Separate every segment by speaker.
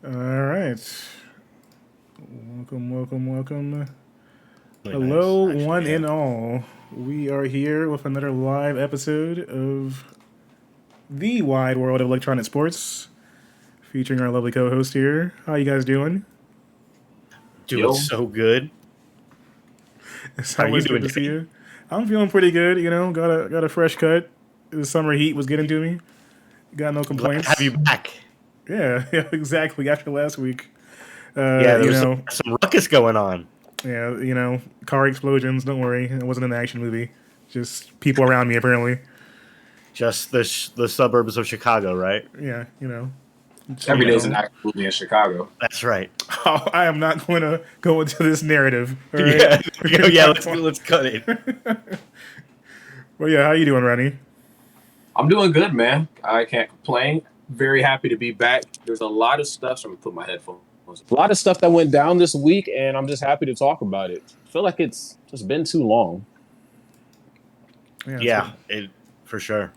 Speaker 1: All right. Welcome.
Speaker 2: Really
Speaker 1: Hello,
Speaker 2: nice, actually,
Speaker 1: one
Speaker 2: yeah.
Speaker 1: and all. We are here with another live episode of the wide world of electronic sports, featuring our lovely co-host here. How you guys doing?
Speaker 2: Doing
Speaker 3: Yo,
Speaker 2: so good.
Speaker 1: It's
Speaker 2: How are you
Speaker 1: always good
Speaker 2: doing,
Speaker 1: to see
Speaker 2: Danny?
Speaker 1: you. I'm feeling pretty good. Got a fresh cut. The summer heat was getting to me. Got no
Speaker 2: Glad to have
Speaker 1: complaints.
Speaker 2: you back.
Speaker 1: Yeah, exactly. After last week,
Speaker 2: Yeah, there
Speaker 1: you
Speaker 2: was
Speaker 1: know,
Speaker 2: some ruckus going on.
Speaker 1: yeah, car explosions. Don't worry, it wasn't an action movie. Just people around me, apparently.
Speaker 2: Just the suburbs of Chicago, right?
Speaker 1: Yeah, just
Speaker 3: every
Speaker 1: you
Speaker 3: day's an
Speaker 1: know.
Speaker 3: action movie in Chicago.
Speaker 2: That's right.
Speaker 1: I am not going to go into this narrative. All right.
Speaker 2: Yeah, yeah.
Speaker 1: Not
Speaker 2: Let's
Speaker 1: going-
Speaker 2: let's cut it.
Speaker 1: Well, yeah. How you doing, Rodney?
Speaker 3: I'm doing good, man. I can't complain. Very happy to be back. There's a lot of stuff. So I'm gonna put my headphones. A lot of stuff that went down this week, and I'm just happy to talk about it. I feel like it's just been too long.
Speaker 2: Yeah, for sure.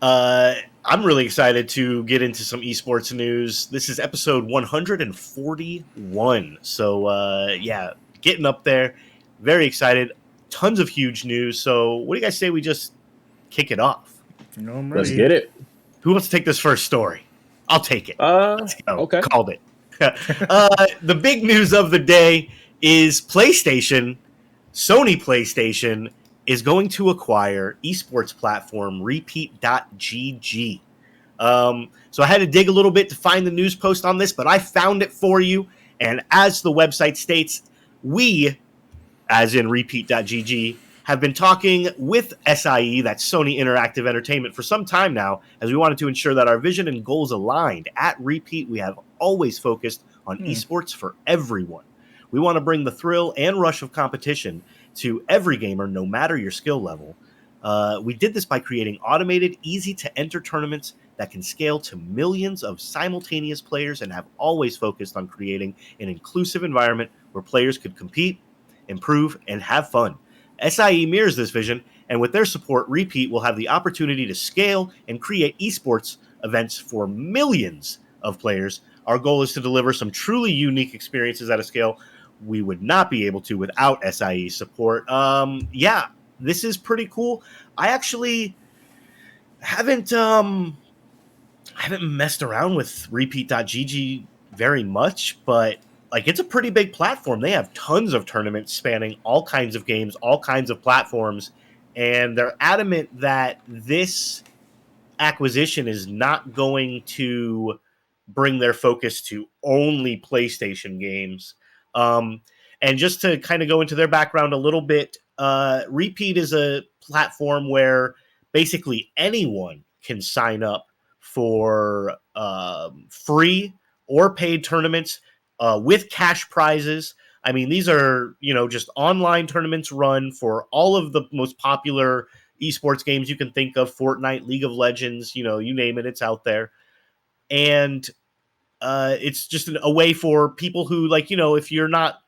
Speaker 2: I'm really excited to get into some esports news. This is episode 141. So yeah, getting up there. Very excited. Tons of huge news. So what do you guys say we just kick it off?
Speaker 1: I'm
Speaker 3: Let's
Speaker 1: ready.
Speaker 3: get it.
Speaker 2: Who wants to take this first story? I'll take it. Let's go.
Speaker 3: Okay.
Speaker 2: Called it. The big news of the day is PlayStation, Sony PlayStation, is going to acquire esports platform Repeat.gg. So I had to dig a little bit to find the news post on this, but I found it for you. And as the website states, we, as in Repeat.gg, have been talking with SIE, that's Sony Interactive Entertainment, for some time now, as we wanted to ensure that our vision and goals aligned. At Repeat, we have always focused on esports for everyone. We want to bring the thrill and rush of competition to every gamer, no matter your skill level. We did this by creating automated, easy-to-enter tournaments that can scale to millions of simultaneous players, and have always focused on creating an inclusive environment where players could compete, improve, and have fun. SIE mirrors this vision, and with their support, Repeat will have the opportunity to scale and create esports events for millions of players. Our goal is to deliver some truly unique experiences at a scale we would not be able to without SIE support. Yeah, this is pretty cool. I actually haven't messed around with Repeat.gg very much, but like, it's a pretty big platform. They have tons of tournaments spanning all kinds of games, all kinds of platforms, and they're adamant that this acquisition is not going to bring their focus to only PlayStation games. And just to kind of go into their background a little bit, Repeat is a platform where basically anyone can sign up for free or paid tournaments with cash prizes. I mean, these are, just online tournaments run for all of the most popular esports games you can think of: Fortnite, League of Legends, you name it, it's out there. And it's just a way for people who, like, if you're not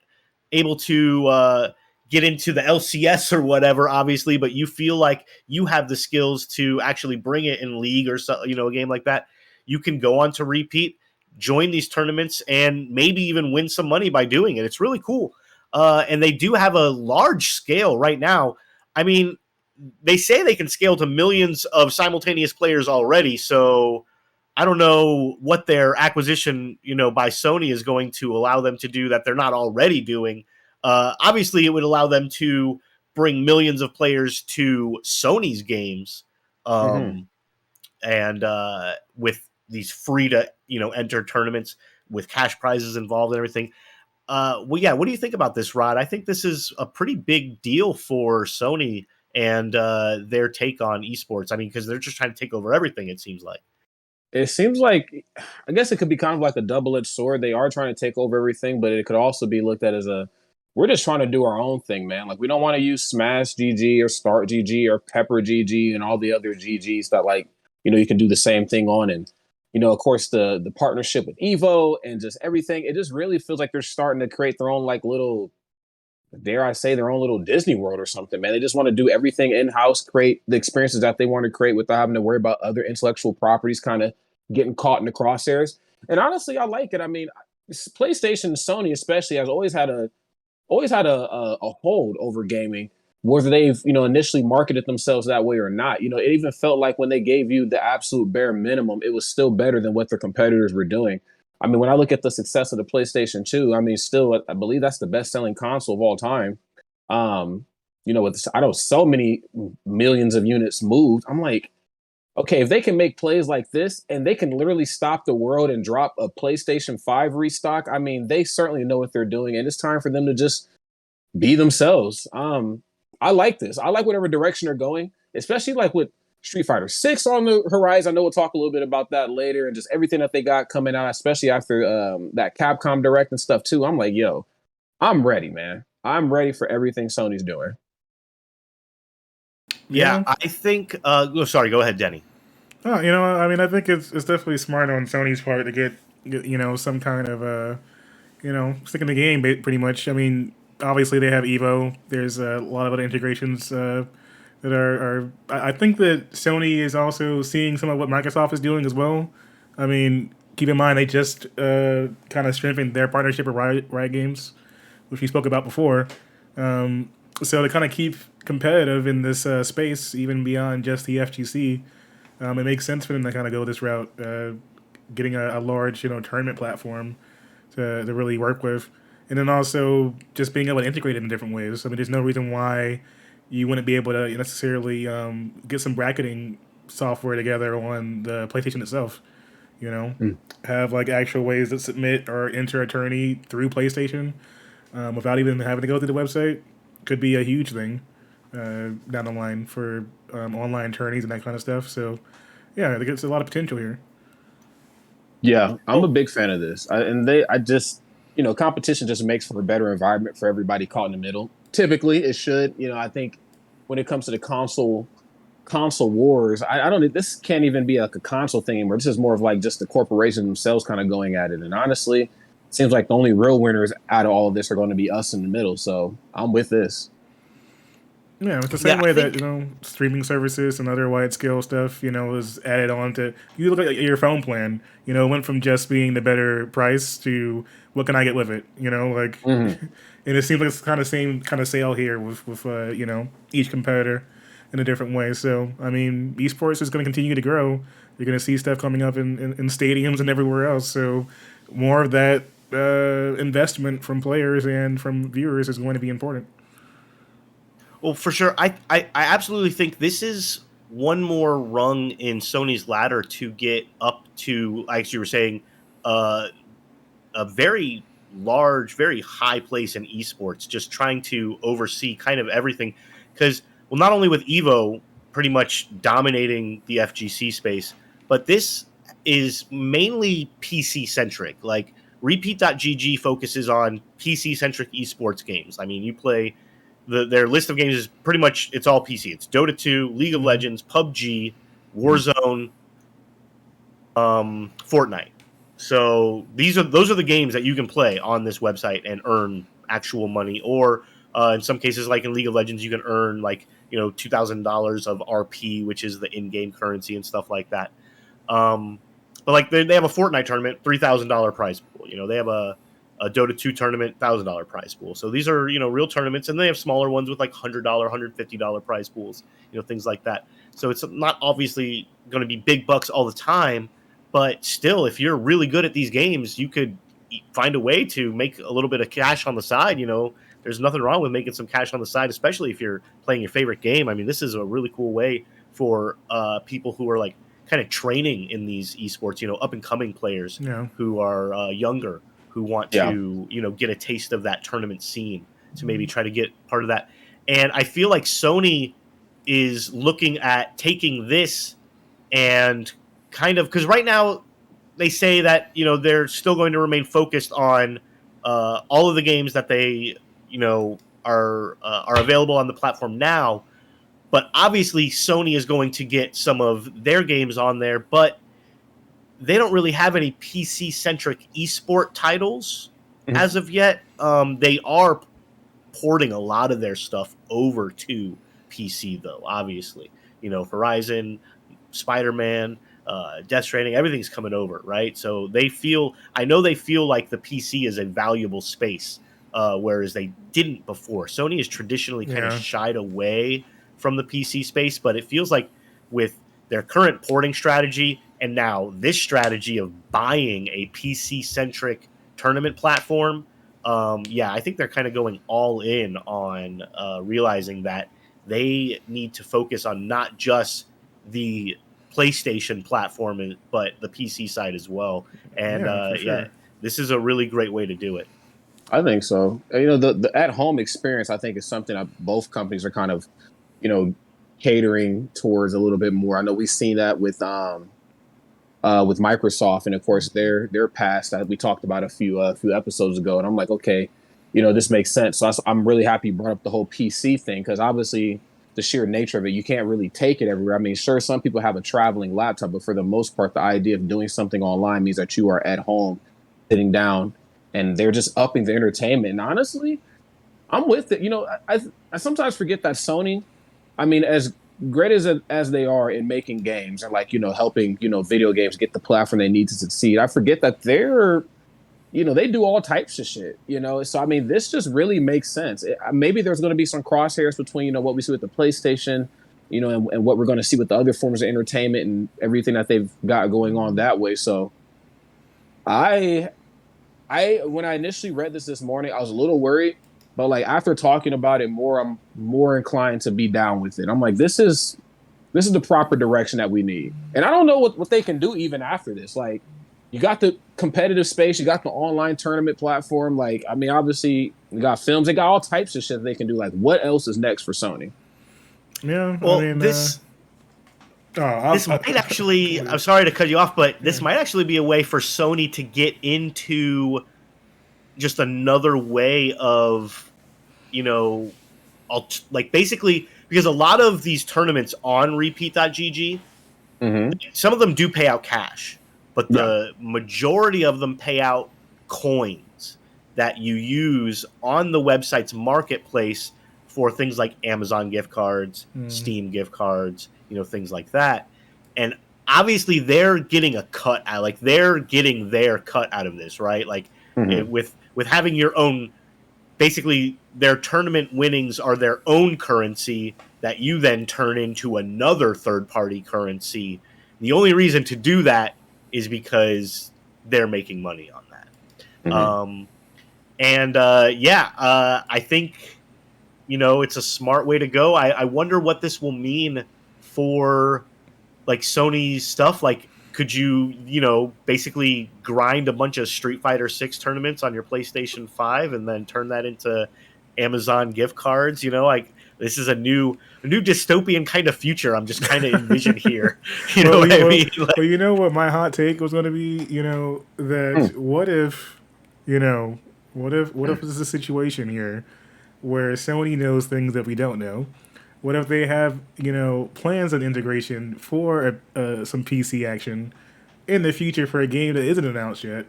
Speaker 2: able to get into the LCS or whatever, obviously, but you feel like you have the skills to actually bring it in League or so, a game like that, you can go on to Repeat, join these tournaments, and maybe even win some money by doing it. It's really cool. And they do have a large scale right now. I mean, they say they can scale to millions of simultaneous players already, so I don't know what their acquisition, by Sony is going to allow them to do that they're not already doing. Obviously, it would allow them to bring millions of players to Sony's games, and with these free to enter tournaments with cash prizes involved and everything. Well, yeah. What do you think about this, Rod? I think this is a pretty big deal for Sony and their take on esports. I mean, because they're just trying to take over everything, it seems like.
Speaker 4: It seems like, I guess it could be kind of like a double-edged sword. They are trying to take over everything, but it could also be looked at as we're just trying to do our own thing, man. Like, we don't want to use Smash GG or Start GG or Pepper GG and all the other GGs that, like, you can do the same thing on. And, of course, the partnership with Evo and just everything, it just really feels like they're starting to create their own, like, little, dare I say, their own little Disney World or something, man. They just want to do everything in-house, create the experiences that they want to create without having to worry about other intellectual properties kind of getting caught in the crosshairs. And honestly, I like it. I mean, PlayStation, Sony especially has always had a hold over gaming, whether they've initially marketed themselves that way or not. It even felt like when they gave you the absolute bare minimum, it was still better than what their competitors were doing. I mean, when I look at the success of the PlayStation 2, I mean, still, I believe that's the best-selling console of all time. Um, with I know so many millions of units moved. I'm like, okay, if they can make plays like this and they can literally stop the world and drop a PlayStation 5 restock, I mean, they certainly know what they're doing, and it's time for them to just be themselves. I like this. I like whatever direction they're going, especially like with Street Fighter 6 on the horizon. I know we'll talk a little bit about that later, and just everything that they got coming out, especially after that Capcom Direct and stuff too. I'm like, yo, I'm ready, man. I'm ready for everything Sony's doing.
Speaker 2: Yeah, I think. Sorry, go ahead, Denny.
Speaker 1: Oh, I mean, I think it's definitely smart on Sony's part to get some kind of stick in the game, pretty much. I mean, obviously they have Evo. There's a lot of other integrations that are. I think that Sony is also seeing some of what Microsoft is doing as well. I mean, keep in mind they just kind of strengthened their partnership with Riot Games, which we spoke about before. So to kind of keep competitive in this space, even beyond just the FGC, it makes sense for them to kind of go this route, getting a large tournament platform to really work with, and then also just being able to integrate it in different ways. I mean, there's no reason why you wouldn't be able to necessarily get some bracketing software together on the PlayStation itself. Have like actual ways to submit or enter a tourney through PlayStation without even having to go through the website. Could be a huge thing down the line for online tourneys and that kind of stuff. So, yeah, I think it's a lot of potential here.
Speaker 4: Yeah, I'm a big fan of this. Competition just makes for a better environment for everybody caught in the middle. Typically, it should. I think when it comes to the console wars, I don't. This can't even be like a console thing anymore. This is more of like just the corporations themselves kind of going at it. And honestly, it seems like the only real winners out of all of this are going to be us in the middle. So I'm with this.
Speaker 1: Yeah, it's the same way that streaming services and other wide scale stuff is added on to. You look at your phone plan. It went from just being the better price to what can I get with it. And it seems like it's kind of same kind of sale here with each competitor in a different way. So I mean, esports is going to continue to grow. You're going to see stuff coming up in stadiums and everywhere else. So more of that investment from players and from viewers is going to be important.
Speaker 2: Well, for sure. I absolutely think this is one more rung in Sony's ladder to get up to, like you were saying, a very large, very high place in esports, just trying to oversee kind of everything. Because, well, not only with Evo pretty much dominating the FGC space, but this is mainly PC centric. Like, Repeat.gg focuses on PC centric esports games. I mean, you play their list of games is pretty much it's all PC. It's Dota 2, League of Legends, PUBG, Warzone, Fortnite. So those are the games that you can play on this website and earn actual money, or in some cases, like in League of Legends, you can earn like $2,000 of RP, which is the in-game currency and stuff like that. But like they have a Fortnite tournament, $3,000 prize pool. They have a Dota 2 tournament, $1,000 prize pool. So these are real tournaments, and they have smaller ones with like $100, $150 prize pools, things like that. So it's not obviously going to be big bucks all the time, but still, if you're really good at these games, you could find a way to make a little bit of cash on the side. There's nothing wrong with making some cash on the side, especially if you're playing your favorite game. I mean, this is a really cool way for people who are like kind of training in these esports, up and coming players who are younger, who want to, get a taste of that tournament scene to maybe try to get part of that. And I feel like Sony is looking at taking this and kind of, because right now they say that, they're still going to remain focused on all of the games that they, are available on the platform now. But obviously Sony is going to get some of their games on there, but they don't really have any PC-centric esport titles as of yet. They are porting a lot of their stuff over to PC, though, obviously. Horizon, Spider-Man, Death Stranding, everything's coming over, right? So I know they feel like the PC is a valuable space, whereas they didn't before. Sony has traditionally kind of shied away from the PC space, but it feels like with their current porting strategy and now this strategy of buying a PC-centric tournament platform, I think they're kind of going all in on realizing that they need to focus on not just the PlayStation platform, but the PC side as well. And
Speaker 1: sure.
Speaker 2: this is a really great way to do it.
Speaker 4: I think so. The at-home experience, I think, is something that both companies are kind of, catering towards a little bit more. I know we've seen that with Microsoft, and of course their past that we talked about a few episodes ago. And I'm like, okay, this makes sense. So I'm really happy you brought up the whole PC thing, because obviously the sheer nature of it, you can't really take it everywhere. I mean, sure, some people have a traveling laptop, but for the most part, the idea of doing something online means that you are at home, sitting down, and they're just upping the entertainment. And honestly, I'm with it. I sometimes forget that Sony, I mean, as great as they are in making games and helping, video games get the platform they need to succeed, I forget that they're, they do all types of shit, So, I mean, this just really makes sense. Maybe there's going to be some crosshairs between, what we see with the PlayStation, and what we're going to see with the other forms of entertainment and everything that they've got going on that way. So when I initially read this morning, I was a little worried, but after talking about it more, I'm more inclined to be down with it. I'm like, this is the proper direction that we need. And I don't know what they can do even after this. You got the competitive space, you got the online tournament platform. I mean, obviously, you got films, they got all types of shit that they can do. What else is next for Sony?
Speaker 1: Yeah,
Speaker 2: well,
Speaker 1: I mean,
Speaker 2: this might actually, I'm sorry to cut you off, but this might actually be a way for Sony to get into just another way of, basically, because a lot of these tournaments on repeat.gg, some of them do pay out cash, but the majority of them pay out coins that you use on the website's marketplace for things like Amazon gift cards, Steam gift cards, things like that. And obviously they're getting a cut out, they're getting their cut out of this, right? With having your own, basically their tournament winnings are their own currency that you then turn into another third-party currency. The only reason to do that is because they're making money on that. I think, it's a smart way to go. I wonder what this will mean for Sony's stuff. Could you, basically grind a bunch of Street Fighter 6 tournaments on your PlayStation 5 and then turn that into Amazon gift cards? This is a new dystopian kind of future I'm just kind of envision here. What I mean?
Speaker 1: Well, you know what my hot take was going to be? That what if this is a situation here where Sony knows things that we don't know? What if they have, plans on integration for some PC action in the future for a game that isn't announced yet,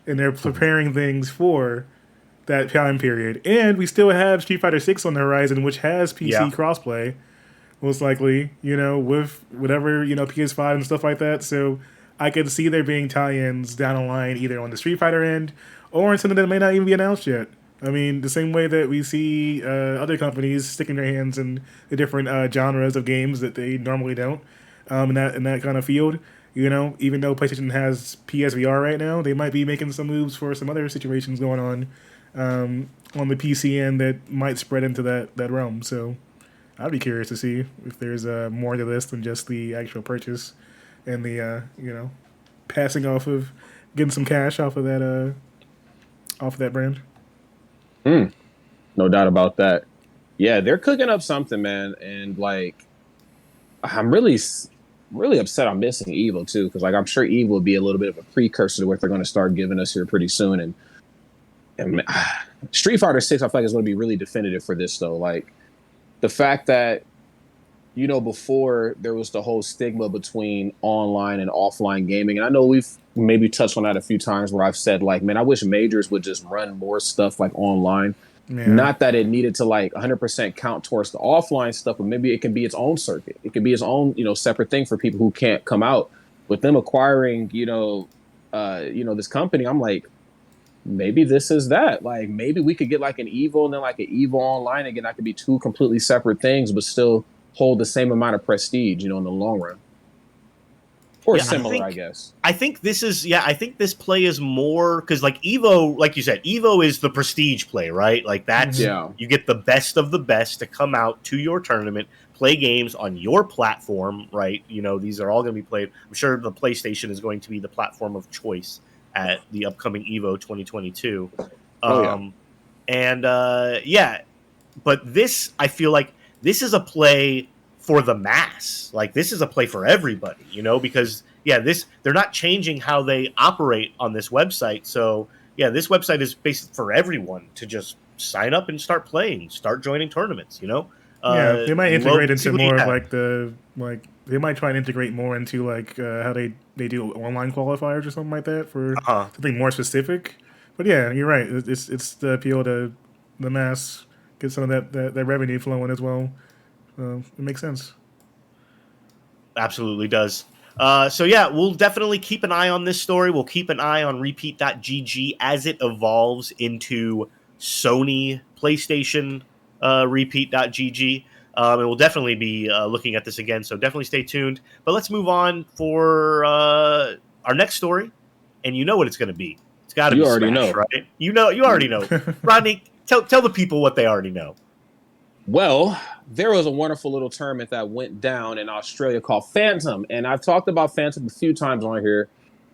Speaker 1: and they're preparing things for that time period, and we still have Street Fighter 6 on the horizon, which has PC crossplay, most likely, with whatever, PS5 and stuff like that. So I could see there being tie-ins down the line, either on the Street Fighter end or in something that may not even be announced yet. I mean, the same way that we see other companies sticking their hands in the different genres of games that they normally don't, in that kind of field. Even though PlayStation has PSVR right now, they might be making some moves for some other situations going on the PC end that might spread into that realm. So I'd be curious to see if there's more to this than just the actual purchase and the passing off of getting some cash off of that brand.
Speaker 4: No doubt about that. Yeah, they're cooking up something, man. And I'm really upset I'm missing Evo too, because I'm sure Evo will be a little bit of a precursor to what they're going to start giving us here pretty soon. And Street Fighter 6, I feel like is going to be really definitive for this though. The fact that before there was the whole stigma between online and offline gaming, and I know we've maybe touched on that a few times where I've said man, I wish majors would just run more stuff online. Yeah. Not that it needed to 100% count towards the offline stuff, but maybe it can be its own circuit. It can be its own separate thing for people who can't come out. with them acquiring, this company, I'm like, maybe this is that. Like, maybe we could get like an Evo and then like an Evo Online again. That could be two completely separate things, but still hold the same amount of prestige, in the long run. Or similar, I guess.
Speaker 2: I think this play is more because, like, Evo, like you said, Evo is the prestige play, right? Like, that's you get the best of the best to come out to your tournament, play games on your platform, right? These are all going to be played. I'm sure the PlayStation is going to be the platform of choice at the upcoming Evo 2022. But this, I feel like this is a play for the mass. Like, this is a play for everybody, because they're not changing how they operate on this website. So this website is based for everyone to just sign up and start playing, start joining tournaments,
Speaker 1: they might integrate into more of they might try and integrate more into how they do online qualifiers or something like that for something more specific. But yeah, you're right. It's the appeal to the mass, get some of that revenue flowing as well. It makes sense.
Speaker 2: Absolutely does. We'll definitely keep an eye on this story. We'll keep an eye on repeat.gg as it evolves into Sony PlayStation repeat.gg. And we'll definitely be looking at this again, so definitely stay tuned. But let's move on for our next story, and you know what it's going to be. It's got to be Smash, right? You already know. Rodney, tell the people what they already know.
Speaker 4: Well, there was a wonderful little tournament that went down in Australia called Phantom, and I've talked about Phantom a few times on here.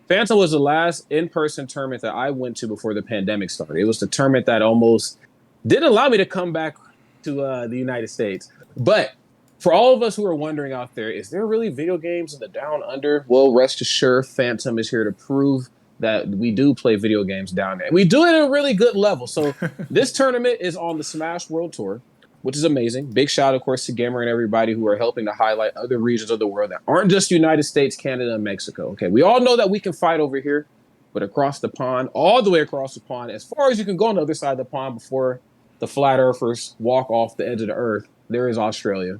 Speaker 4: Phantom was the last in-person tournament that I went to before the pandemic started. It was the tournament that almost didn't allow me to come back to the United States. But for all of us who are wondering out there, is there really video games in the Down Under? Well, rest assured, Phantom is here to prove that we do play video games down there. And we do it at a really good level. So this tournament is on the Smash World Tour, which is amazing. Big shout, of course, to Gamer and everybody who are helping to highlight other regions of the world that aren't just United States, Canada, and Mexico. Okay, we all know that we can fight over here, but across the pond, all the way across the pond, as far as you can go on the other side of the pond before the flat earthers walk off the edge of the earth, there is Australia.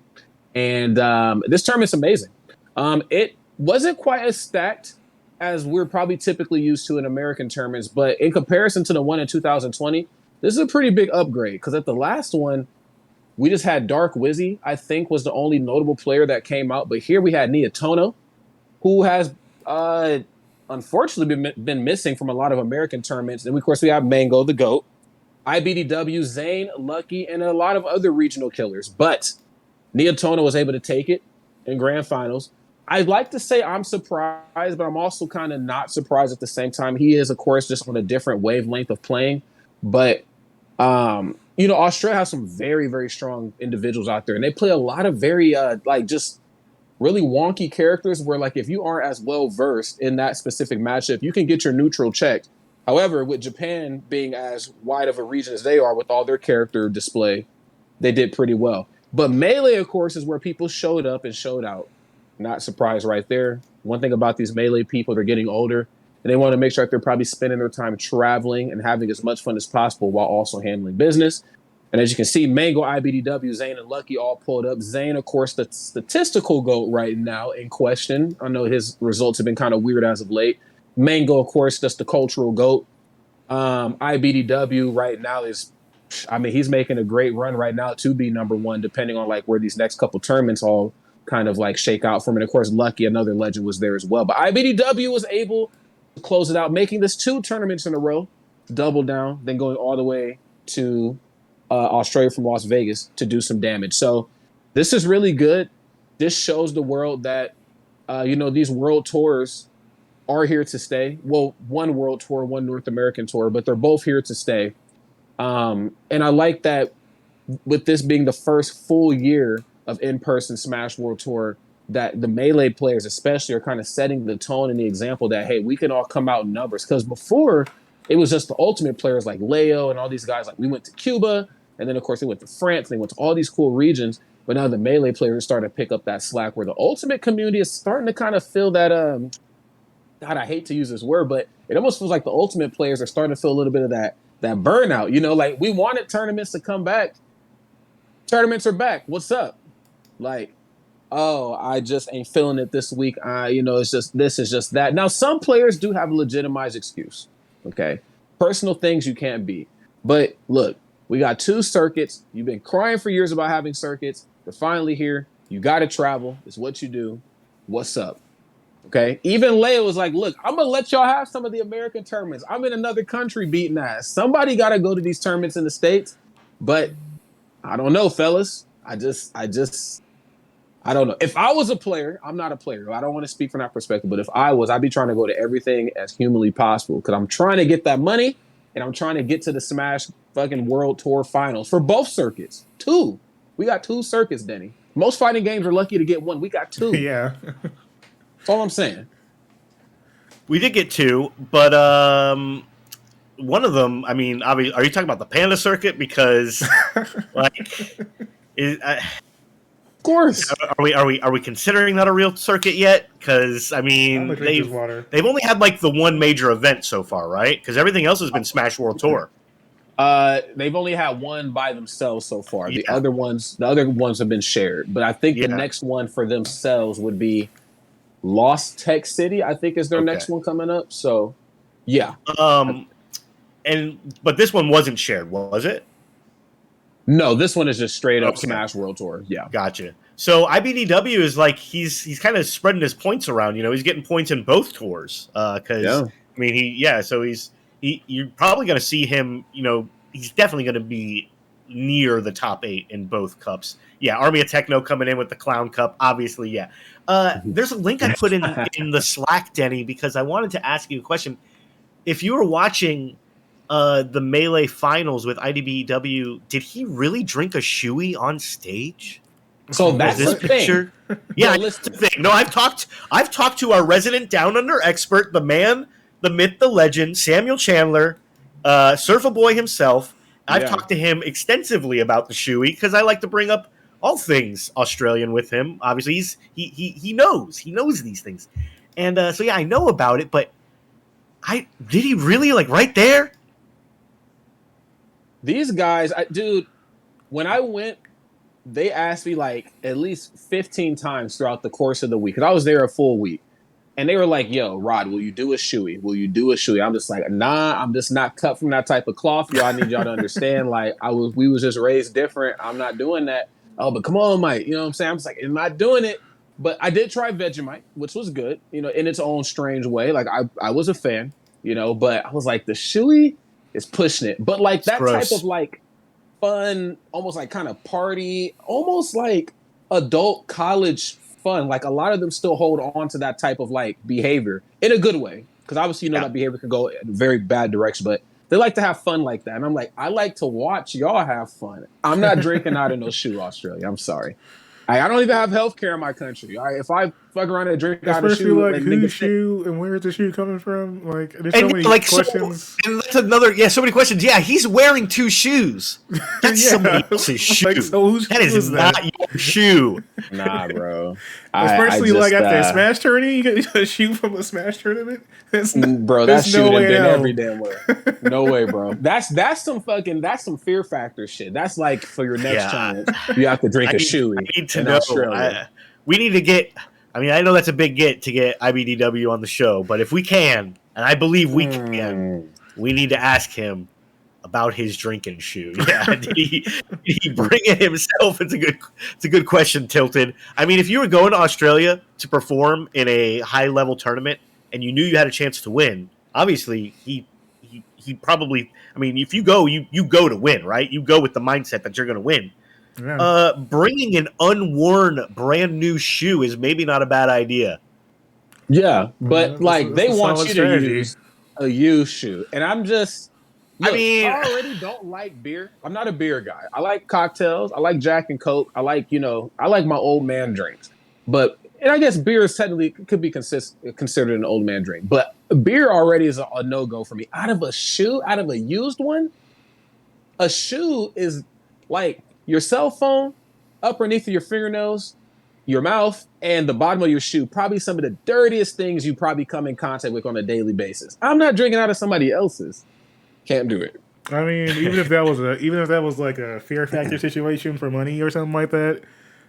Speaker 4: And this tournament's amazing. It wasn't quite as stacked as we're probably typically used to in American tournaments, but in comparison to the one in 2020, this is a pretty big upgrade, because at the last one, we just had Dark Wizzy, I think, was the only notable player that came out. But here we had Nia Tono, who has unfortunately been missing from a lot of American tournaments. And, of course, we have Mango, the GOAT, IBDW, Zane, Lucky, and a lot of other regional killers. But Nia Tono was able to take it in grand finals. I'd like to say I'm surprised, but I'm also kind of not surprised at the same time. He is, of course, just on a different wavelength of playing. But Australia has some very, very strong individuals out there, and they play a lot of very, just really wonky characters where, if you aren't as well versed in that specific matchup, you can get your neutral checked. However, with Japan being as wide of a region as they are with all their character display, they did pretty well. But Melee, of course, is where people showed up and showed out. Not surprised right there. One thing about these Melee people, they're getting older, and they want to make sure that they're probably spending their time traveling and having as much fun as possible while also handling business. And as you can see, Mango, IBDW, Zane, and Lucky all pulled up. Zane, of course, the statistical GOAT right now in question. I know his results have been kind of weird as of late. Mango, of course, that's the cultural GOAT. IBDW right now he's making a great run right now to be number one, depending on where these next couple tournaments all kind of shake out for him. And of course, Lucky, another legend, was there as well. But IBDW was able to close it out, making this 2 tournaments in a row, double down, then going all the way to Australia from Las Vegas to do some damage. So this is really good. This shows the world that, these world tours are here to stay. Well, one world tour, one North American tour, but they're both here to stay. And I like that with this being the first full year of in-person Smash World Tour, that the Melee players especially are kind of setting the tone and the example that, hey, we can all come out in numbers. Because before, it was just the Ultimate players like Leo and all these guys. We went to Cuba, and then, of course, they went to France, and they went to all these cool regions. But now the Melee players are starting to pick up that slack, where the Ultimate community is starting to kind of feel that, God, I hate to use this word, but it almost feels like the Ultimate players are starting to feel a little bit of that burnout. We wanted tournaments to come back. Tournaments are back. What's up? oh, I just ain't feeling it this week. It's just this is just that. Now, some players do have a legitimized excuse. Okay, personal things you can't beat. But look, we got 2 circuits. You've been crying for years about having circuits. They're finally here. You got to travel. It's what you do. What's up? Okay. Even Leia was like, look, I'm going to let y'all have some of the American tournaments. I'm in another country beating ass. Somebody got to go to these tournaments in the States. But I don't know, fellas. I don't know. If I was a player, I'm not a player. I don't want to speak from that perspective. But if I was, I'd be trying to go to everything as humanly possible because I'm trying to get that money and I'm trying to get to the Smash fucking World Tour finals for both circuits. 2. We got 2 circuits, Denny. Most fighting games are lucky to get 1. We got 2.
Speaker 1: Yeah.
Speaker 4: That's all I'm saying.
Speaker 2: We did get 2, but one of them, I mean, are you talking about the Panda Circuit? Because, like,
Speaker 4: of course,
Speaker 2: are we considering that a real circuit yet? Because I mean, they've only had like the one major event so far, right? Because everything else has been Smash World Tour.
Speaker 4: They've only had one by themselves so far. Yeah. The other ones have been shared. But I think the next one for themselves would be Lost Tech City. I think is their next one coming up. So, yeah.
Speaker 2: But this one wasn't shared, was it?
Speaker 4: No, this one is just straight up Smash World Tour. Yeah,
Speaker 2: gotcha. So IBDW is like he's kind of spreading his points around. You know, he's getting points in both tours. Because I mean, so you're probably going to see him. You know, he's definitely going to be near the top 8 in both cups. Yeah, Army of Techno coming in with the Clown Cup. Obviously, yeah. There's a link I put in the Slack, Denny, because I wanted to ask you a question. If you were watching the Melee finals with IDBW, did he really drink a shoey on stage?
Speaker 4: So that's this picture.
Speaker 2: Yeah, that's the thing. No, I've talked to our resident Down Under expert, the man, the myth, the legend, Samuel Chandler, Surfer Boy himself. I've talked to him extensively about the shoey because I like to bring up all things Australian with him. Obviously, he knows these things, and so yeah, I know about it. But did he really like right there?
Speaker 4: These guys, dude, when I went, they asked me like at least 15 times throughout the course of the week, because I was there a full week. And they were like, yo, Rod, will you do a shoey? Will you do a shoey? I'm just like, nah, I'm just not cut from that type of cloth. Y'all need y'all to understand. Like, we was just raised different. I'm not doing that. Oh, but come on, Mike. You know what I'm saying? I'm just like, I'm not doing it. But I did try Vegemite, which was good, you know, in its own strange way. Like, I was a fan, you know, but I was like, the shoey is pushing it. But like that type of like fun, almost like kind of party, almost like adult college fun. Like a lot of them still hold on to that type of like behavior in a good way. Because obviously, you know, that behavior can go in a very bad direction, but they like to have fun like that. And I'm like, I like to watch y'all have fun. I'm not drinking out of no shoe, Australia. I'm sorry. I don't even have health care in my country. If I fuck around and drink out of shoe,
Speaker 1: like whose shoe and where's the shoe coming from? Like there's so many questions.
Speaker 2: And that's another, so many questions. Yeah, he's wearing 2 shoes. That's somebody else's shoe.
Speaker 1: Like, so
Speaker 2: that is not your shoe.
Speaker 4: Nah, bro.
Speaker 1: Especially like after a Smash tournament, you get a shoe from a Smash tournament.
Speaker 4: Bro, that shoe done been every damn way. No way, bro. That's some fear factor shit. That's like for your next challenge, you have to drink a shoe.
Speaker 2: I need to know. We need to get. I mean, I know that's a big get to get IBDW on the show, but if we can, and I believe we can, we need to ask him about his drinking shoe. Yeah, did he bring it himself? It's a good question, Tilted. I mean, if you were going to Australia to perform in a high level tournament and you knew you had a chance to win, obviously he probably. I mean, if you go, you go to win, right? You go with the mindset that you're going to win. Yeah. Bringing an unworn brand new shoe is maybe not a bad idea.
Speaker 4: Yeah, but like they want you to use a used shoe, and I'm just. Look, I already don't like beer. I'm not a beer guy. I like cocktails. I like Jack and Coke. I like my old man drinks. And I guess beer is technically could be considered an old man drink. But beer already is a no-go for me. Out of a used one, a shoe is like your cell phone, underneath of your fingernails, your mouth, and the bottom of your shoe. Probably some of the dirtiest things you probably come in contact with on a daily basis. I'm not drinking out of somebody else's. Can't do it.
Speaker 1: I mean, even if that was like a fear factor situation for money or something like that,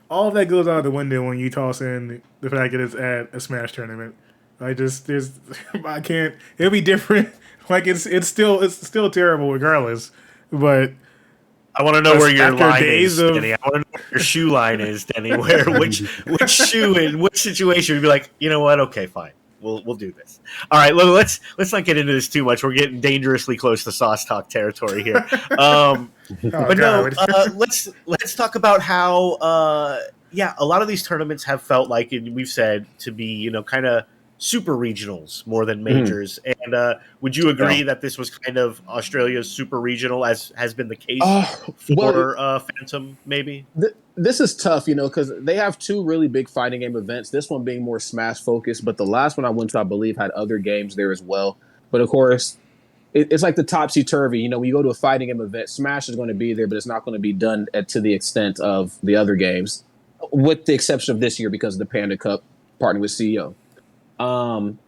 Speaker 1: all of that goes out the window when you toss in the fact that it's at a Smash tournament. I can't. It'll be different. Like it's still terrible regardless. But
Speaker 2: I want to know where your
Speaker 1: after
Speaker 2: line
Speaker 1: days
Speaker 2: is, Denny. I want to know where your shoe line is, Denny. Which shoe in which situation would be like, you know what? Okay, fine. We'll do this. All right, well, let's not get into this too much. We're getting dangerously close to sauce talk territory here. But no, let's talk about how a lot of these tournaments have felt like, and we've said, to be kind of super regionals more than majors. And would you agree that this was kind of Australia's super regional, as has been the case for Phantom, maybe?
Speaker 4: This is tough, because they have two really big fighting game events, this one being more Smash focused, but the last one I went to, I believe, had other games there as well. But of course, it's like the topsy-turvy. When you go to a fighting game event, Smash is going to be there, but it's not going to be done to the extent of the other games, with the exception of this year because of the Panda Cup partnering with CEO. And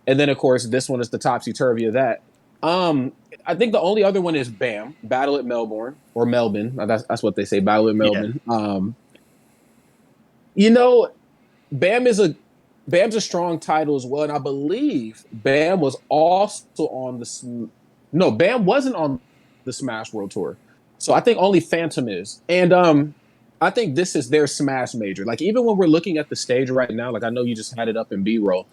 Speaker 4: then, of course, this one is the topsy-turvy of that. I think the only other one is BAM, Battle at Melbourne, or Melbourne. That's what they say, Battle at Melbourne. Yeah. BAM's a strong title as well, and I believe BAM was also on BAM wasn't on the Smash World Tour. So I think only Phantom is. And I think this is their Smash major. Like, even when we're looking at the stage right now, like I know you just had it up in B-roll.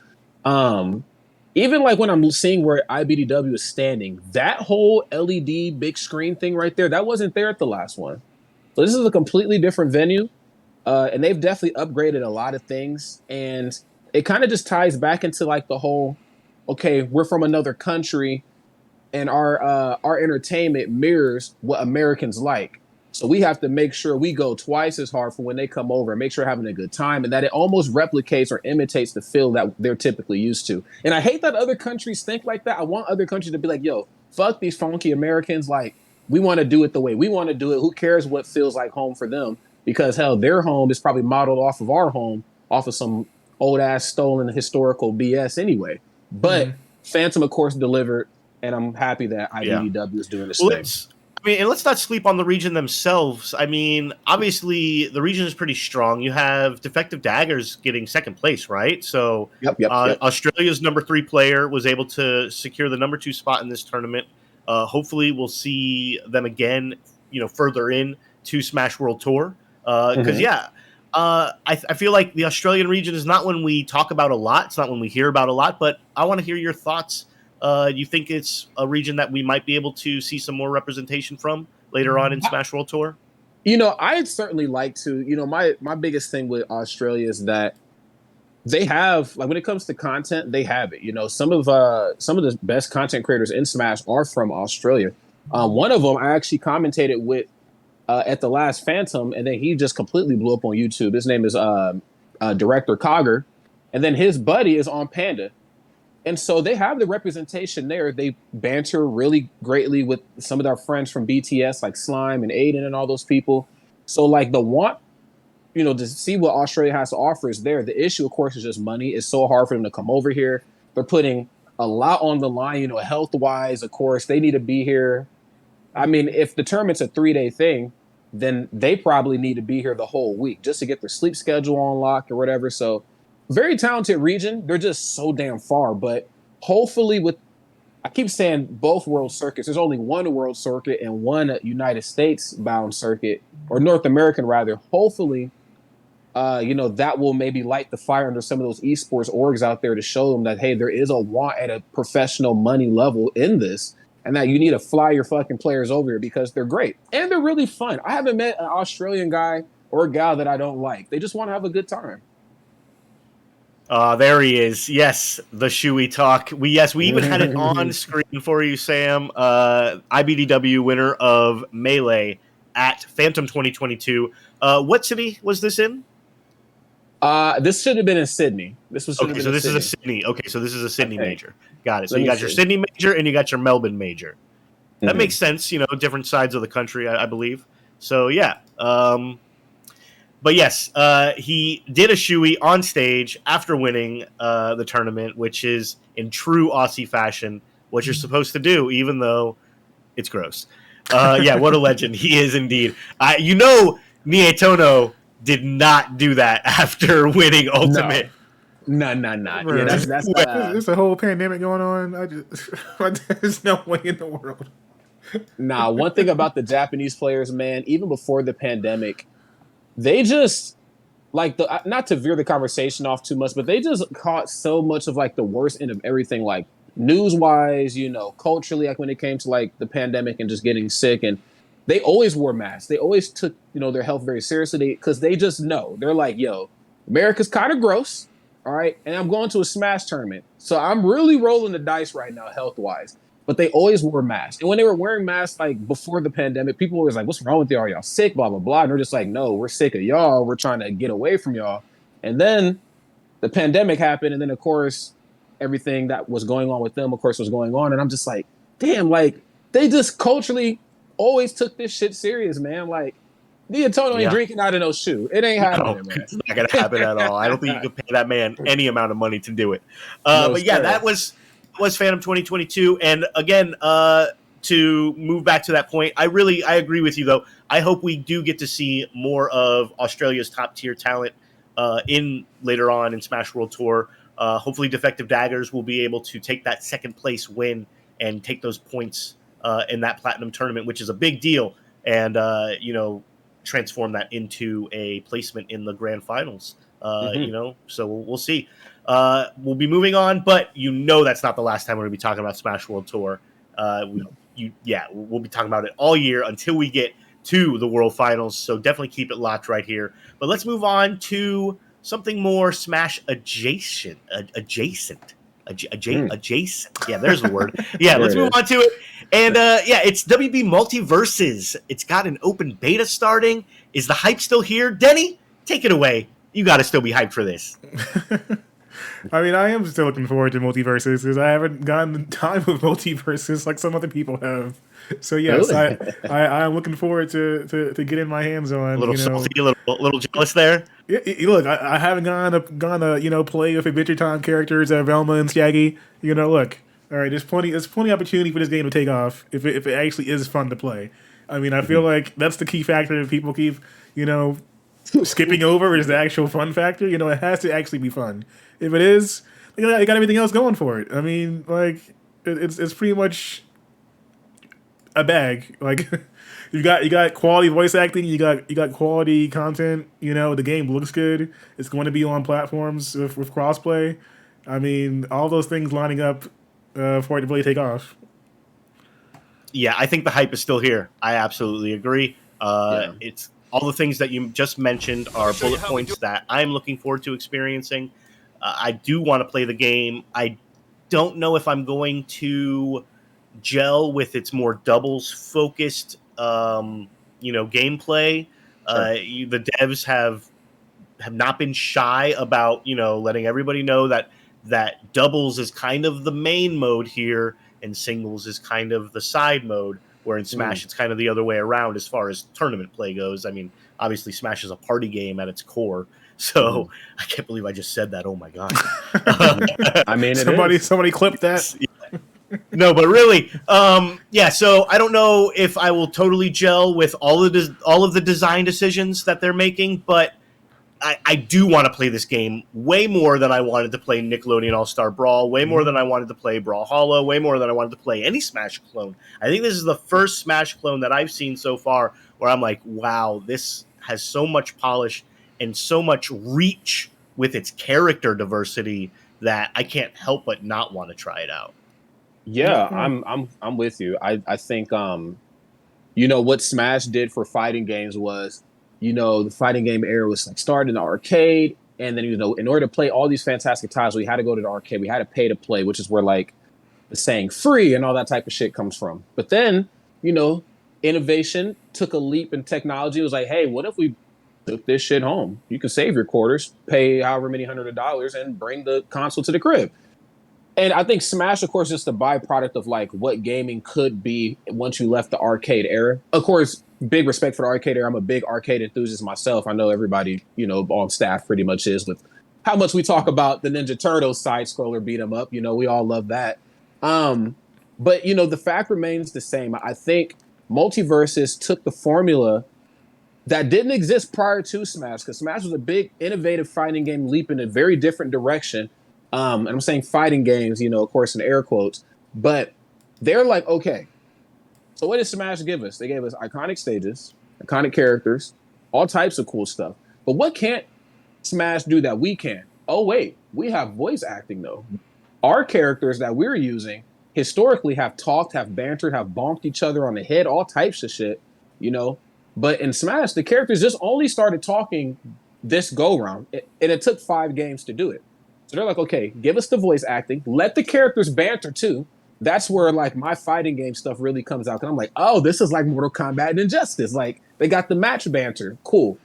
Speaker 4: Even like when I'm seeing where IBDW is standing, that whole LED big screen thing right there, that wasn't there at the last one. So this is a completely different venue. And they've definitely upgraded a lot of things. And it kind of just ties back into like the whole, okay, we're from another country and our entertainment mirrors what Americans like. So we have to make sure we go twice as hard for when they come over and make sure they're having a good time, and that it almost replicates or imitates the feel that they're typically used to. And I hate that other countries think like that. I want other countries to be like, yo, fuck these funky Americans. Like, we want to do it the way we want to do it. Who cares what feels like home for them? Because, hell, their home is probably modeled off of our home, off of some old-ass stolen historical BS anyway. But Phantom, of course, delivered, and I'm happy that IBDW is doing this thing.
Speaker 2: And let's not sleep on the region themselves. I mean, obviously, the region is pretty strong. You have Defective Daggers getting second place, right? So
Speaker 4: Yep.
Speaker 2: Australia's number 3 player was able to secure the number 2 spot in this tournament. Hopefully, we'll see them again, further in to Smash World Tour. Because, I feel like the Australian region is not one we talk about a lot. It's not one we hear about a lot. But I want to hear your thoughts. You think it's a region that we might be able to see some more representation from later on in Smash World Tour?
Speaker 4: I'd certainly like to. My biggest thing with Australia is that they have, like, when it comes to content, they have it. Some of the best content creators in Smash are from Australia. One of them I actually commentated with at the last Phantom, and then he just completely blew up on YouTube. His name is Director Cogger, and then his buddy is on Panda. And so they have the representation there. They banter really greatly with some of our friends from BTS, like Slime and Aiden and all those people. So, like, the want, to see what Australia has to offer is there. The issue, of course, is just money. It's so hard for them to come over here. They're putting a lot on the line, health-wise, of course. They need to be here. I mean, if the tournament's a 3-day thing, then they probably need to be here the whole week just to get their sleep schedule on lock or whatever. So, very talented region. They're just so damn far. But hopefully I keep saying both world circuits. There's only one world circuit and one United States bound circuit, or North American rather. Hopefully, that will maybe light the fire under some of those esports orgs out there to show them that, hey, there is a want at a professional money level in this, and that you need to fly your fucking players over here because they're great. And they're really fun. I haven't met an Australian guy or a gal that I don't like. They just want to have a good time.
Speaker 2: There he is. Yes, the Shuey talk. We even had it on screen for you, Sam. IBDW winner of Melee at Phantom 2022. What city was this in?
Speaker 4: This should have been in Sydney. This is
Speaker 2: a Sydney. Okay, so this is a Sydney major. Got it. So you got your Sydney major and you got your Melbourne major. That makes sense. Different sides of the country, I believe. So yeah. But yes, he did a shoey on stage after winning the tournament, which is in true Aussie fashion what you're supposed to do, even though it's gross. What a legend he is indeed. Nietono did not do that after winning Ultimate.
Speaker 4: No.
Speaker 1: Bro,
Speaker 4: Yeah, that's
Speaker 1: there's a whole pandemic going on. There's no way in the world.
Speaker 4: nah. One thing about the Japanese players, man, even before the pandemic, they just like not to veer the conversation off too much, but they just caught so much of like the worst end of everything, like news wise, culturally, like when it came to like the pandemic and just getting sick. And they always wore masks. They always took, their health very seriously because they just know. They're like, yo, America's kind of gross. All right. And I'm going to a Smash tournament. So I'm really rolling the dice right now, health wise. But they always wore masks. And when they were wearing masks, like before the pandemic, people were always like, what's wrong with y'all? Are y'all sick? Blah, blah, blah. And they're just like, no, we're sick of y'all. We're trying to get away from y'all. And then the pandemic happened. And then, of course, everything that was going on with them, of course, was going on. And I'm just like, damn, like they just culturally always took this shit serious, man. Like, D'Antonio ain't drinking out of no shoe. It ain't happening, man.
Speaker 2: It's not going to happen at all. I don't think you could pay that man any amount of money to do it.
Speaker 4: No,
Speaker 2: but yeah, that was Phantom 2022. And again, to move back to that point, I agree with you, though. I hope we do get to see more of Australia's top-tier talent in later on in Smash World Tour. Hopefully Defective Daggers will be able to take that second place win and take those points in that Platinum tournament, which is a big deal. And, transform that into a placement in the grand finals, so we'll see. We'll be moving on, but that's not the last time we're gonna be talking about Smash World Tour. We'll be talking about it all year until we get to the World Finals. So definitely keep it locked right here. But let's move on to something more Smash adjacent. Adjacent. Yeah, there's the word. Yeah, let's move on to it. And it's WB MultiVersus. It's got an open beta starting. Is the hype still here? Denny, take it away. You got to still be hyped for this.
Speaker 1: I mean, I am still looking forward to MultiVersus because I haven't gotten the time with MultiVersus like some other people have. So yes, really? I'm looking forward to getting my hands on.
Speaker 2: A little salty, a little jealous there.
Speaker 1: Yeah, look, I haven't gone to play with Adventure Time characters Velma and Shaggy. Look, all right, there's plenty opportunity for this game to take off if it actually is fun to play. I mean, I feel like that's the key factor that people keep skipping over is the actual fun factor. It has to actually be fun. If it is, you got everything else going for it. I mean, like it's pretty much a bag. Like you got quality voice acting, you got quality content. The game looks good. It's going to be on platforms with crossplay. I mean, all those things lining up for it to really take off.
Speaker 2: Yeah, I think the hype is still here. I absolutely agree. It's all the things that you just mentioned are bullet points that I'm looking forward to experiencing. I do want to play the game. I don't know if I'm going to gel with its more doubles-focused, gameplay. Sure. The devs have not been shy about, letting everybody know that doubles is kind of the main mode here and singles is kind of the side mode, where in Smash it's kind of the other way around as far as tournament play goes. I mean, obviously Smash is a party game at its core, so I can't believe I just said that. Oh my god!
Speaker 4: I mean,
Speaker 1: somebody clipped that.
Speaker 2: No, but really, so I don't know if I will totally gel with all of the design decisions that they're making, but I do want to play this game way more than I wanted to play Nickelodeon All-Star Brawl, way more than I wanted to play Brawlhalla, way more than I wanted to play any Smash clone. I think this is the first Smash clone that I've seen so far where I'm like, wow, this has so much polish and so much reach with its character diversity that I can't help but not want to try it out.
Speaker 4: Yeah, I'm with you. I think what Smash did for fighting games was, the fighting game era was like started in the arcade, and then in order to play all these fantastic titles, we had to go to the arcade. We had to pay to play, which is where like the saying free and all that type of shit comes from. But then, innovation took a leap in technology. It was like, hey, what if we took this shit home? You can save your quarters, pay however many $100, and bring the console to the crib. And I think Smash, of course, is the byproduct of like what gaming could be once you left the arcade era. Of course, big respect for the arcade era. I'm a big arcade enthusiast myself. I know everybody, on staff pretty much is, with how much we talk about the Ninja Turtles side scroller beat 'em up. We all love that. But the fact remains the same. I think MultiVersus took the formula that didn't exist prior to Smash, because Smash was a big, innovative fighting game leap in a very different direction. And I'm saying fighting games, of course, in air quotes. But they're like, okay, so what did Smash give us? They gave us iconic stages, iconic characters, all types of cool stuff. But what can't Smash do that we can? Oh, wait, we have voice acting, though. Our characters that we're using historically have talked, have bantered, have bonked each other on the head, all types of shit, But in Smash, the characters just only started talking this go-round, and it took 5 games to do it. So they're like, okay, give us the voice acting, let the characters banter too. That's where like my fighting game stuff really comes out. Cause I'm like, oh, this is like Mortal Kombat and Injustice. Like they got the match banter, cool.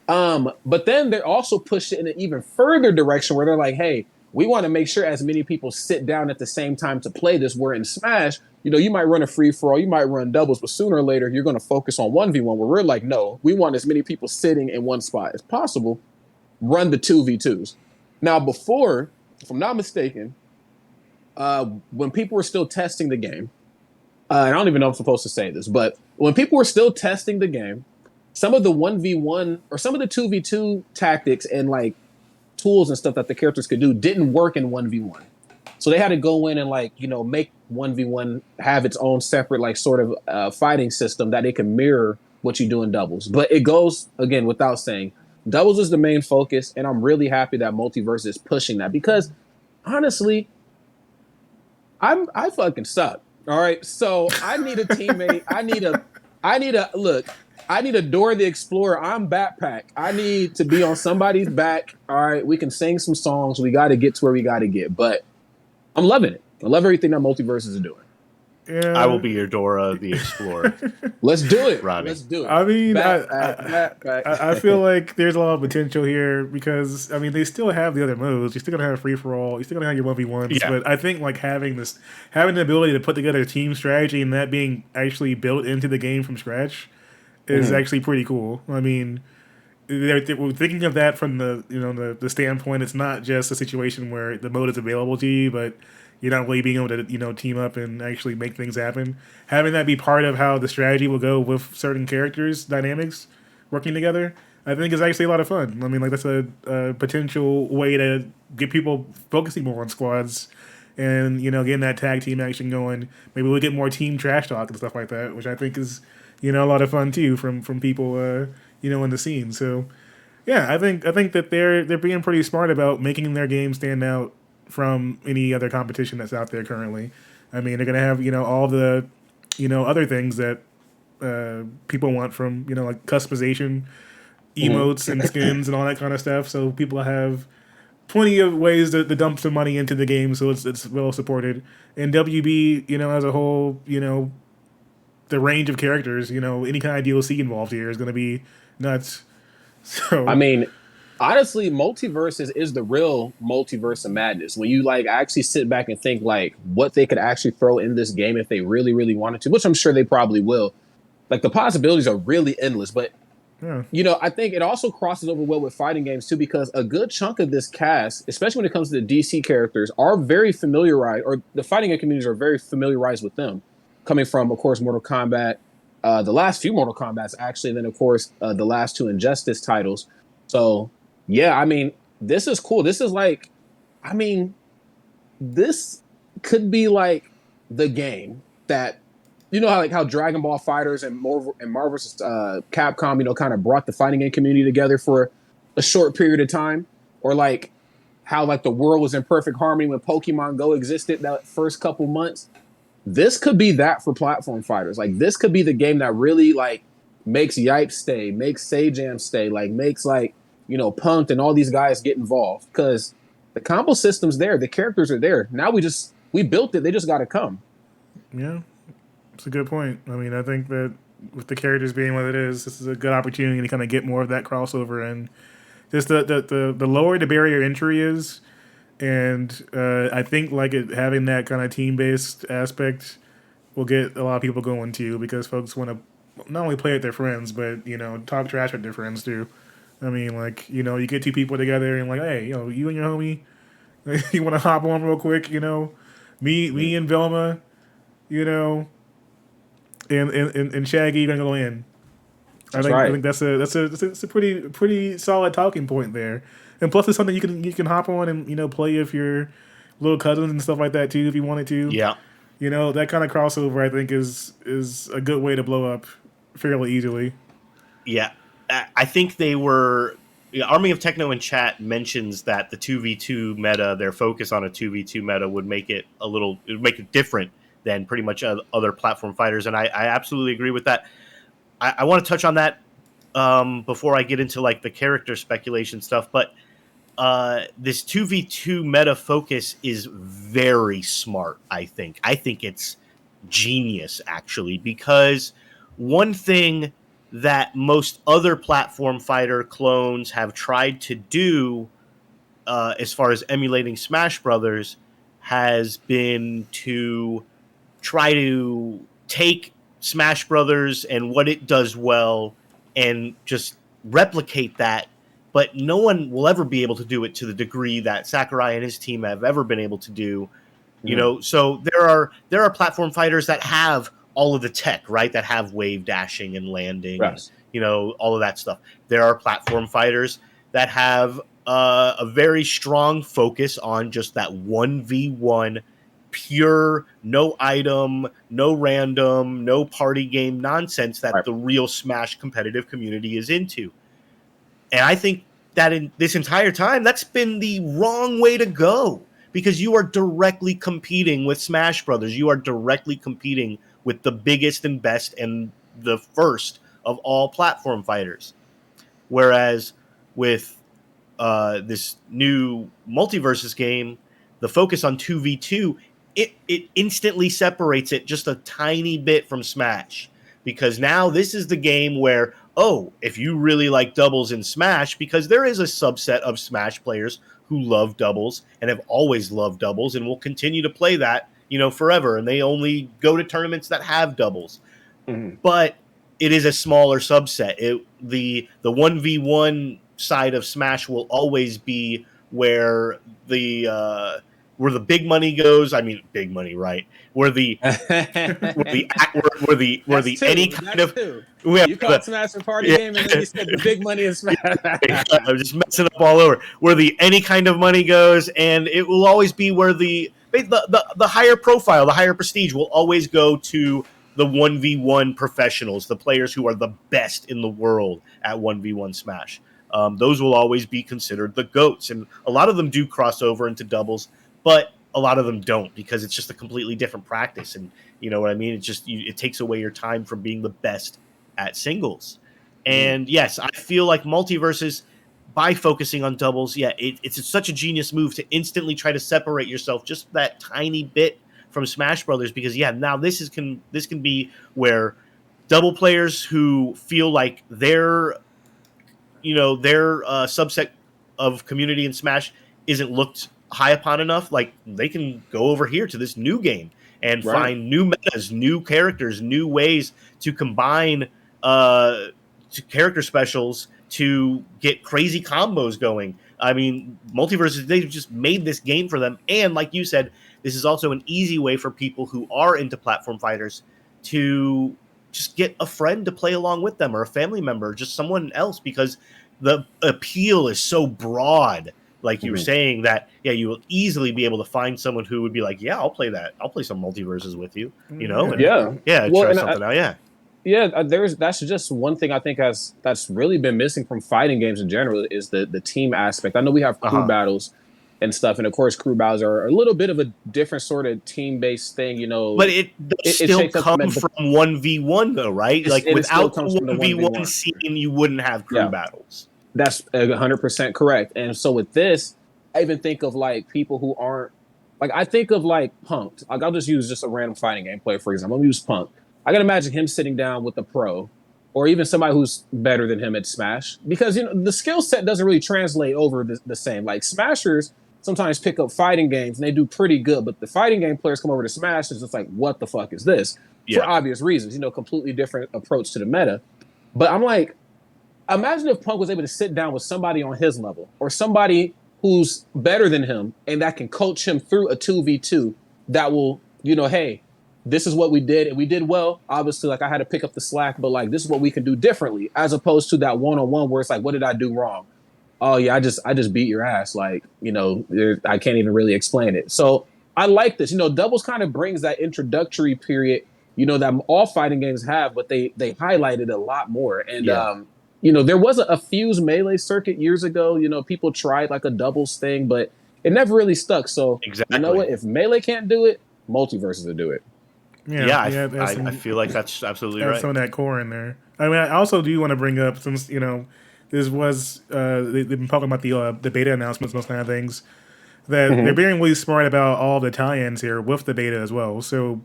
Speaker 4: But then they also push it in an even further direction where they're like, hey, we want to make sure as many people sit down at the same time to play this. Where in Smash, you might run a free-for-all, you might run doubles, but sooner or later, you're going to focus on 1v1, where we're like, no, we want as many people sitting in one spot as possible. Run the 2v2s. Now, before, if I'm not mistaken, when people were still testing the game, and I don't even know if I'm supposed to say this, but when people were still testing the game, some of the 1v1 or some of the 2v2 tactics and like tools and stuff that the characters could do didn't work in 1v1. So they had to go in and make 1v1 have its own separate like sort of fighting system that it can mirror what you do in doubles. But it goes, again, without saying, doubles is the main focus, and I'm really happy that MultiVersus is pushing that because honestly, I fucking suck. All right. So I need a teammate. I need a Dora the Explorer. I'm backpack. I need to be on somebody's back. All right. We can sing some songs. We got to get to where we got to get. But I'm loving it. I love everything that MultiVersus is doing.
Speaker 1: Yeah.
Speaker 2: I will be your Dora the Explorer.
Speaker 4: Let's do it,
Speaker 2: Rodney.
Speaker 4: Let's do it.
Speaker 1: I mean,
Speaker 4: backpack.
Speaker 1: I feel like there's a lot of potential here because they still have the other modes. You're still gonna have free for all. You're still gonna have your 1v1s.
Speaker 2: Yeah.
Speaker 1: But I think like having the ability to put together a team strategy and that being actually built into the game from scratch is actually pretty cool. I mean, we're thinking of that from the standpoint. It's not just a situation where the mode is available to you, but you're not really being able to team up and actually make things happen. Having that be part of how the strategy will go with certain characters' dynamics working together, I think is actually a lot of fun. That's a potential way to get people focusing more on squads and, getting that tag team action going. Maybe we'll get more team trash talk and stuff like that, which I think is, a lot of fun too from people, in the scene. So, yeah, I think that they're being pretty smart about making their game stand out from any other competition that's out there currently. They're going to have, all the, other things that people want from, like customization, emotes and skins and all that kind of stuff. So people have plenty of ways to dump some money into the game, so it's well supported. And WB, as a whole, the range of characters, any kind of DLC involved here is going to be nuts. So
Speaker 4: honestly, MultiVersus is the real multiverse of madness. When you actually sit back and think what they could actually throw in this game if they really, really wanted to, which I'm sure they probably will. The possibilities are really endless. But I think it also crosses over well with fighting games too, because a good chunk of this cast, especially when it comes to the DC characters, are very familiarized, or the fighting game communities are very familiarized with them, coming from, of course, Mortal Kombat, the last few Mortal Kombats actually, and then of course the last 2 Injustice titles. So. Yeah, this is cool. This is this could be the game that, how Dragon Ball Fighters and Marvel vs. Capcom, kind of brought the fighting game community together for a short period of time, or how the world was in perfect harmony when Pokemon Go existed that first couple months. This could be that for platform fighters. This could be the game that really makes Yipes stay, makes Sajam stay, makes Punked and all these guys get involved, because the combo system's there, the characters are there. Now we built it, they just got to come.
Speaker 1: Yeah, it's a good point. I think that with the characters being what it is, this is a good opportunity to kind of get more of that crossover, and just the lower the barrier entry is, and I think having that kind of team based aspect will get a lot of people going too, because folks want to not only play with their friends, but talk trash with their friends too. You get 2 people together and hey, you and your homie, you want to hop on real quick, me and Velma, and Shaggy gonna go in. I think that's a pretty solid talking point there. And plus, it's something you can hop on and play with your little cousins and stuff like that too if you wanted to.
Speaker 2: Yeah.
Speaker 1: That kind of crossover I think is a good way to blow up fairly easily.
Speaker 2: Yeah, I think they were. Army of Techno in chat mentions that the 2v2 meta, their focus on a 2v2 meta would make it different than pretty much other platform fighters, and I absolutely agree with that. I want to touch on that before I get into like the character speculation stuff, but this 2v2 meta focus is very smart. I think it's genius actually, because one thing that most other platform fighter clones have tried to do as far as emulating Smash Brothers has been to try to take Smash Brothers and what it does well and just replicate that, but no one will ever be able to do it to the degree that Sakurai and his team have ever been able to do. So there are platform fighters that have all of the tech, right? That have wave dashing and landing,
Speaker 4: Yes.
Speaker 2: and, all of that stuff. There are platform fighters that have a very strong focus on just that 1v1, pure, no item, no random, no party game nonsense that the real Smash competitive community is into. And I think that in this entire time, that's been the wrong way to go, because you are directly competing with Smash Brothers. You are directly competing with the biggest and best and the first of all platform fighters. Whereas with this new MultiVersus game, the focus on 2v2, it instantly separates it just a tiny bit from Smash. Because now this is the game where, if you really like doubles in Smash, because there is a subset of Smash players who love doubles and have always loved doubles and will continue to play that, forever. And they only go to tournaments that have doubles. Mm-hmm. But it is a smaller subset. The 1v1 side of Smash will always be where the big money goes. I mean, big money, right? Where the any kind of
Speaker 4: you call it Smash a party game, and then you said the big money is Smash.
Speaker 2: I'm just messing up all over. Where the any kind of money goes, and it will always be where the higher profile, the higher prestige will always go to the 1v1 professionals, the players who are the best in the world at 1v1 Smash. Those will always be considered the GOATs, and a lot of them do cross over into doubles, but a lot of them don't, because it's just a completely different practice. And you know what I mean? It takes away your time from being the best at singles. And yes, I feel like MultiVersus, by focusing on doubles, it's such a genius move to instantly try to separate yourself just that tiny bit from Smash Brothers, because now this can be where double players who feel like their subset of community in Smash isn't looked high upon enough, like they can go over here to this new game and find new metas, new characters, new ways to combine character specials to get crazy combos going. I mean, MultiVersus, they've just made this game for them. And like you said, this is also an easy way for people who are into platform fighters to just get a friend to play along with them, or a family member, just someone else, because the appeal is so broad. Like you were saying, that you will easily be able to find someone who would be like, I'll play that. I'll play some MultiVersus with you,
Speaker 4: Well,
Speaker 2: try something out.
Speaker 4: That's just one thing I think that's really been missing from fighting games in general, is the team aspect. I know we have crew battles and stuff, and of course crew battles are a little bit of a different sort of team-based thing,
Speaker 2: But it still comes from 1v1 though, right? Like without the 1v1 scene, you wouldn't have crew battles.
Speaker 4: That's 100% correct. And so with this, I even think of like people who aren't, like I think of like Punk. Like I'll just use just a random fighting game player, for example. I'm gonna use Punk. I can imagine him sitting down with a pro, or even somebody who's better than him at Smash, because the skill set doesn't really translate over the same. Like Smashers sometimes pick up fighting games and they do pretty good, but the fighting game players come over to Smash and it's just like, what the fuck is this? For obvious reasons, completely different approach to the meta. But I'm like, imagine if Punk was able to sit down with somebody on his level, or somebody who's better than him, and that can coach him through a 2v2 that will, hey, this is what we did, and we did well. Obviously, like I had to pick up the slack, but like this is what we can do differently, as opposed to that one-on-one where it's like, what did I do wrong? Oh yeah, I just beat your ass. Like, I can't even really explain it. So I like this. Doubles kind of brings that introductory period, that all fighting games have, but they highlight it a lot more. And there was a Fuse Melee circuit years ago. People tried like a doubles thing, but it never really stuck. So
Speaker 2: Exactly.
Speaker 4: you know what? If Melee can't do it, MultiVersus will do it.
Speaker 2: I feel like that's absolutely right.
Speaker 1: Some of that core in there. I mean, I also do want to bring up, since this was they've been talking about the beta announcements and those kind of things, that they're being really smart about all the tie-ins here with the beta as well. So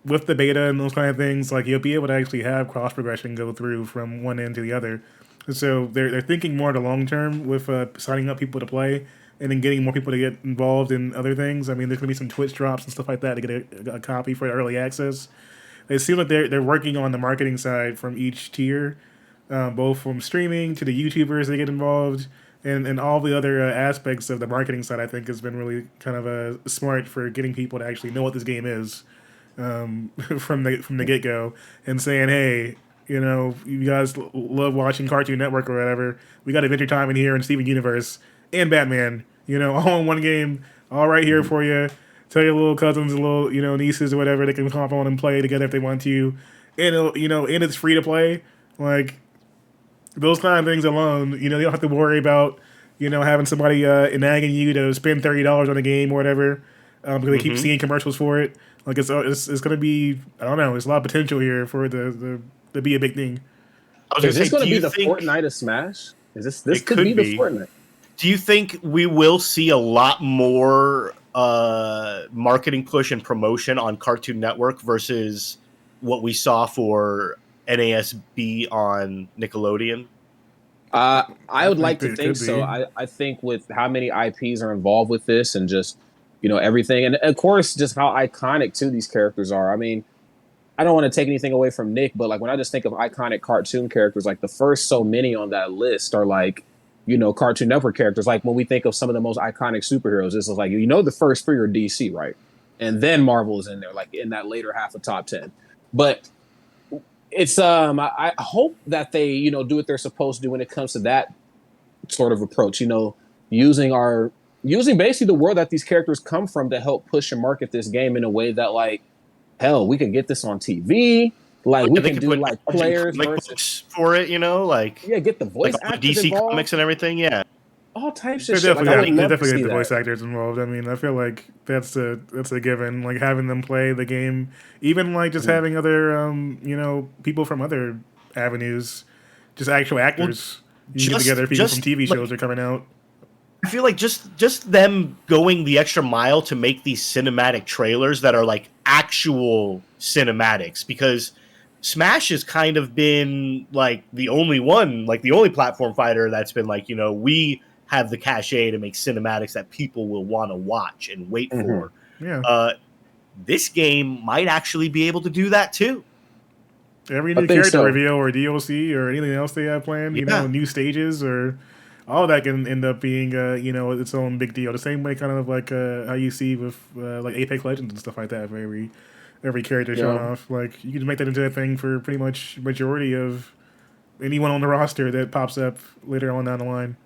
Speaker 1: with the beta and those kind of things, like you'll be able to actually have cross progression go through from one end to the other. So they're thinking more to long term with signing up people to play and then getting more people to get involved in other things. I mean, there's going to be some Twitch drops and stuff like that to get a copy for early access. It seems like they're working on the marketing side from each tier, both from streaming to the YouTubers that get involved, and all the other aspects of the marketing side. I think has been really kind of smart for getting people to actually know what this game is from the get go, and saying, hey, you guys love watching Cartoon Network or whatever. We got Adventure Time in here and Steven Universe and Batman, all in one game, all right here for you. Tell your little cousins, little nieces or whatever, they can hop on and play together if they want to, and and it's free to play. Like those kind of things alone, you don't have to worry about having somebody nagging you to spend $30 on a game or whatever because they keep seeing commercials for it. Like it's going to be, I don't know, there's a lot of potential here for it to be a big thing.
Speaker 4: Is this going to be the Fortnite of Smash? This could be the Fortnite?
Speaker 2: Do you think we will see a lot more marketing push and promotion on Cartoon Network versus what we saw for NASB on Nickelodeon?
Speaker 4: I would like to think so. I think with how many IPs are involved with this and just, everything. And of course, just how iconic too these characters are. I mean, I don't want to take anything away from Nick, but like when I just think of iconic cartoon characters, like the first so many on that list are like, Cartoon Network characters. Like when we think of some of the most iconic superheroes, this is like, the first three are DC, right? And then Marvel is in there, like in that later half of top 10. But it's I hope that they, do what they're supposed to do when it comes to that sort of approach, using basically the world that these characters come from to help push and market this game in a way that, like, hell, we could get this on TV. Like we can do like players
Speaker 2: versus for it,
Speaker 4: get the voice actors
Speaker 2: DC
Speaker 4: involved.
Speaker 2: Comics and everything,
Speaker 4: all types of
Speaker 1: shit. Definitely get the
Speaker 4: that.
Speaker 1: voice actors involved. I mean, I feel like that's a given. Like having them play the game, even like just having other people from other avenues, just actual actors. You get together, people from TV shows are coming out.
Speaker 2: I feel like just them going the extra mile to make these cinematic trailers that are like actual cinematics, because Smash has kind of been like the only one, like the only platform fighter that's been like, we have the cachet to make cinematics that people will want to watch and wait for.
Speaker 1: Yeah.
Speaker 2: This game might actually be able to do that too.
Speaker 1: Every new character reveal or DLC or anything else they have planned, new stages or all that can end up being, its own big deal. The same way kind of like how you see with like Apex Legends and stuff like that. Every character showing off, like you can make that into a thing for pretty much majority of anyone on the roster that pops up later on down the line.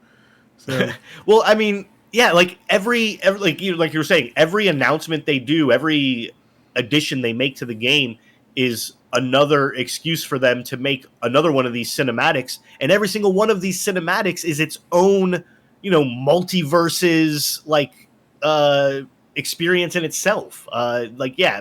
Speaker 1: So,
Speaker 2: well, I mean, yeah, like every like you were saying, every announcement they do, every addition they make to the game is another excuse for them to make another one of these cinematics, and every single one of these cinematics is its own, multiverses like experience in itself.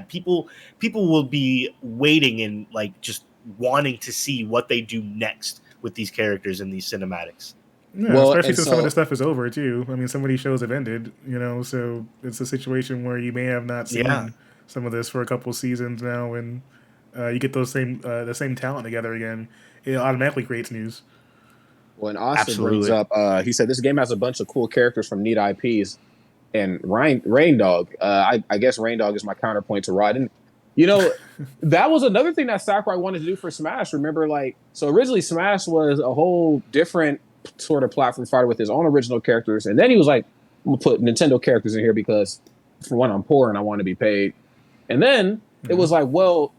Speaker 2: People will be waiting and like just wanting to see what they do next with these characters in these cinematics.
Speaker 1: Yeah, especially since some of the stuff is over too. I mean, some of these shows have ended, so it's a situation where you may have not seen some of this for a couple seasons now, and you get those the same talent together again. It automatically creates news.
Speaker 4: Well, and Austin brings up, he said this game has a bunch of cool characters from neat IPs, and Rain Dog. I guess Rain Dog is my counterpoint to Rod. And that was another thing that Sakurai wanted to do for Smash. Remember, so originally Smash was a whole different sort of platform fighter with his own original characters, and then he was like, I'm gonna put Nintendo characters in here because for one, I'm poor and I want to be paid. And then it was like, well,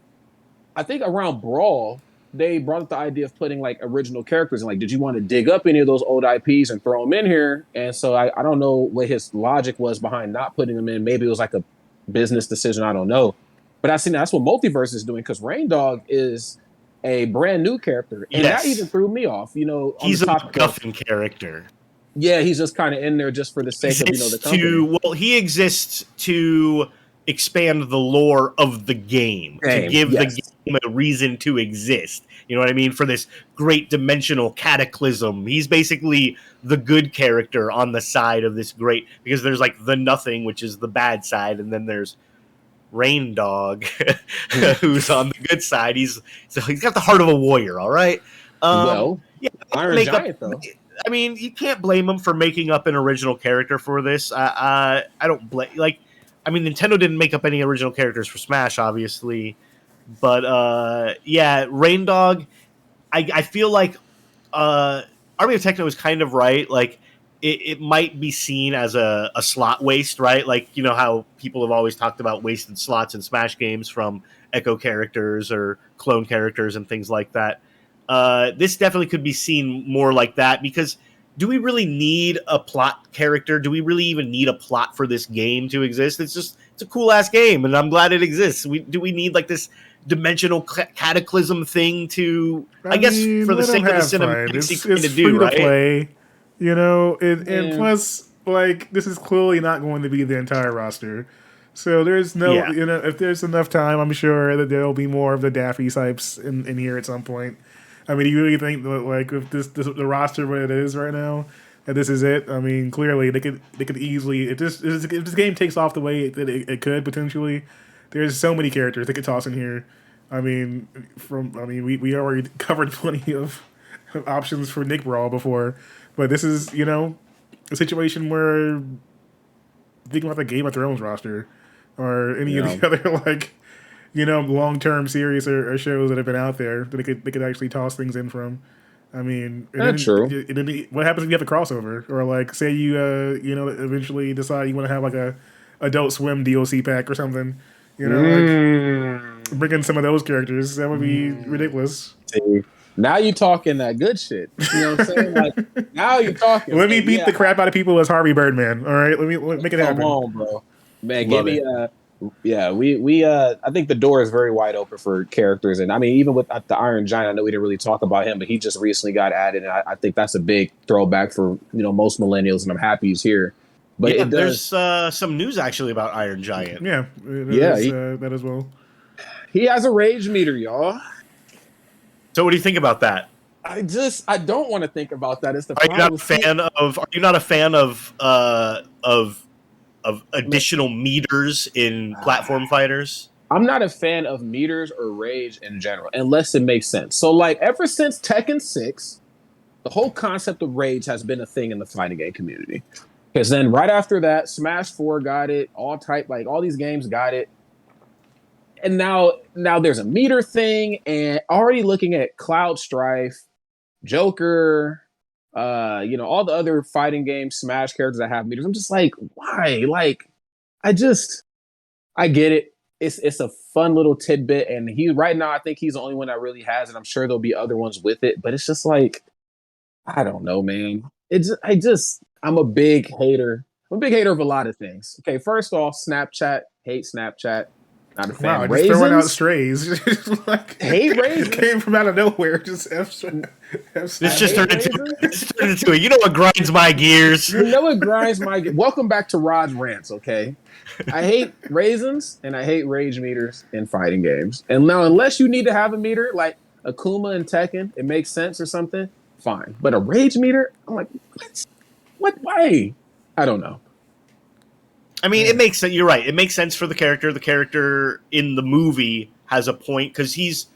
Speaker 4: I think around Brawl, they brought up the idea of putting like original characters and like, did you want to dig up any of those old IPs and throw them in here? And so I don't know what his logic was behind not putting them in. Maybe it was like a business decision. I don't know. But I seen that's what MultiVersus is doing because Rain Dog is a brand new character. And that even threw me off, you know.
Speaker 2: He's a MacGuffin character.
Speaker 4: Yeah, he's just kind of in there just for the sake of, you know, the company.
Speaker 2: He exists to expand the lore of the game, to give the game a reason to exist. You know what I mean? For this great dimensional cataclysm. He's basically the good character on the side of this great, because there's like the nothing, which is the bad side, and then there's Rain Dog, who's on the good side. He's got the heart of a warrior, all right?
Speaker 4: Iron Giant, though.
Speaker 2: I mean, you can't blame him for making up an original character for this. I don't blame, like, I mean, Nintendo didn't make up any original characters for Smash, obviously. But, yeah, Rain Dog, I feel like Army of Techno is kind of right. Like, it might be seen as a slot waste, right? Like, you know how people have always talked about wasted slots in Smash games from Echo characters or clone characters and things like that. This definitely could be seen more like that, because do we really need a plot character? Do we really even need a plot for this game to exist? It's a cool ass game, and I'm glad it exists. Do we need like this dimensional cataclysm thing to? I guess for the sake of the cinematics,
Speaker 1: it's free to play, you know. And plus, like, this is clearly not going to be the entire roster. So there's no, you know, if there's enough time, I'm sure that there'll be more of the Daffy types in here at some point. I mean, do you really think that, like, if the roster what it is right now, that this is it? I mean, clearly they could easily, if this game takes off the way that it could potentially, there's so many characters they could toss in here. I mean, we already covered plenty of options for Nick Brawl before, but this is, you know, a situation where thinking about the Game of Thrones roster or any of the other, like, you know, long-term series or shows that have been out there that they could actually toss things in from. I mean,
Speaker 4: that's true.
Speaker 1: What happens if you have a crossover, or like, say you you know, eventually decide you want to have like a Adult Swim DLC pack or something, you know, like bring in some of those characters. That would be ridiculous.
Speaker 4: See, now you talking that good shit. You know what I'm saying? Like, now you're talking.
Speaker 1: Let me beat the crap out of people as Harvey Birdman. All right, let me make it happen.
Speaker 4: Come on, bro. Man, give me we I think the door is very wide open for characters, and I mean, even with the Iron Giant, I know we didn't really talk about him, but he just recently got added, and I think that's a big throwback for, you know, most millennials, and I'm happy he's here. But
Speaker 2: there's some news actually about Iron Giant.
Speaker 1: Yeah, that as well.
Speaker 4: He has a rage meter, y'all.
Speaker 2: So what do you think about that?
Speaker 4: I don't want to think about that. It's the
Speaker 2: Are you not a fan of additional meters in platform fighters?
Speaker 4: I'm not a fan of meters or rage in general, unless it makes sense. So, like, ever since Tekken 6, the whole concept of rage has been a thing in the fighting game community. Because then right after that, Smash 4 got it, all these games got it. And now there's a meter thing, and already looking at Cloud Strife, Joker, you know, all the other fighting game Smash characters that have meters. I'm just like, why? Like, I get it. It's a fun little tidbit, and right now I think he's the only one that really has it. I'm sure there'll be other ones with it, but it's just like, I don't know, man. I'm a big hater. I'm a big hater of a lot of things. Okay, first off, Snapchat. Hate Snapchat. Not a fan.
Speaker 1: Wow, just throwing out strays. Like,
Speaker 4: hate raisins.
Speaker 1: Came from out of nowhere. This
Speaker 2: just turned into it. You know what grinds my gears?
Speaker 4: You know what grinds my gears? Welcome back to Rod's Rants, okay? I hate raisins and I hate rage meters in fighting games. And now, unless you need to have a meter, like Akuma and Tekken, it makes sense or something, fine. But a rage meter, I'm like, what? Why? I don't know.
Speaker 2: I mean, it makes sense. You're right. It makes sense for the character. The character in the movie has a point because he's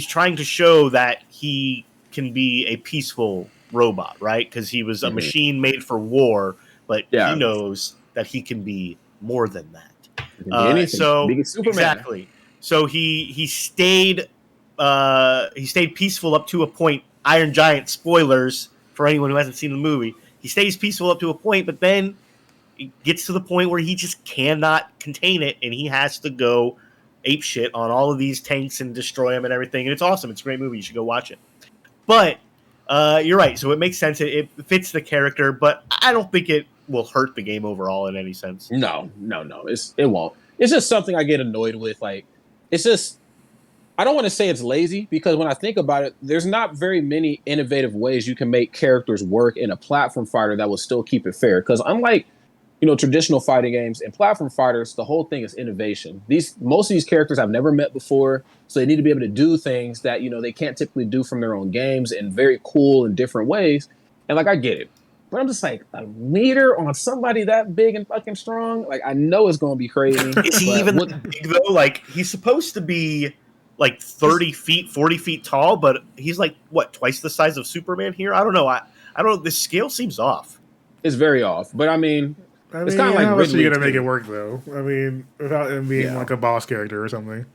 Speaker 2: trying to show that he can be a peaceful robot, right? Because he was a machine made for war, but he knows that he can be more than that. So exactly. So he stayed peaceful up to a point. Iron Giant, spoilers for anyone who hasn't seen the movie. He stays peaceful up to a point, but then it gets to the point where he just cannot contain it, and he has to go ape shit on all of these tanks and destroy them and everything. And it's awesome. It's a great movie. You should go watch it. But you're right. So it makes sense. It fits the character, but I don't think it will hurt the game overall in any sense.
Speaker 4: No. It won't. It's just something I get annoyed with. Like, it's just, I don't want to say it's lazy, because when I think about it, there's not very many innovative ways you can make characters work in a platform fighter that will still keep it fair. Because unlike, traditional fighting games and platform fighters, the whole thing is innovation. Most of these characters I've never met before, so they need to be able to do things that, they can't typically do from their own games in very cool and different ways. And like, I get it. But I'm just like, a meter on somebody that big and fucking strong? Like, I know it's going to be crazy.
Speaker 2: Is he even that big, though? Like, he's supposed to be like 30 feet, 40 feet tall, but he's like, what, twice the size of Superman here? I don't know. I don't know. The scale seems off.
Speaker 4: It's very off. But I mean, it's kind of like
Speaker 1: how else are you
Speaker 4: Ridley
Speaker 1: gonna make it work though? I mean, without him being like a boss character or something,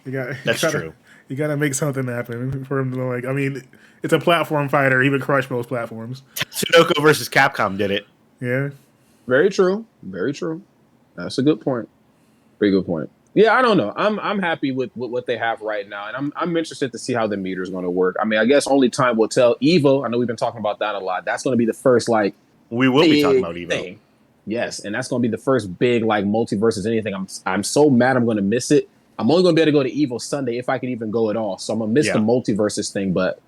Speaker 2: True.
Speaker 1: You gotta make something happen for him to like. I mean, it's a platform fighter. He would crush most platforms.
Speaker 2: Sudoku versus Capcom did it.
Speaker 1: Yeah.
Speaker 4: Very true. Very true. That's a good point. Very good point. Yeah, I don't know. I'm happy with what they have right now, and I'm interested to see how the meter is going to work. I mean, I guess only time will tell. Evo, I know we've been talking about that a lot. That's going to be the first
Speaker 2: we will be talking about Evo.
Speaker 4: Thing. Yes, and that's going to be the first big MultiVersus anything. I'm so mad I'm going to miss it. I'm only going to be able to go to Evo Sunday if I can even go at all. So I'm going to miss the MultiVersus thing. But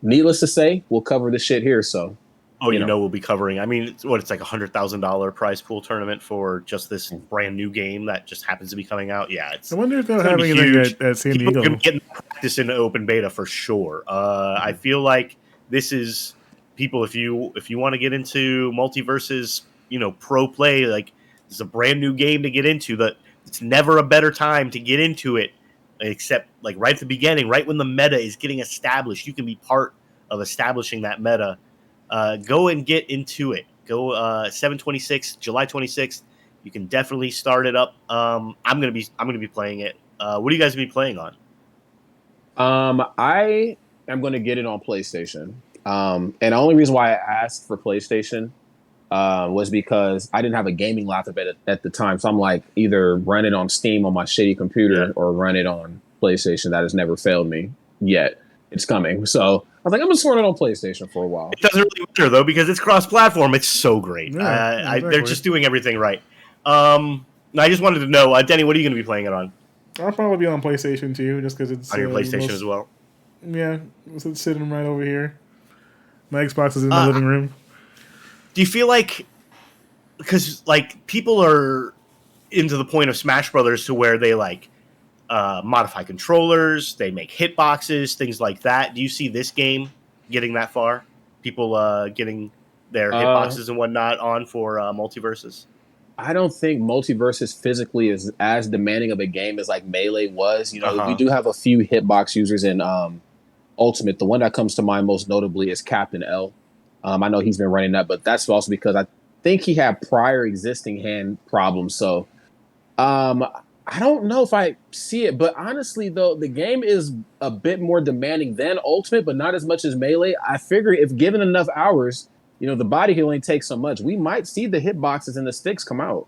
Speaker 4: needless to say, we'll cover the shit here. So
Speaker 2: we'll be covering. I mean, it's like $100,000 prize pool tournament for just this brand new game that just happens to be coming out. Yeah,
Speaker 1: I wonder if they'll have anything at San Diego.
Speaker 2: People can get practice in open beta for sure. I feel like this is people. If you want to get into MultiVersus, pro play, like it's a brand new game to get into. That it's never a better time to get into it, except like right at the beginning, right when the meta is getting established. You can be part of establishing that meta. Go and get into it. Go 7/26, July 26th. You can definitely start it up. I'm gonna be playing it. What are you guys gonna be playing on?
Speaker 4: I am going to get it on PlayStation. And the only reason why I asked for PlayStation was because I didn't have a gaming laptop at the time. So I'm like, either run it on Steam on my shitty computer or run it on PlayStation. That has never failed me yet. It's coming. So I was like, I'm just running it on PlayStation for a while.
Speaker 2: It doesn't really matter, though, because it's cross-platform. It's so great.
Speaker 1: Yeah, exactly.
Speaker 2: They're just doing everything right. I just wanted to know, Denny, what are you going to be playing it on?
Speaker 1: I'll probably be on PlayStation too, just because it's
Speaker 2: on your PlayStation as well.
Speaker 1: Yeah, it's sitting right over here. My Xbox is in the living room.
Speaker 2: Do you feel like, because people are into the point of Smash Brothers to where they modify controllers, they make hitboxes, things like that. Do you see this game getting that far? People getting their hitboxes and whatnot on for MultiVersus?
Speaker 4: I don't think MultiVersus physically is as demanding of a game as Melee was. We do have a few hitbox users in Ultimate. The one that comes to mind most notably is Captain L. I know he's been running that, but that's also because I think he had prior existing hand problems. So I don't know if I see it, but honestly, though, the game is a bit more demanding than Ultimate, but not as much as Melee. I figure if given enough hours, the body can only take so much. We might see the hitboxes and the sticks come out.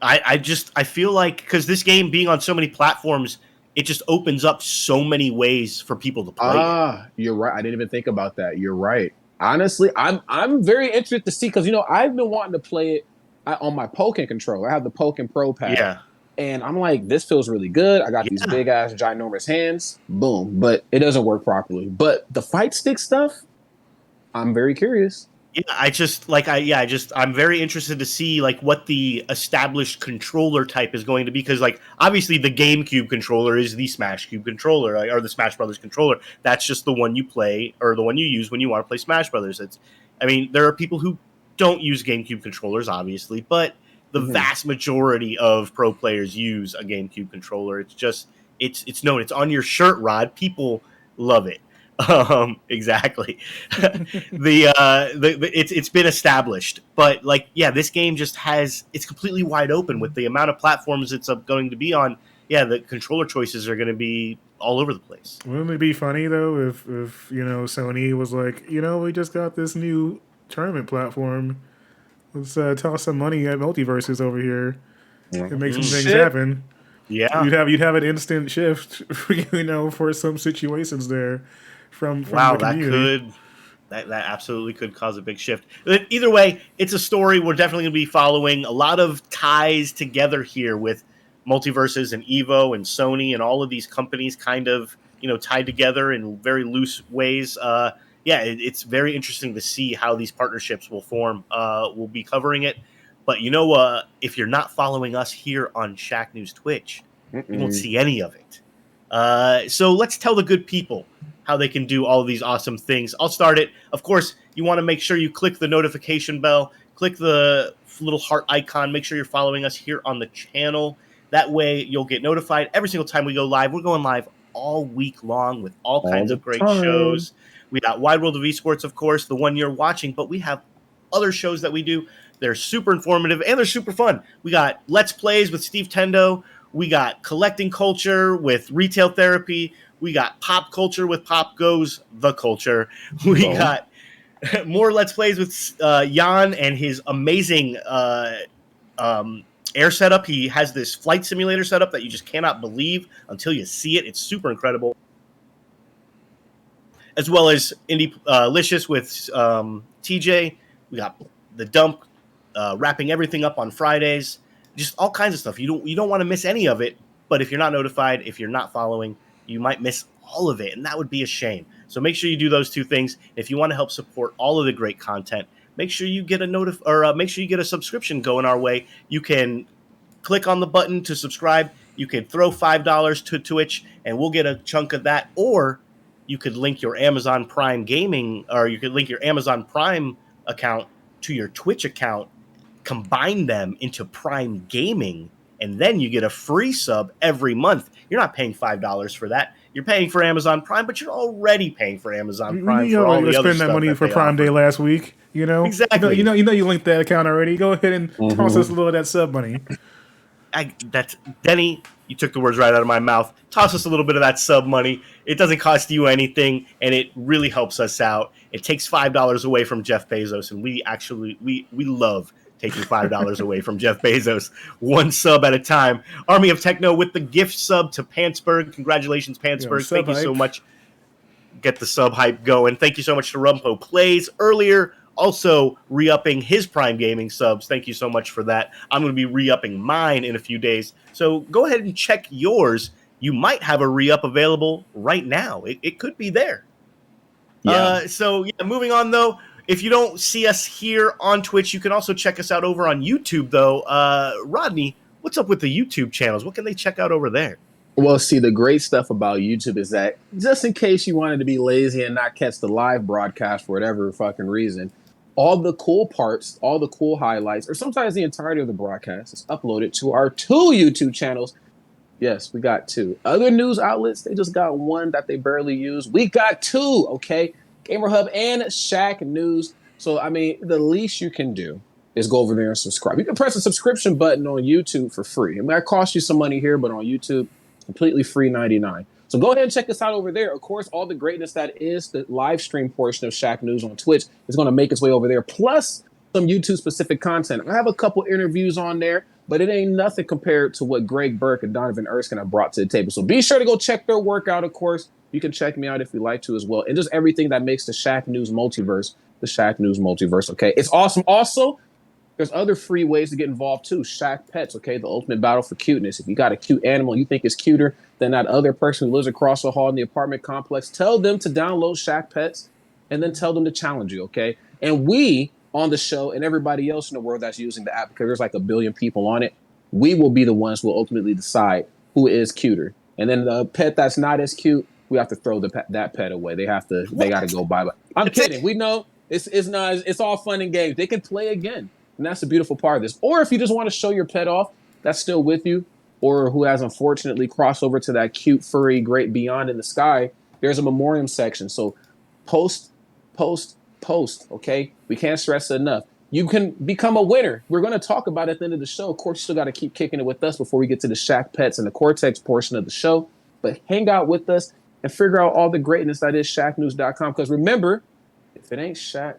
Speaker 2: I feel like, because this game being on so many platforms, it just opens up so many ways for people to play.
Speaker 4: You're right. I didn't even think about that. You're right. Honestly, I'm very interested to see, because I've been wanting to play it on my Pokken controller. I have the Pokken Pro pad.
Speaker 2: Yeah.
Speaker 4: And I'm like, this feels really good. I got these big ass ginormous hands. Boom. But it doesn't work properly. But the fight stick stuff, I'm very curious.
Speaker 2: Yeah, I'm very interested to see what the established controller type is going to be, because obviously the GameCube controller is the Smash Cube controller, or the Smash Brothers controller. That's just the one you play, or the one you use when you want to play Smash Brothers. There are people who don't use GameCube controllers, obviously, but the vast majority of pro players use a GameCube controller. It's known. It's on your shirt, Rod. People love it. Exactly. It's been established, but this game just it's completely wide open with the amount of platforms it's going to be on. Yeah, the controller choices are going to be all over the place.
Speaker 1: Wouldn't it be funny though if Sony was like, we just got this new tournament platform. Let's toss some money at MultiVersus over here and make some things
Speaker 2: Shit.
Speaker 1: happen.
Speaker 2: Yeah.
Speaker 1: You'd have an instant shift, for some situations there from
Speaker 2: Wow,
Speaker 1: the community.
Speaker 2: that absolutely could cause a big shift. But either way, it's a story we're definitely going to be following. A lot of ties together here with MultiVersus and Evo and Sony and all of these companies kind of tied together in very loose ways. Yeah, it's very interesting to see how these partnerships will form. We'll be covering it, but if you're not following us here on Shacknews Twitch, you won't see any of it. So let's tell the good people how they can do all of these awesome things. I'll start it. Of course, you want to make sure you click the notification bell, click the little heart icon, make sure you're following us here on the channel. That way you'll get notified every single time we go live. We're going live all week long with all kinds of great shows. We got Wide World of Esports, of course, the one you're watching, but we have other shows that we do. They're super informative and they're super fun. We got Let's Plays with Steve Tendo. We got Collecting Culture with Retail Therapy. We got Pop Culture with Pop Goes the Culture. We got more Let's Plays with Jan and his amazing air setup. He has this flight simulator setup that you just cannot believe until you see it. It's super incredible. As well as Indie Licious with TJ. We got The Dump wrapping everything up on Fridays. Just all kinds of stuff. You don't want to miss any of it. But if you're not notified, if you're not following, you might miss all of it, and that would be a shame. So make sure you do those two things. If you want to help support all of the great content, make sure you get make sure you get a subscription going our way. You can click on the button to subscribe. You can throw $5 to Twitch, and we'll get a chunk of that. Or you could link your Amazon Prime Gaming, or you could link your Amazon Prime account to your Twitch account, combine them into Prime Gaming, and then you get a free sub every month. You're not paying $5 for that. You're paying for Amazon Prime, but you're already paying for Amazon Prime for all the other
Speaker 1: spend
Speaker 2: stuff
Speaker 1: that money for Prime Day last week.
Speaker 2: Exactly.
Speaker 1: You linked that account already. Go ahead and toss us a little of that sub money.
Speaker 2: That's Denny. You took the words right out of my mouth. Toss us a little bit of that sub money. It doesn't cost you anything, and it really helps us out. It takes $5 away from Jeff Bezos, and we love taking $5 away from Jeff Bezos, one sub at a time. Army of Techno with the gift sub to Pantsberg. Congratulations, Pantsberg. Thank you so much. Get the sub hype going. Thank you so much to Rumpo Plays earlier. Also re-upping his Prime Gaming subs. Thank you so much for that. I'm going to be re-upping mine in a few days. So go ahead and check yours. You might have a re-up available right now. It could be there. Yeah. Moving on, though. If you don't see us here on Twitch, you can also check us out over on YouTube, though. Rodney, what's up with the YouTube channels? What can they check out over there?
Speaker 4: Well, see, the great stuff about YouTube is that just in case you wanted to be lazy and not catch the live broadcast for whatever fucking reason, all the cool parts, all the cool highlights, or sometimes the entirety of the broadcast is uploaded to our 2 YouTube channels. Yes, we got 2. Other news outlets, they just got 1 that they barely use. We got 2, okay? Gamer Hub and Shacknews. So, I mean, the least you can do is go over there and subscribe. You can press the subscription button on YouTube for free. It might cost you some money here, but on YouTube, completely free 99. So go ahead and check us out over there. Of course, all the greatness that is the live stream portion of Shacknews on Twitch is going to make its way over there, plus some YouTube-specific content. I have a couple interviews on there, but it ain't nothing compared to what Greg Burke and Donovan Erskine have brought to the table. So be sure to go check their work out, of course. You can check me out if you like to as well. And just everything that makes the Shacknews multiverse, the Shacknews multiverse, okay? It's awesome. Also, there's other free ways to get involved too. Shack Pets, okay? The ultimate battle for cuteness. If you got a cute animal you think is cuter than that other person who lives across the hall in the apartment complex, tell them to download Shack Pets and then tell them to challenge you, okay? And we on the show and everybody else in the world that's using the app, because there's like 1 billion people on it, we will be the ones who will ultimately decide who is cuter. And then the pet that's not as cute, we have to throw that pet away. They got to go bye-bye. I'm kidding. We know it's all fun and games. They can play again. And that's the beautiful part of this. Or if you just want to show your pet off that's still with you, or who has unfortunately crossed over to that cute, furry, great beyond in the sky, there's a memoriam section. So post, okay? We can't stress it enough. You can become a winner. We're going to talk about it at the end of the show. Of course, you still got to keep kicking it with us before we get to the Shack Pets and the Cortex portion of the show. But hang out with us and figure out all the greatness that is Shacknews.com. Because remember, if it ain't Shaq,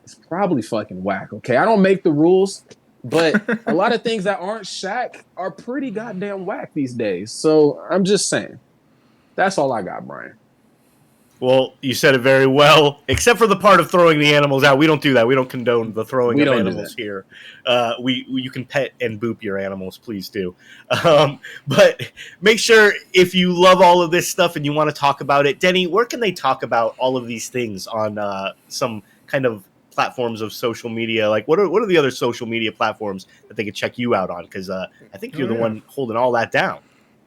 Speaker 4: it's probably fucking whack. Okay, I don't make the rules, but a lot of things that aren't Shaq are pretty goddamn whack these days. So I'm just saying. That's all I got, Brian.
Speaker 2: Well, you said it very well, except for the part of throwing the animals out. We don't do that. We don't condone the throwing of animals here. You can pet and boop your animals, please do. But make sure, if you love all of this stuff and you want to talk about it, Denny, where can they talk about all of these things on some kind of platforms of social media? Like, what are the other social media platforms that they could check you out on? Because I think you're the one holding all that down.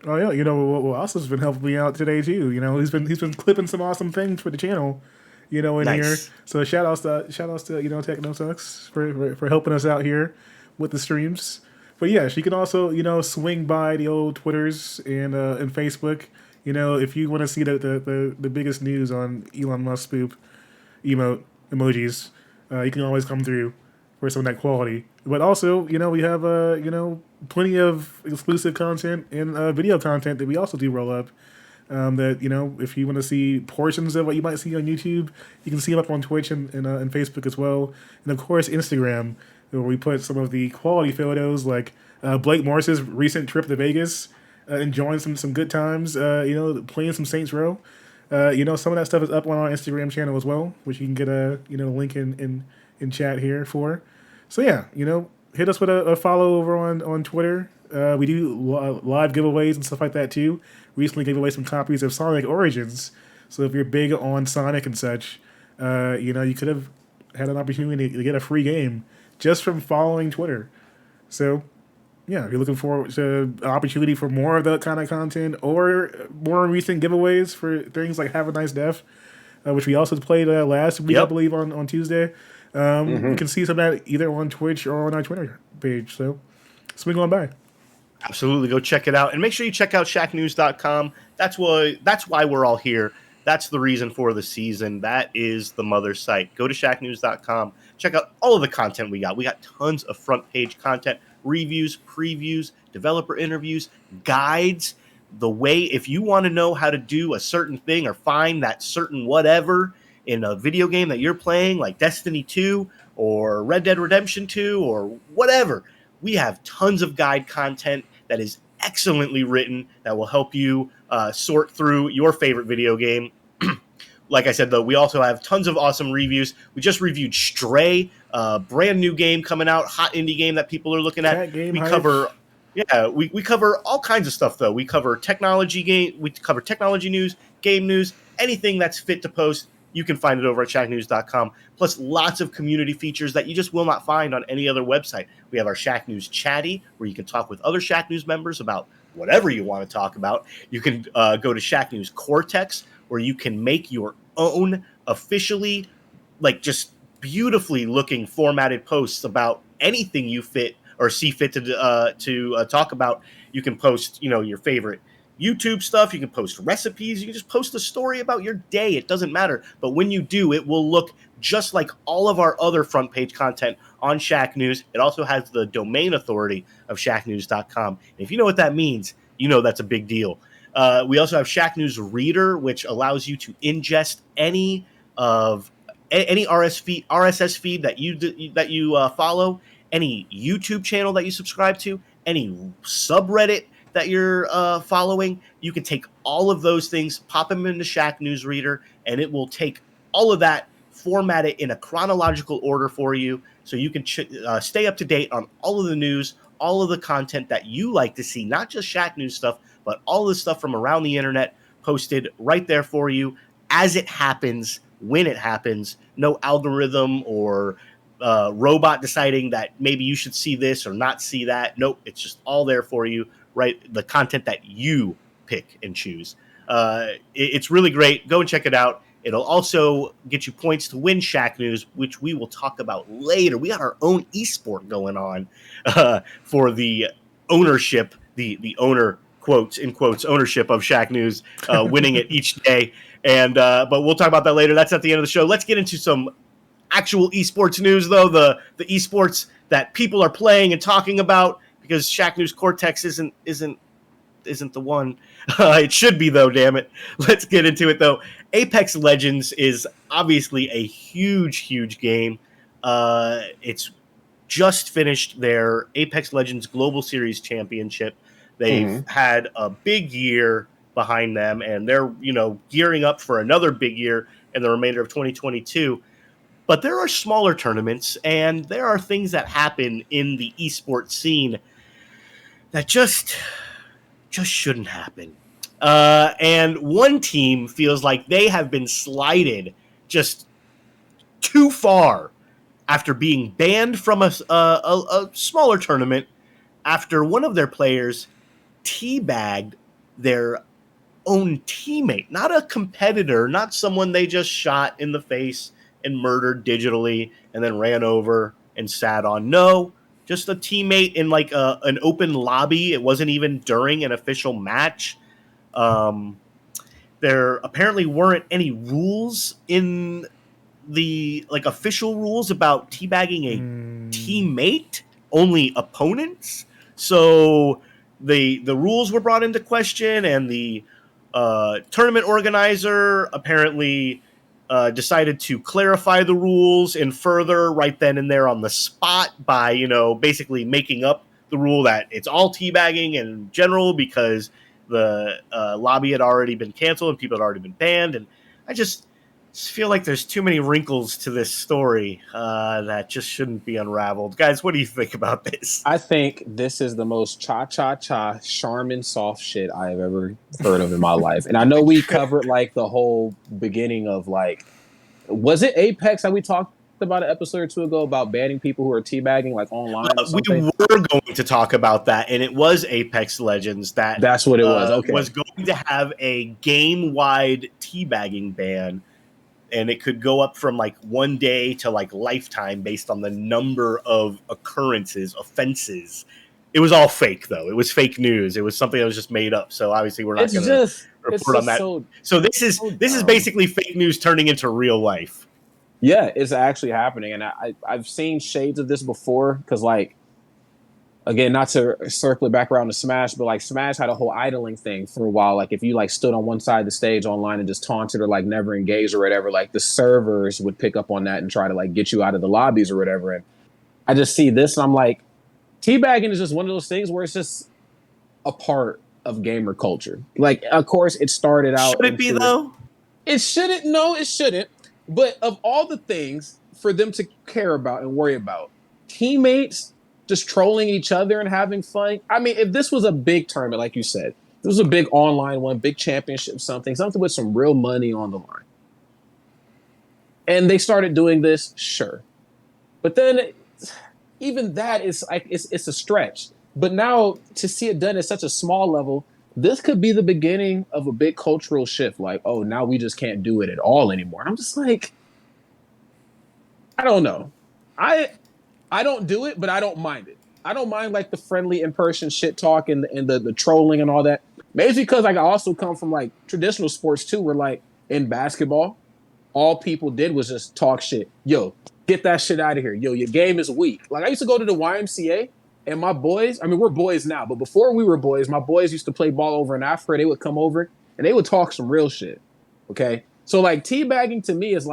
Speaker 1: Oh yeah, Austin's been helping me out today too. He's been clipping some awesome things for the channel, in
Speaker 2: Nice.
Speaker 1: here. So shout outs to Techno Sucks for helping us out here with the streams. But yeah, she can also swing by the old Twitters and Facebook. If you want to see the biggest news on Elon Musk spoop emojis, you can always come through for some of that quality. But also, we have plenty of exclusive content and video content that we also do roll up. That if you want to see portions of what you might see on YouTube, you can see them up on Twitch and Facebook as well, and of course Instagram, where we put some of the quality photos, like Blake Morris's recent trip to Vegas, enjoying some good times, playing some Saints Row. Some of that stuff is up on our Instagram channel as well, which you can get a link in chat here for. So yeah, hit us with a follow over on Twitter. We do live giveaways and stuff like that too. Recently gave away some copies of Sonic Origins. So if you're big on Sonic and such, you could have had an opportunity to get a free game just from following Twitter. So yeah, if you're looking forward to an opportunity for more of that kind of content or more recent giveaways for things like Have a Nice Death, which we also played last week, I believe, on Tuesday. You can see some of that either on Twitch or on our Twitter page. So swing on by.
Speaker 2: Absolutely. Go check it out. And make sure you check out Shacknews.com. That's why we're all here. That's the reason for the season. That is the mother site. Go to Shacknews.com. Check out all of the content we got. We got tons of front page content, reviews, previews, developer interviews, guides. If you want to know how to do a certain thing or find that certain whatever in a video game that you're playing, like Destiny 2 or Red Dead Redemption 2 or whatever, we have tons of guide content that is excellently written that will help you sort through your favorite video game. Like I said, though, we also have tons of awesome reviews. We just reviewed Stray, brand new game coming out, hot indie game that people are looking at. We cover all kinds of stuff, though. We cover technology news, game news, anything that's fit to post. You can find it over at Shacknews.com, plus lots of community features that you just will not find on any other website. We have our Shack News Chatty, where you can talk with other Shack News members about whatever you want to talk about. You can go to Shack News Cortex, where you can make your own officially, just beautifully looking formatted posts about anything you see fit to talk about. You can post, your favorite YouTube stuff. You can post recipes. You can just post a story about your day. It doesn't matter. But when you do, it will look just like all of our other front page content on Shack News. It also has the domain authority of shacknews.com. And if you know what that means, that's a big deal. We also have Shack News Reader, which allows you to ingest any RSS feed that you follow, any YouTube channel that you subscribe to, any subreddit that you're following. You can take all of those things, pop them into Shack News Reader, and it will take all of that, format it in a chronological order for you, so you can stay up to date on all of the news, all of the content that you like to see, not just Shack News stuff, but all the stuff from around the internet posted right there for you as it happens, when it happens. No algorithm or robot deciding that maybe you should see this or not see that. Nope, it's just all there for you, right? The content that you pick and choose. It's really great. Go and check it out. It'll also get you points to win Shack News, which we will talk about later. We got our own esport going on for the ownership, the owner, quotes in quotes, ownership of Shack News, winning it each day. And but we'll talk about that later. That's at the end of the show. Let's get into some actual esports news, though, the esports that people are playing and talking about, because Shack News Cortex isn't the one. It should be, though, damn it. Let's get into it, though. Apex Legends is obviously a huge game. It's just finished their Apex Legends Global Series Championship. They've had a big year behind them, and they're, gearing up for another big year in the remainder of 2022. But there are smaller tournaments, and there are things that happen in the esports scene that just shouldn't happen. And one team feels like they have been slighted just too far after being banned from a smaller tournament after one of their players teabagged their own teammate, not a competitor, not someone they just shot in the face and murdered digitally and then ran over and sat on. No, just a teammate in like an open lobby. It wasn't even during an official match. There apparently weren't any rules in the official rules about teabagging a teammate, only opponents. So the rules were brought into question, and the tournament organizer apparently decided to clarify the rules and further right then and there on the spot by basically making up the rule that it's all teabagging in general because the lobby had already been canceled and people had already been banned. And I just feel like there's too many wrinkles to this story that just shouldn't be unraveled. Guys, what do you think about this?
Speaker 4: I think this is the most cha-cha-cha, Charmin soft shit I have ever heard of in my life. And I know we covered like the whole beginning of was it Apex that we talked about an episode or two ago about banning people who are teabagging like online or something?
Speaker 2: We were going to talk about that, and it was Apex Legends that's
Speaker 4: what it was. Okay,
Speaker 2: was going to have a game-wide teabagging ban, and it could go up from 1 day to lifetime based on the number of offenses. It was all fake, though. It was fake news. It was something that was just made up. So obviously, we're not going to report on that. So this is basically fake news turning into real life.
Speaker 4: Yeah, it's actually happening, and I've seen shades of this before because again, not to circle it back around to Smash, but Smash had a whole idling thing for a while. If you stood on one side of the stage online and just taunted or never engaged or whatever, the servers would pick up on that and try to get you out of the lobbies or whatever. And I just see this and I'm like, teabagging is just one of those things where it's just a part of gamer culture. Of course, it started out.
Speaker 2: Should it be though?
Speaker 4: It shouldn't. No, it shouldn't. But of all the things for them to care about and worry about, teammates just trolling each other and having fun. I mean, if this was a big tournament, like you said, this was a big online one, big championship, something with some real money on the line. And they started doing this, sure. But then even that is it's a stretch. But now to see it done at such a small level, this could be the beginning of a big cultural shift. Oh, now we just can't do it at all anymore. I'm just I don't know. I don't do it, but I don't mind it. I don't mind the friendly in-person shit talk and the trolling and all that. Maybe because I also come from traditional sports too, where in basketball, all people did was just talk shit. Yo, get that shit out of here. Yo, your game is weak. I used to go to the YMCA and my boys, I mean, we're boys now, but before we were boys, my boys used to play ball over in Africa. They would come over and they would talk some real shit. Okay. So teabagging to me is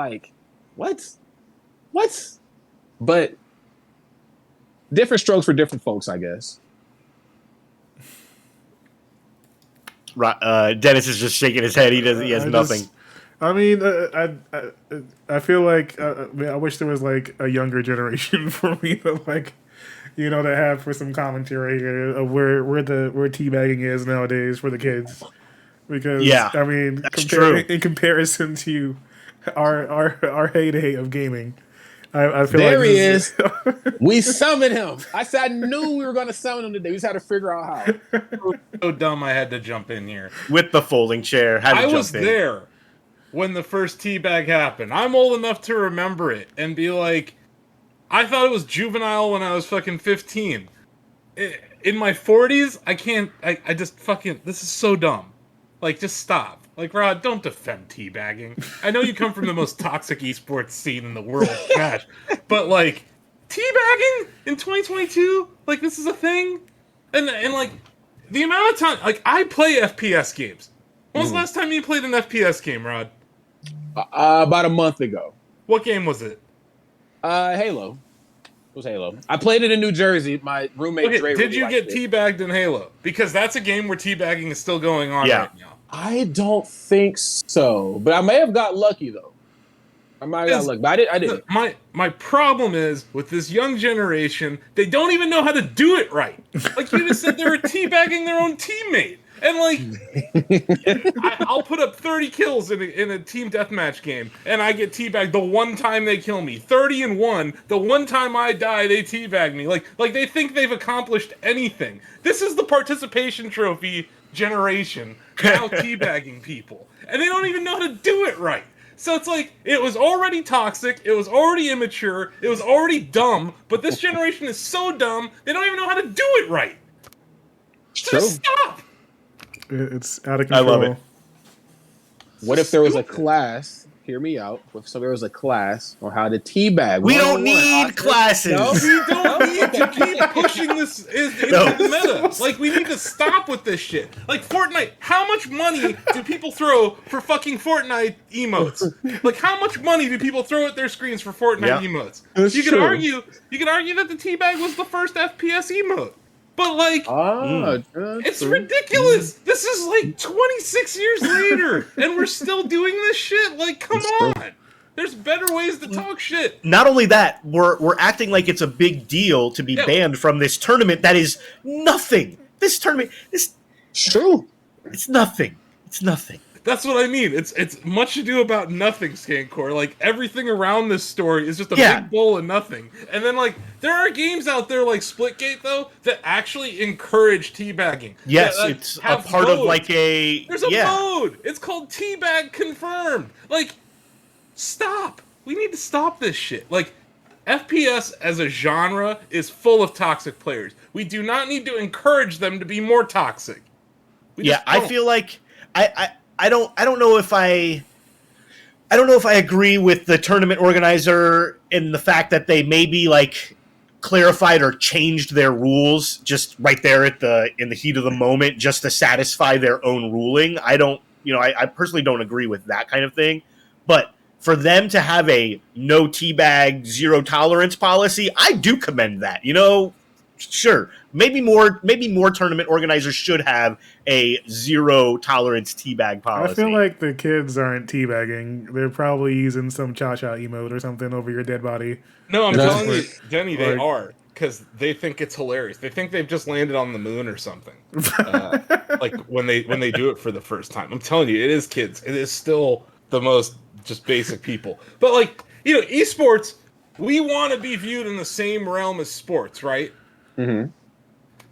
Speaker 4: what? But different strokes for different folks, I guess.
Speaker 2: Dennis is just shaking his head. He has nothing.
Speaker 1: I feel like I wish there was a younger generation for me to to have for some commentary here of where teabagging is nowadays for the kids. Because in comparison to our heyday of gaming. I feel
Speaker 4: there he is. We summoned him. I knew we were going to summon him today. We just had to figure out how.
Speaker 5: So dumb I had to jump in here.
Speaker 2: With the folding chair.
Speaker 5: I was there when the first teabag happened. I'm old enough to remember it and be I thought it was juvenile when I was fucking 15. In my 40s, I just fucking, this is so dumb. Just stop. Rod, don't defend teabagging. I know you come from the most toxic esports scene in the world, gosh. But, teabagging in 2022? This is a thing? And the amount of time, I play FPS games. When was the last time you played an FPS game, Rod?
Speaker 4: About a month ago.
Speaker 5: What game was it?
Speaker 4: Halo. It was Halo. I played it in New Jersey. My roommate
Speaker 5: Okay,
Speaker 4: Dre
Speaker 5: did
Speaker 4: really
Speaker 5: you
Speaker 4: liked
Speaker 5: get
Speaker 4: it.
Speaker 5: teabagged in Halo? Because that's a game where teabagging is still going on
Speaker 2: Yeah.
Speaker 5: right now.
Speaker 4: I don't think so, but I may have got lucky though. I might have got lucky, but I didn't.
Speaker 5: My problem is with this young generation, they don't even know how to do it right. Like you just said, they were teabagging their own teammate, and like I'll put up 30 kills in a team deathmatch game, and I get teabagged the one time they kill me. 30-1. The one time I die, they teabag me. Like they think they've accomplished anything. This is the participation trophy generation now teabagging people, and they don't even know how to do it right. So it's like, it was already toxic, it was already immature, it was already dumb, but this generation is so dumb, they don't even know how to do it right. Just stop!
Speaker 1: It's out of control.
Speaker 2: I love it.
Speaker 4: What if there was a class? Hear me out. If so, there was a class on how to teabag.
Speaker 2: We don't
Speaker 4: 101.
Speaker 2: need classes.
Speaker 4: No?
Speaker 5: We don't need to keep pushing this into the meta. Like, we need to stop with this shit. Like, Fortnite, how much money do people throw for fucking Fortnite emotes? Like, how much money do people throw at their screens for Fortnite emotes?
Speaker 4: That's
Speaker 5: You could
Speaker 4: true.
Speaker 5: argue that the teabag was the first FPS emote. But, like, it's ridiculous. This is like 26 years later, and we're still doing this shit. Like, come on. There's better ways to talk shit.
Speaker 2: Not only that, we're acting like it's a big deal to be banned from this tournament that is nothing. This tournament is
Speaker 4: true.
Speaker 2: It's nothing. It's nothing.
Speaker 5: That's what I mean. It's much ado about nothing, Skankor. Like, everything around this story is just a big bowl of nothing. And then, like, there are games out there like Splitgate, though, that actually encourage teabagging.
Speaker 2: Yes,
Speaker 5: that
Speaker 2: it's a part of like a...
Speaker 5: There's a mode! It's called Teabag Confirmed! Like, stop! We need to stop this shit. Like, FPS as a genre is full of toxic players. We do not need to encourage them to be more toxic.
Speaker 2: I feel like... I don't know if I agree with the tournament organizer in the fact that they maybe like clarified or changed their rules just right there in the heat of the moment just to satisfy their own ruling. I personally don't agree with that kind of thing. But for them to have a no teabag, zero tolerance policy, I do commend that. Sure, maybe more tournament organizers should have a zero tolerance teabag policy.
Speaker 1: I feel like the kids aren't teabagging. They're probably using some cha-cha emote or something over your dead body.
Speaker 5: No, I'm telling you, Denny, they are. Because they think it's hilarious. They think they've just landed on the moon or something. Like when they do it for the first time. I'm telling you, it is kids. It is still the most just basic people. But like, esports, we want to be viewed in the same realm as sports, right?
Speaker 4: Mm-hmm.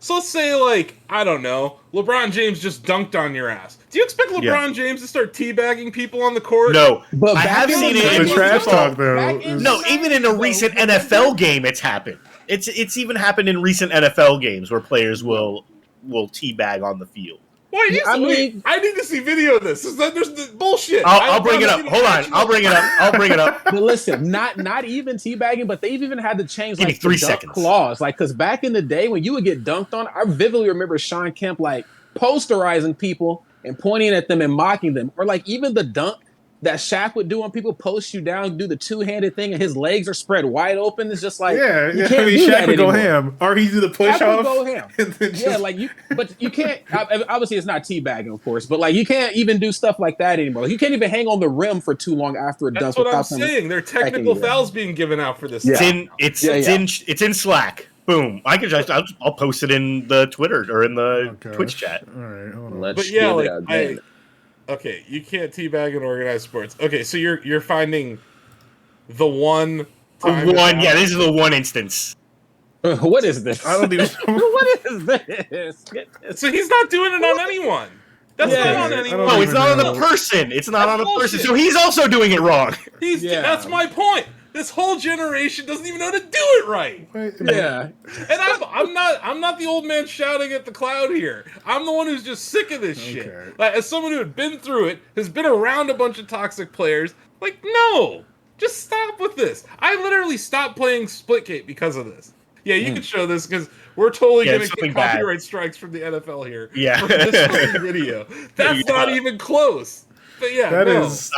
Speaker 5: So let's say, like, I don't know, LeBron James just dunked on your ass. Do you expect LeBron James to start teabagging people on the court?
Speaker 2: No,
Speaker 4: but
Speaker 2: I have seen it
Speaker 1: in trash talk though.
Speaker 2: No, even in a recent NFL game, it's happened. It's even happened in recent NFL games where players will teabag on the field.
Speaker 5: Wait, I need to see video of this. There's bullshit.
Speaker 2: I'll bring it up. Hold on. I'll bring it up.
Speaker 4: But listen, not even teabagging, but they've even had to change
Speaker 2: Give me
Speaker 4: like
Speaker 2: 3
Speaker 4: the dunk
Speaker 2: seconds.
Speaker 4: clause. Like, because back in the day when you would get dunked on, I vividly remember Sean Kemp like posterizing people and pointing at them and mocking them, or like even the dunk that Shaq would do when people post you down, do the two-handed thing, and his legs are spread wide open. It's just like you can't do
Speaker 1: Shaq
Speaker 4: that
Speaker 1: would
Speaker 4: anymore.
Speaker 1: go ham, or he do the push
Speaker 4: Shaq
Speaker 1: off.
Speaker 4: would go ham. But you can't. Obviously, it's not teabagging, of course, but like you can't even do stuff like that anymore. You can't even hang on the rim for too long after a dunk.
Speaker 5: That's what I'm saying. There are technical fouls being given out for this.
Speaker 2: Yeah. It's in Slack. Boom. I'll post it in the Twitter or in the Twitch chat.
Speaker 1: All right, hold on.
Speaker 4: Let's
Speaker 5: okay, you can't teabag in organized sports. Okay, so you're finding the one time.
Speaker 2: This is the one instance.
Speaker 4: What is this?
Speaker 1: I don't even know.
Speaker 4: What is this?
Speaker 5: So he's not doing it on anyone. That's not on anyone.
Speaker 2: No, it's not on the person. It's not on the person. So he's also doing it wrong.
Speaker 5: That's my point. This whole generation doesn't even know how to do it right.
Speaker 4: Yeah.
Speaker 5: And I'm not the old man shouting at the cloud here. I'm the one who's just sick of this shit. Like, as someone who had been through it, has been around a bunch of toxic players, like, no. Just stop with this. I literally stopped playing Splitgate because of this. Yeah, you can show this because we're totally going to get copyright strikes from the NFL here.
Speaker 2: Yeah.
Speaker 5: For this fucking video. That's not even close. But yeah,
Speaker 1: that is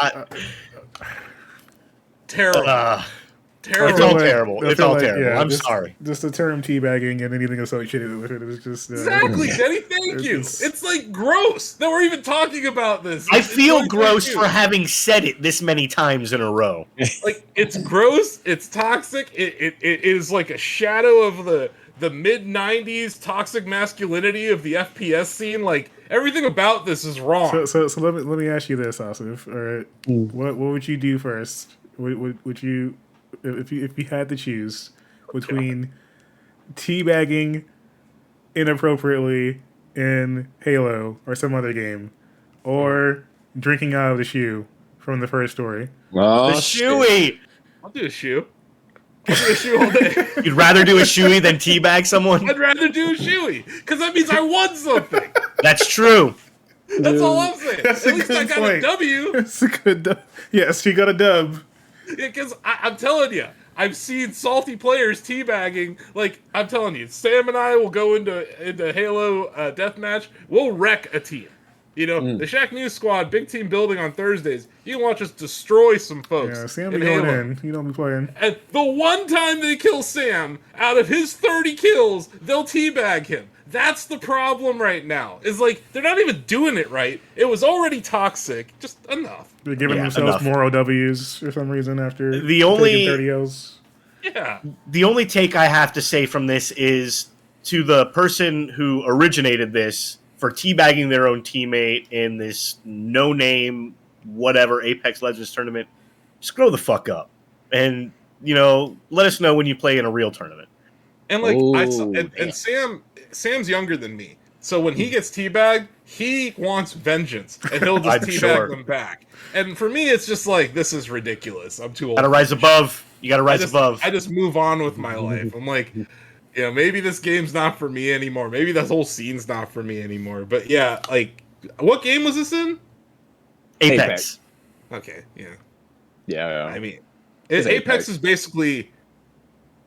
Speaker 5: terrible. terrible.
Speaker 2: It's all terrible.
Speaker 1: I
Speaker 2: It's
Speaker 1: feel
Speaker 2: all
Speaker 1: like,
Speaker 2: terrible.
Speaker 1: yeah,
Speaker 2: I'm
Speaker 1: just-
Speaker 2: sorry.
Speaker 1: Just the term teabagging and anything associated with it is just
Speaker 5: Exactly, Denny. Thank you. It's like gross that we're even talking about this.
Speaker 2: I
Speaker 5: It's
Speaker 2: feel
Speaker 5: really
Speaker 2: gross
Speaker 5: thank
Speaker 2: for
Speaker 5: you.
Speaker 2: having said it this many times in a row.
Speaker 5: Like, it's gross. It's toxic. It is like a shadow of the mid '90s toxic masculinity of the FPS scene. Like, everything about this is wrong.
Speaker 1: So let me ask you this, Asif. All right, what would you do first? Would you if you had to choose between teabagging inappropriately in Halo or some other game, or drinking out of the shoe from the first story?
Speaker 4: Oh,
Speaker 2: The
Speaker 4: shit.
Speaker 2: shoey.
Speaker 5: I'll do a shoe. I'll do a shoe all day.
Speaker 2: You'd rather do a shoey than teabag someone?
Speaker 5: I'd rather do a shoey because that means I won something.
Speaker 2: That's true.
Speaker 5: That's all I'm saying.
Speaker 1: That's
Speaker 5: At
Speaker 1: a
Speaker 5: least I
Speaker 1: good
Speaker 5: got
Speaker 1: point.
Speaker 5: a W.
Speaker 1: It's a good dub. Yes, you got a dub.
Speaker 5: Because I'm telling you, I've seen salty players teabagging. Like, I'm telling you, Sam and I will go into Halo Deathmatch. We'll wreck a team. You know, the Shacknews squad, big team building on Thursdays. You can watch us destroy some folks.
Speaker 1: Yeah, Sam
Speaker 5: in
Speaker 1: be going
Speaker 5: Halo.
Speaker 1: in. You don't be playing.
Speaker 5: And the one time they kill Sam, out of his 30 kills, they'll teabag him. That's the problem right now. Is like, they're not even doing it right. It was already toxic. Just enough.
Speaker 1: They're giving
Speaker 2: Yeah,
Speaker 1: themselves
Speaker 2: enough.
Speaker 1: more OWs for some reason after
Speaker 2: The only-
Speaker 1: taking 30 Ls.
Speaker 5: Yeah.
Speaker 2: The only take I have to say from this is to the person who originated this for teabagging their own teammate in this no-name, whatever, Apex Legends tournament, just grow the fuck up. And, you know, let us know when you play in a real tournament.
Speaker 5: And like I saw,
Speaker 4: Ooh,
Speaker 5: and Sam's younger than me, so when he gets teabagged, he wants vengeance, and he'll just
Speaker 2: I'm
Speaker 5: teabag
Speaker 2: sure.
Speaker 5: them back. And for me, it's just like, this is ridiculous. I'm too old.
Speaker 2: Gotta
Speaker 5: for
Speaker 2: rise
Speaker 5: this
Speaker 2: above. You gotta
Speaker 5: shit.
Speaker 2: rise above.
Speaker 5: I just move on with my life. I'm like, you know, maybe this game's not for me anymore. Maybe this whole scene's not for me anymore. But yeah, like, what game was this in?
Speaker 2: Apex.
Speaker 5: Okay, yeah.
Speaker 4: Yeah.
Speaker 5: I mean,
Speaker 4: It's
Speaker 5: Apex
Speaker 4: Apex.
Speaker 5: is basically,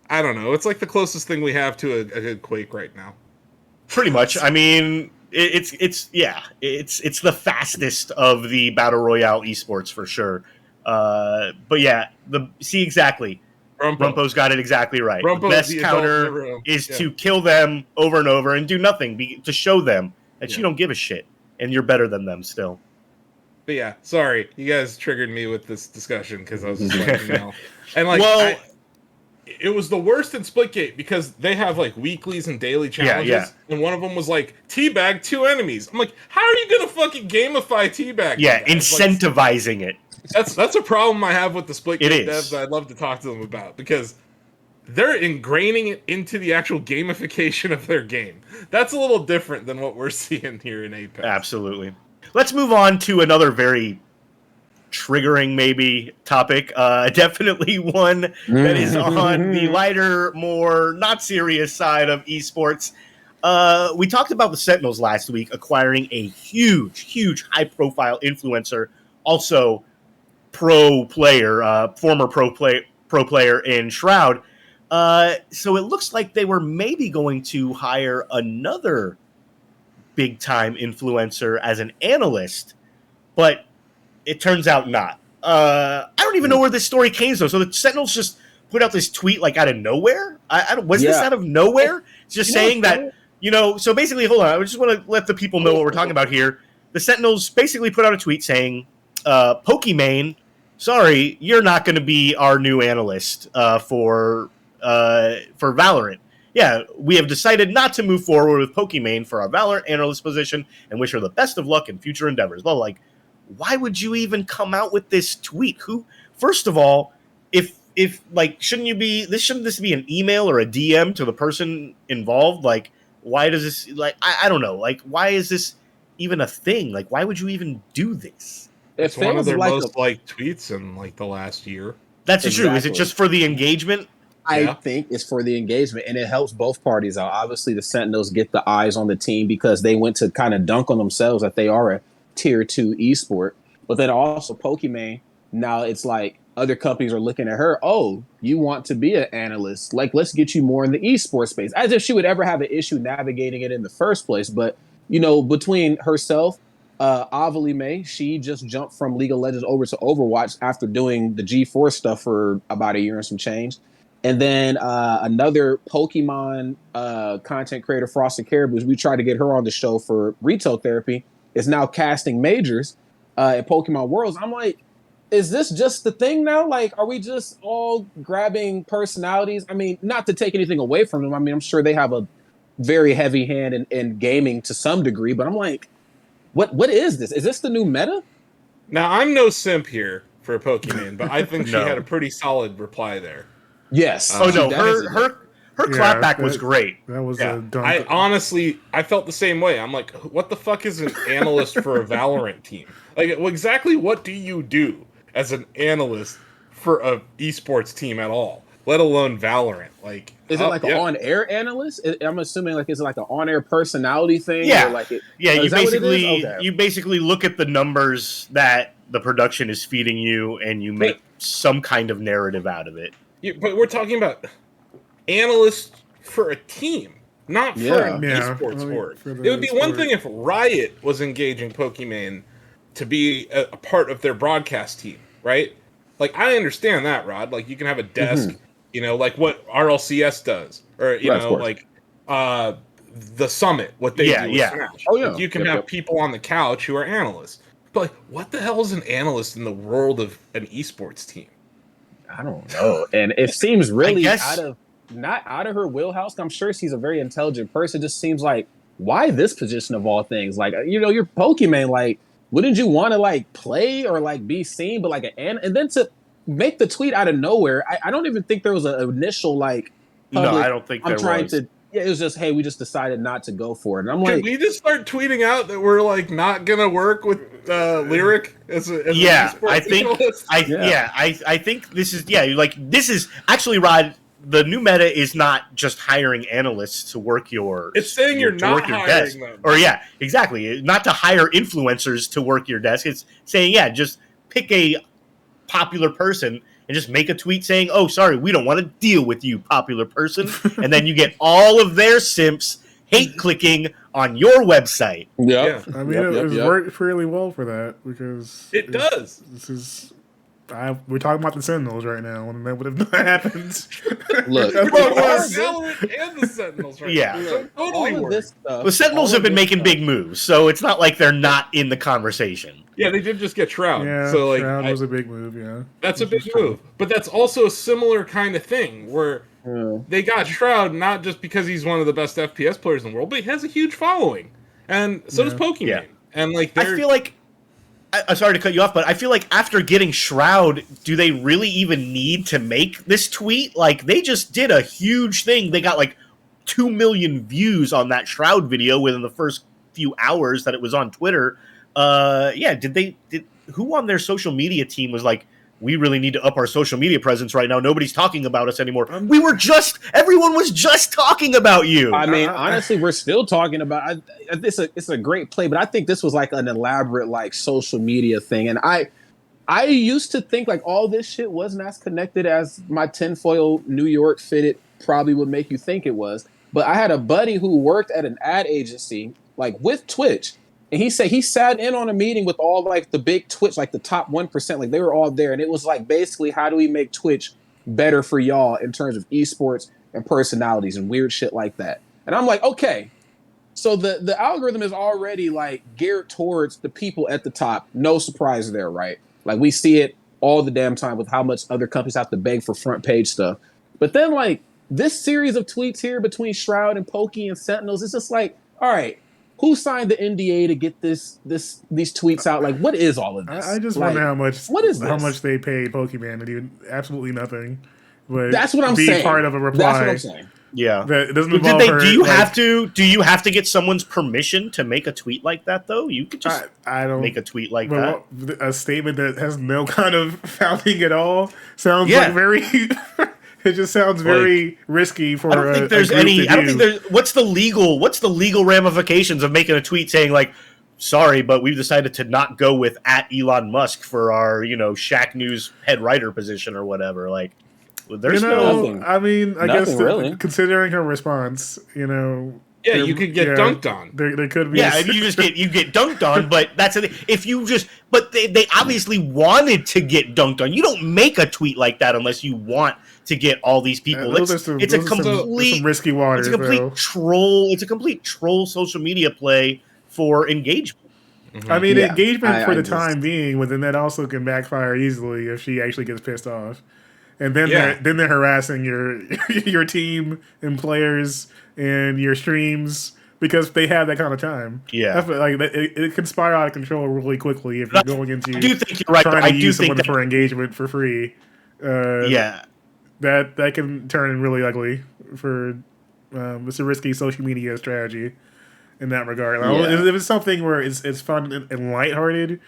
Speaker 5: I don't know. It's like the closest thing we have to a good Quake right now.
Speaker 2: Pretty much. I mean, it's the fastest of the battle royale esports for sure. But yeah, exactly. Rumpo's got it exactly right.
Speaker 5: Rumpo's
Speaker 2: The best
Speaker 5: the adult in the
Speaker 2: counter
Speaker 5: room.
Speaker 2: is
Speaker 5: Yeah.
Speaker 2: to kill them over and over and do nothing to show them that
Speaker 5: Yeah.
Speaker 2: you don't give a shit and you're better than them still.
Speaker 5: But yeah, sorry, you guys triggered me with this discussion because I was just like, you know, and like,
Speaker 2: Well-
Speaker 5: it was the worst in Splitgate because they have like weeklies and daily challenges,
Speaker 2: yeah.
Speaker 5: and one of them was like teabag 2 enemies. I'm like, how are you gonna fucking gamify teabag?
Speaker 2: Yeah,
Speaker 5: Like,
Speaker 2: incentivizing it.
Speaker 5: that's a problem I have with the Splitgate
Speaker 2: It is.
Speaker 5: devs that I'd love to talk to them about because they're ingraining it into the actual gamification of their game. That's a little different than what we're seeing here in Apex.
Speaker 2: Absolutely. Let's move on to another very triggering maybe topic. Definitely one that is on the lighter, more not serious side of esports. We talked about the Sentinels last week acquiring a huge high-profile influencer, also former pro player in Shroud. So it looks like they were maybe going to hire another big-time influencer as an analyst, but it turns out not. I don't even know where this story came from. So the Sentinels just put out this tweet like out of nowhere. Was this out of nowhere? It's just saying that, you know, so basically, hold on. I just want to let the people know what we're talking about here. The Sentinels basically put out a tweet saying, Pokimane, sorry, you're not going to be our new analyst for Valorant. Yeah, we have decided not to move forward with Pokimane for our Valorant analyst position and wish her the best of luck in future endeavors. Well, like, why would you even come out with this tweet? First of all, if like, shouldn't this be an email or a DM to the person involved? Like, why does this, like, I don't know. Like, why is this even a thing? Like, why would you even do this?
Speaker 5: It's one of their most liked tweets in like the last year.
Speaker 2: That's true. Is it
Speaker 4: Exactly.
Speaker 2: just for the engagement?
Speaker 4: I think it's for the engagement, and it helps both parties out. Obviously, the Sentinels get the eyes on the team because they went to kind of dunk on themselves that they are a tier 2 esport. But then also Pokimane, now it's like other companies are looking at her. Oh, you want to be an analyst? Like, let's get you more in the esports space. As if she would ever have an issue navigating it in the first place. But, you know, between herself Avali May, she just jumped from League of Legends over to Overwatch after doing the G4 stuff for about a year and some change. And then another Pokemon content creator, Frosted Caribou, we tried to get her on the show for retail therapy, is now casting majors at Pokemon Worlds. I'm like, is this just the thing now? Like, are we just all grabbing personalities? I mean, not to take anything away from them. I mean, I'm sure they have a very heavy hand in gaming to some degree, but I'm like, what is this? Is this the new meta?
Speaker 5: Now, I'm no simp here for Pokemon, but I think she
Speaker 2: No.
Speaker 5: had a pretty solid reply there.
Speaker 4: Yes.
Speaker 2: Oh no,
Speaker 4: Definitely.
Speaker 2: her clapback was great.
Speaker 1: That was
Speaker 2: Yeah.
Speaker 1: a dumb.
Speaker 5: I felt the same way. I'm like, what the fuck is an analyst for a Valorant team? Like, exactly what do you do as an analyst for a esports team at all, let alone Valorant? Like,
Speaker 4: Is it like an on-air analyst? I'm assuming like is it like an on-air personality thing?
Speaker 2: Yeah.
Speaker 4: Or like it,
Speaker 2: Yeah,
Speaker 4: is that what it is?
Speaker 2: you
Speaker 4: Okay.
Speaker 2: basically look at the numbers that the production is feeding you, and you make some kind of narrative out of it.
Speaker 5: But we're talking about analysts for a team, not for an
Speaker 1: Yeah.
Speaker 5: esports
Speaker 1: Well,
Speaker 5: org.
Speaker 1: for
Speaker 5: It
Speaker 1: the
Speaker 5: would be one
Speaker 1: sport.
Speaker 5: thing if Riot was engaging Pokemon to be a part of their broadcast team, right? Like, I understand that, Rod. Like, you can have a desk, you know, like what RLCS does, or you
Speaker 4: Right, of
Speaker 5: know,
Speaker 4: course.
Speaker 5: like the Summit, what they
Speaker 2: Yeah,
Speaker 5: do. With
Speaker 2: yeah.
Speaker 5: Smash.
Speaker 4: Oh, yeah.
Speaker 5: Like, you can
Speaker 4: Yep,
Speaker 5: have
Speaker 4: yep.
Speaker 5: people on the couch who are analysts. But like, what the hell is an analyst in the world of an esports team?
Speaker 4: I don't know. And it seems really
Speaker 2: guess-
Speaker 4: not out of her wheelhouse. I'm sure she's a very intelligent person. It just seems like, why this position of all things? Like, you know, you're Pokemon. Like, wouldn't you want to like play or like be seen? But like, and then to make the tweet out of nowhere, I don't even think there was an initial like.
Speaker 2: No,
Speaker 4: public,
Speaker 2: I don't think
Speaker 4: I'm
Speaker 2: there
Speaker 4: trying
Speaker 2: was.
Speaker 4: to. Yeah, it was just, hey, we just decided not to go for it. And I'm
Speaker 5: Can
Speaker 4: like,
Speaker 5: we just start tweeting out that we're like not gonna work with Lyric as an
Speaker 2: Yeah,
Speaker 5: esports
Speaker 2: I think
Speaker 5: analyst?
Speaker 2: I think this is this is actually, Rod. The new meta is not just hiring analysts to work your.
Speaker 5: It's saying you're
Speaker 2: to
Speaker 5: not
Speaker 2: work your
Speaker 5: hiring
Speaker 2: desk.
Speaker 5: them.
Speaker 2: Or yeah, exactly. Not to hire influencers to work your desk. It's saying just pick a popular person and just make a tweet saying, "Oh, sorry, we don't want to deal with you, popular person," and then you get all of their simps hate clicking on your website.
Speaker 4: yeah.
Speaker 1: I mean, it's worked fairly well for that because
Speaker 5: It does.
Speaker 1: This is. We're talking about the Sentinels right now, and that would have not happened.
Speaker 4: Look,
Speaker 1: That's
Speaker 5: We're
Speaker 1: what
Speaker 5: talking
Speaker 1: it
Speaker 5: about
Speaker 1: was.
Speaker 5: Valorant and the Sentinels right
Speaker 2: Yeah.
Speaker 5: now. So it totally
Speaker 4: all of
Speaker 5: works.
Speaker 4: this stuff.
Speaker 2: The Sentinels
Speaker 4: all
Speaker 2: have
Speaker 4: of
Speaker 2: been
Speaker 4: this
Speaker 2: making
Speaker 4: stuff-
Speaker 2: big moves, so it's not like they're not in the conversation.
Speaker 5: Yeah, they did just get Shroud.
Speaker 1: Yeah,
Speaker 5: so like
Speaker 1: Shroud was a big move. Yeah,
Speaker 5: that's a big move. But that's also a similar kind of thing where
Speaker 4: Yeah.
Speaker 5: they got Shroud not just because he's one of the best FPS players in the world, but he has a huge following. And so does Pokemon.
Speaker 2: Yeah.
Speaker 5: And like
Speaker 2: I feel like I'm sorry to cut you off, but I feel like after getting Shroud, do they really even need to make this tweet? Like, they just did a huge thing. They got like 2 million views on that Shroud video within the first few hours that it was on Twitter. Did who on their social media team was like, we really need to up our social media presence right now. Nobody's talking about us anymore. Everyone was just talking about you.
Speaker 4: I mean, honestly, we're still talking about. It's a great play, but I think this was like an elaborate like social media thing, and I used to think like all this shit wasn't as connected as my tinfoil New York fitted probably would make you think it was. But I had a buddy who worked at an ad agency like with Twitch. And he said he sat in on a meeting with all like the big Twitch, like the top 1%, like they were all there. And it was like basically, how do we make Twitch better for y'all in terms of esports and personalities and weird shit like that? And I'm like, okay, so the algorithm is already like geared towards the people at the top. No surprise there, right? Like we see it all the damn time with how much other companies have to beg for front page stuff. But then like this series of tweets here between Shroud and Pokey and Sentinels, it's just like, all right, who signed the NDA to get these tweets out? Like, what is all of this?
Speaker 1: I just
Speaker 4: like,
Speaker 1: wonder how much
Speaker 4: this?
Speaker 1: much they paid Pokemon to do absolutely nothing. But
Speaker 4: that's what I'm
Speaker 1: be
Speaker 4: saying.
Speaker 1: part of a reply.
Speaker 4: That's what I'm saying.
Speaker 2: Yeah.
Speaker 1: That it doesn't
Speaker 2: But
Speaker 1: involve her,
Speaker 2: do you
Speaker 1: like,
Speaker 2: have to get someone's permission to make a tweet like that though? You could just
Speaker 1: I don't
Speaker 2: make a tweet like
Speaker 1: but
Speaker 2: that.
Speaker 1: a statement that has no kind of founding at all sounds
Speaker 2: Yeah.
Speaker 1: like very. It just sounds very risky for.
Speaker 2: I don't think there's any. I don't think there's. What's the legal ramifications of making a tweet saying like, "Sorry, but we've decided to not go with @Elon Musk for our Shacknews head writer position or whatever." Like, there's
Speaker 1: nothing.
Speaker 4: Nothing.
Speaker 1: I mean, I guess
Speaker 4: Nothing really.
Speaker 1: considering her response,
Speaker 5: Yeah, you could get dunked on.
Speaker 1: There could be.
Speaker 2: Yeah, you get dunked on, but that's the thing. If you just, but they obviously wanted to get dunked on. You don't make a tweet like that unless you want to get all these people. It's a complete
Speaker 1: risky water.
Speaker 2: It's a complete troll. It's a complete troll social media play for engagement.
Speaker 1: Mm-hmm. I mean, engagement for the time being, but then that also can backfire easily if she actually gets pissed off. And then they're harassing your team and players and your streams because they have that kind of time.
Speaker 2: Yeah,
Speaker 1: like it can spiral out of control really quickly if you're going into.
Speaker 2: I do think you're right.
Speaker 1: Trying to use someone for engagement for free. That can turn really ugly. It's a risky social media strategy in that regard. If it's something where it's fun and lighthearted.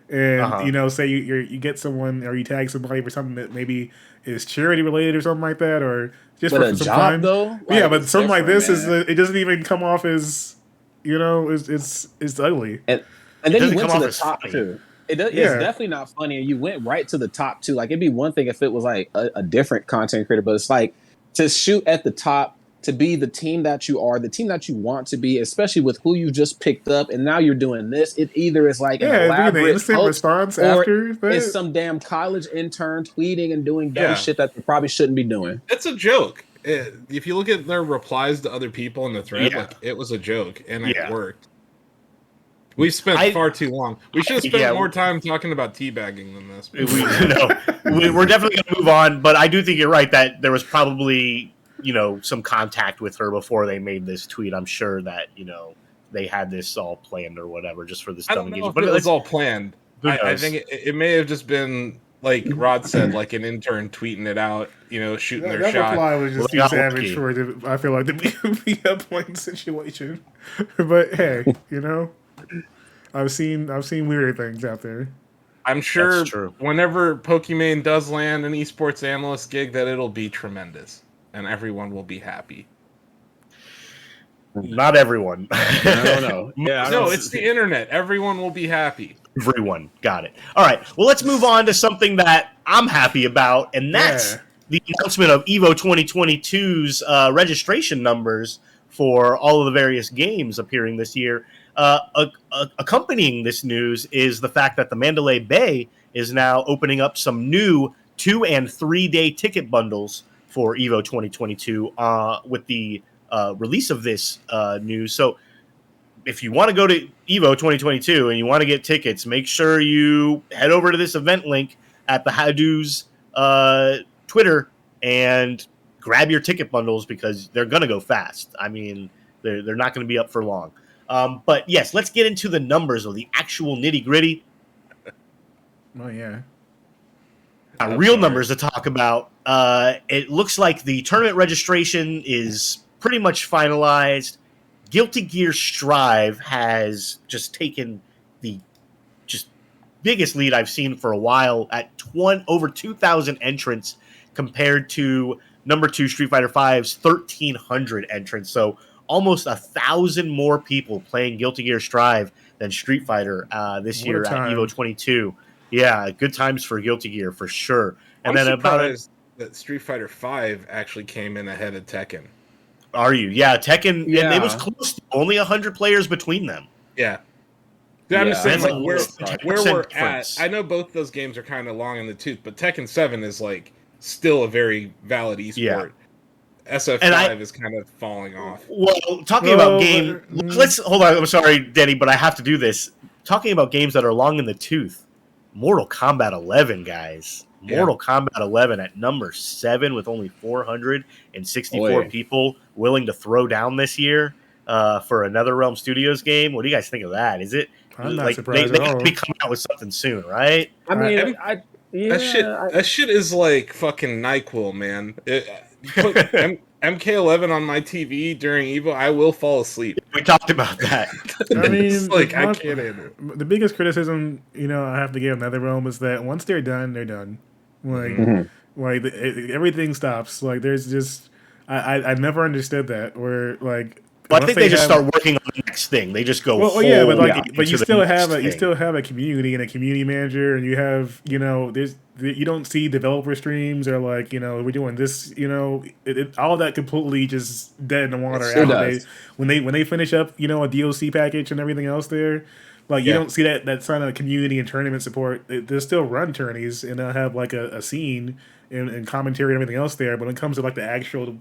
Speaker 1: And say you get someone or you tag somebody for something that maybe is charity related or something like that, or just for some fun.
Speaker 4: Though,
Speaker 1: but something like this it doesn't even come off as it's ugly.
Speaker 4: And then you went to the top too. It's definitely not funny, and you went right to the top too. Like it'd be one thing if it was like a different content creator, but it's like to shoot at the top. To be the team that you are, the team that you want to be, especially with who you just picked up, and now you're doing this. It either is like an elaborate instant response after that. It's some damn college intern tweeting and doing dumb shit that they probably shouldn't be doing.
Speaker 5: It's a joke. If you look at their replies to other people in the thread, like it was a joke, and it worked. We spent far too long. We should have spent more time talking about teabagging than this.
Speaker 2: We're definitely going to move on, but I do think you're right that there was probably some contact with her before they made this tweet. I'm sure that, they had this all planned or whatever just for this dumb engagement.
Speaker 5: But it was all planned. I think it may have just been, like Rod said, like an intern tweeting it out, shooting their shot.
Speaker 1: That reply was just too savage for it. I feel like to be a plain situation. But hey, I've seen weirder things out there.
Speaker 5: I'm sure whenever Pokimane does land an esports analyst gig that it'll be tremendous. And everyone will be happy.
Speaker 2: Not everyone.
Speaker 4: I don't know.
Speaker 5: No, it's the internet. Everyone will be happy.
Speaker 2: Everyone. Got it. All right. Well, let's move on to something that I'm happy about, and that's the announcement of EVO 2022's registration numbers for all of the various games appearing this year. Accompanying this news is the fact that the Mandalay Bay is now opening up some new 2- and 3-day ticket bundles for EVO 2022 with the release of this news. So if you want to go to EVO 2022 and you want to get tickets, make sure you head over to this event link at the Hadoo's Twitter and grab your ticket bundles because they're going to go fast. I mean, they're not going to be up for long. But yes, let's get into the numbers of the actual nitty gritty.
Speaker 1: Oh, yeah.
Speaker 2: Real numbers to talk about. It looks like the tournament registration is pretty much finalized. Guilty Gear Strive has just taken the biggest lead I've seen for a while at over 2,000 entrants compared to number 2 Street Fighter V's 1,300 entrants. So almost 1,000 more people playing Guilty Gear Strive than Street Fighter this year at EVO 22. Yeah, good times for Guilty Gear for sure. And
Speaker 5: I'm surprised that Street Fighter V actually came in ahead of Tekken.
Speaker 2: Are you? Yeah, Tekken. Yeah. It was close to only 100 players between them.
Speaker 5: Yeah. I'm just saying, like where we're at. I know both those games are kind of long in the tooth, but Tekken 7 is like still a very valid esport. Yeah. SF5 is kind of falling off.
Speaker 2: Well, talking about game, let's hold on. I'm sorry, Denny, but I have to do this. Talking about games that are long in the tooth. Mortal Kombat 11, guys. Mortal Kombat 11 at number 7 with only 464 people willing to throw down this year for another NetherRealm Studios game. What do you guys think of that? Is it?
Speaker 1: I'm not surprised at all. They could
Speaker 2: be coming out with something soon, right?
Speaker 4: I mean,
Speaker 5: that shit is like fucking NyQuil, man. Put MK11 on my TV during EVO, I will fall asleep.
Speaker 2: We talked about that.
Speaker 1: I mean,
Speaker 5: I can't handle it.
Speaker 1: The biggest criticism, I have to give NetherRealm is that once they're done, they're done. Everything stops. Like, there's just I never understood that. Where like,
Speaker 2: I think they just start working on the next thing. They just go.
Speaker 1: Well, yeah, but like,
Speaker 2: yeah,
Speaker 1: but you
Speaker 2: into the
Speaker 1: still
Speaker 2: next
Speaker 1: have
Speaker 2: thing.
Speaker 1: you still have a community and a community manager, and you have you don't see developer streams or like we're doing this, all of that completely just dead in the water
Speaker 4: sure
Speaker 1: after
Speaker 4: does.
Speaker 1: when they finish up a DLC package and everything else there. Like you don't see that kind of community and tournament support. They still run tourneys and they'll have like a scene and commentary and everything else there. But when it comes to like the actual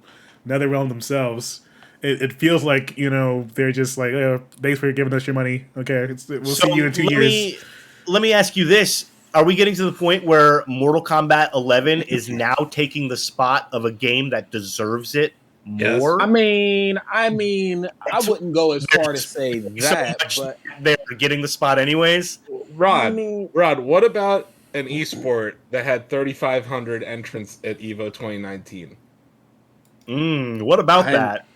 Speaker 1: NetherRealm themselves, it feels like they're just like, oh, thanks for giving us your money. Okay, we'll see you in 2 years.
Speaker 2: Let me ask you this: are we getting to the point where Mortal Kombat 11 is now taking the spot of a game that deserves it more?
Speaker 4: I mean, I wouldn't go as far to say that, but
Speaker 2: they're getting the spot anyways.
Speaker 5: Rod, what about an esport that had 3,500 entrants at EVO 2019?
Speaker 2: What about that?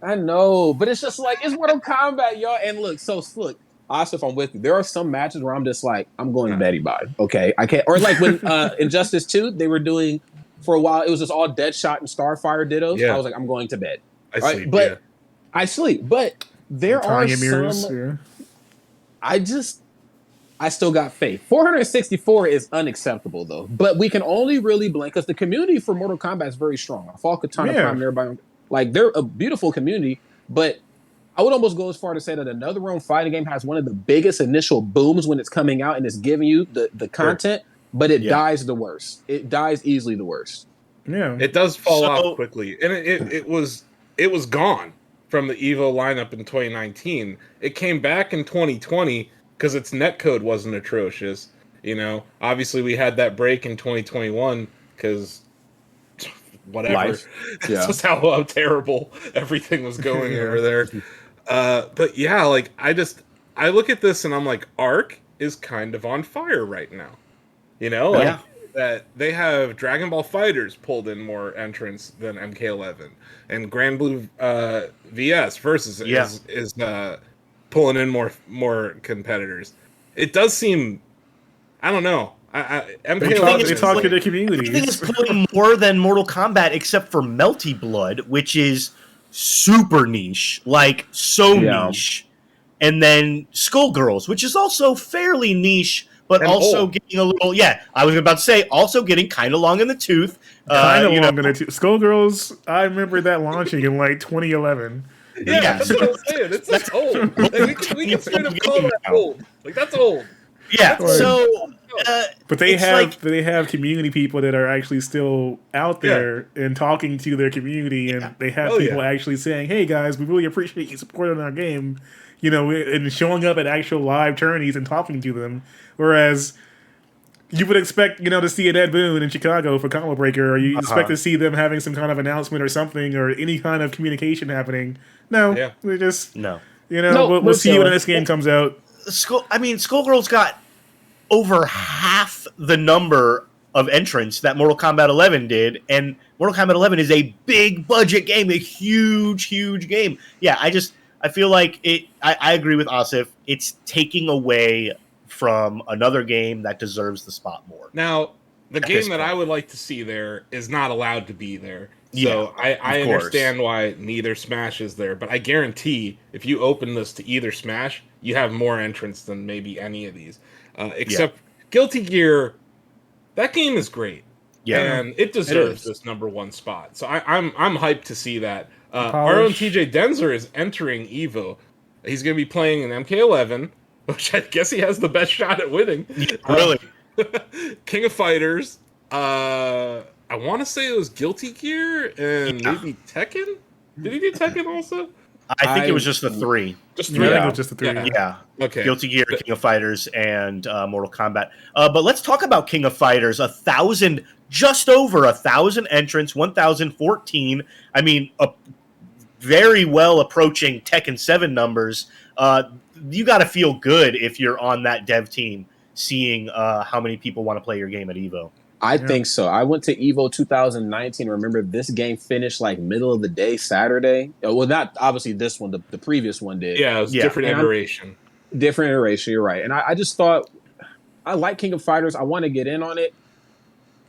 Speaker 4: I know, but it's just like, it's Mortal Kombat, y'all. And look, Asif, I'm with you. There are some matches where I'm just like, I'm going Betty Bye. Okay, I can't. Or like when Injustice 2, they were doing, for a while, it was just all Deadshot and Starfire dittos.
Speaker 5: Yeah.
Speaker 4: I was like, I'm going to bed.
Speaker 5: I sleep.
Speaker 4: But there are
Speaker 1: mirrors,
Speaker 4: some. I still got faith. 464 is unacceptable though. But we can only really blame because the community for Mortal Kombat is very strong. I follow Katana Prime and everybody. Like, they're a beautiful community, but I would almost go as far to say that another Realm fighting game has one of the biggest initial booms when it's coming out and it's giving you the content, but it dies the worst. It dies easily the worst.
Speaker 1: Yeah,
Speaker 5: it does fall off quickly, and it was gone from the EVO lineup in 2019. It came back in 2020 because its netcode wasn't atrocious. Obviously we had that break in 2021 because whatever. That's just how terrible everything was going over there. But yeah, like I look at this and I'm like, Arc is kind of on fire right now. That they have Dragon Ball Fighters pulled in more entrants than MK11, and Grand Blue VS versus is pulling in more competitors. It does seem, I don't know.
Speaker 1: They talk to the community.
Speaker 2: Everything is pulling more than Mortal Kombat except for Melty Blood, which is super niche, like niche. And then Skullgirls, which is also fairly niche, but and also getting a little, I was about to say, also getting kind of long in the tooth.
Speaker 1: Kind of long in the tooth. Skullgirls, I remember that launching in like 2011.
Speaker 5: Yeah, that's what I'm saying. That's old. Like, we can straight up call that old. Like, that's old.
Speaker 2: Yeah, so...
Speaker 1: but they have community people that are actually still out there and talking to their community, and they have people actually saying, "Hey guys, we really appreciate you supporting our game," and showing up at actual live tourneys and talking to them. Whereas you would expect, to see an Ed Boon in Chicago for Combo Breaker, or you expect to see them having some kind of announcement or something, or any kind of communication happening. No, we just we'll see you when this game comes out.
Speaker 2: Skullgirls got over half the number of entrants that Mortal Kombat 11 did, and Mortal Kombat 11 is a big budget game, a huge game. Yeah, I feel like I agree with Asif. It's taking away from another game that deserves the spot more.
Speaker 5: Now, the game that I would like to see there is not allowed to be there. So I understand why neither Smash is there, but I guarantee if you open this to either Smash, you have more entrants than maybe any of these. Except Guilty Gear, that game is great. Yeah, and it deserves this #1 spot. So I'm hyped to see that. Our own TJ Denzer is entering EVO. He's going to be playing in MK11, which I guess he has the best shot at winning.
Speaker 2: Really?
Speaker 5: King of Fighters. I want to say it was Guilty Gear and maybe Tekken. Did he do Tekken also?
Speaker 2: I think it was just the 3.
Speaker 5: Just 3.
Speaker 1: I think it was just the 3.
Speaker 2: Yeah. Okay. Guilty Gear, King of Fighters, and Mortal Kombat. But let's talk about King of Fighters. Just over 1,000 entrants, 1,014. I mean, very well approaching Tekken 7 numbers. You got to feel good if you're on that dev team, seeing how many people want to play your game at EVO.
Speaker 4: I think so. I went to EVO 2019. Remember, this game finished like middle of the day Saturday. Well, not obviously this one. The previous one did.
Speaker 5: Yeah, it was different iteration.
Speaker 4: Different iteration. You're right. And I just thought, I like King of Fighters. I want to get in on it.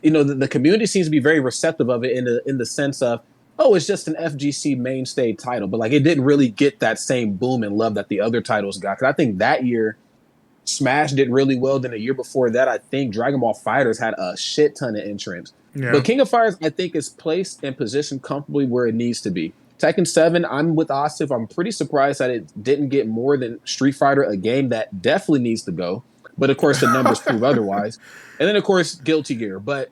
Speaker 4: The community seems to be very receptive of it in the sense of oh, it's just an FGC mainstay title, but like it didn't really get that same boom and love that the other titles got. Because I think that year Smash did really well. Then the year before that, I think Dragon Ball Fighters had a shit ton of entrants.
Speaker 1: Yeah.
Speaker 4: But King of Fighters, I think, is placed and positioned comfortably where it needs to be. Tekken 7, I'm with Asif. I'm pretty surprised that it didn't get more than Street Fighter, a game that definitely needs to go. But of course, the numbers prove otherwise. And then, of course, Guilty Gear. But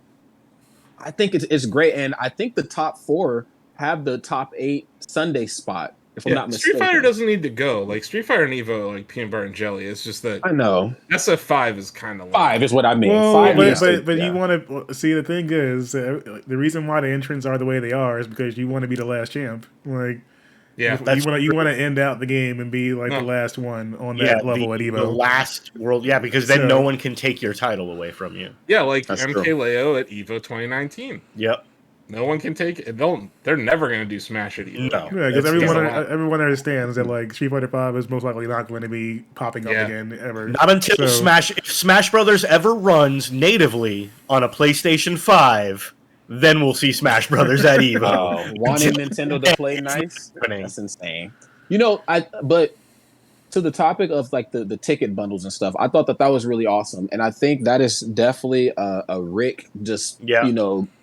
Speaker 4: I think it's great. And I think the top 4 have the top 8 Sunday spot, if I'm not mistaken.
Speaker 5: Street Fighter doesn't need to go. Like Street Fighter and Evo, like peanut butter and jelly. It's just that
Speaker 4: I know
Speaker 5: SF5 is kind of
Speaker 4: 5 is what I mean.
Speaker 1: Well,
Speaker 4: 5
Speaker 1: but you want to see, the thing is, the reason why the entrants are the way they are is because you want to be the last champ. Like, you want to end out the game and be like the last one on that level at Evo.
Speaker 2: The last world, because then no one can take your title away from you.
Speaker 5: Yeah, like
Speaker 4: That's
Speaker 5: MKLeo at Evo 2019.
Speaker 2: Yep.
Speaker 5: No one can take it. They're never going to do Smash at Evo.
Speaker 2: No.
Speaker 1: Yeah, because everyone understands that like Street Fighter 5 is most likely not going to be popping up again ever.
Speaker 2: Not until if Smash Brothers ever runs natively on a PlayStation 5, then we'll see Smash Brothers at Evo.
Speaker 4: Wanting Nintendo to play nice? That's insane. You know, but to the topic of like the ticket bundles and stuff, I thought that was really awesome. And I think that is definitely a Rick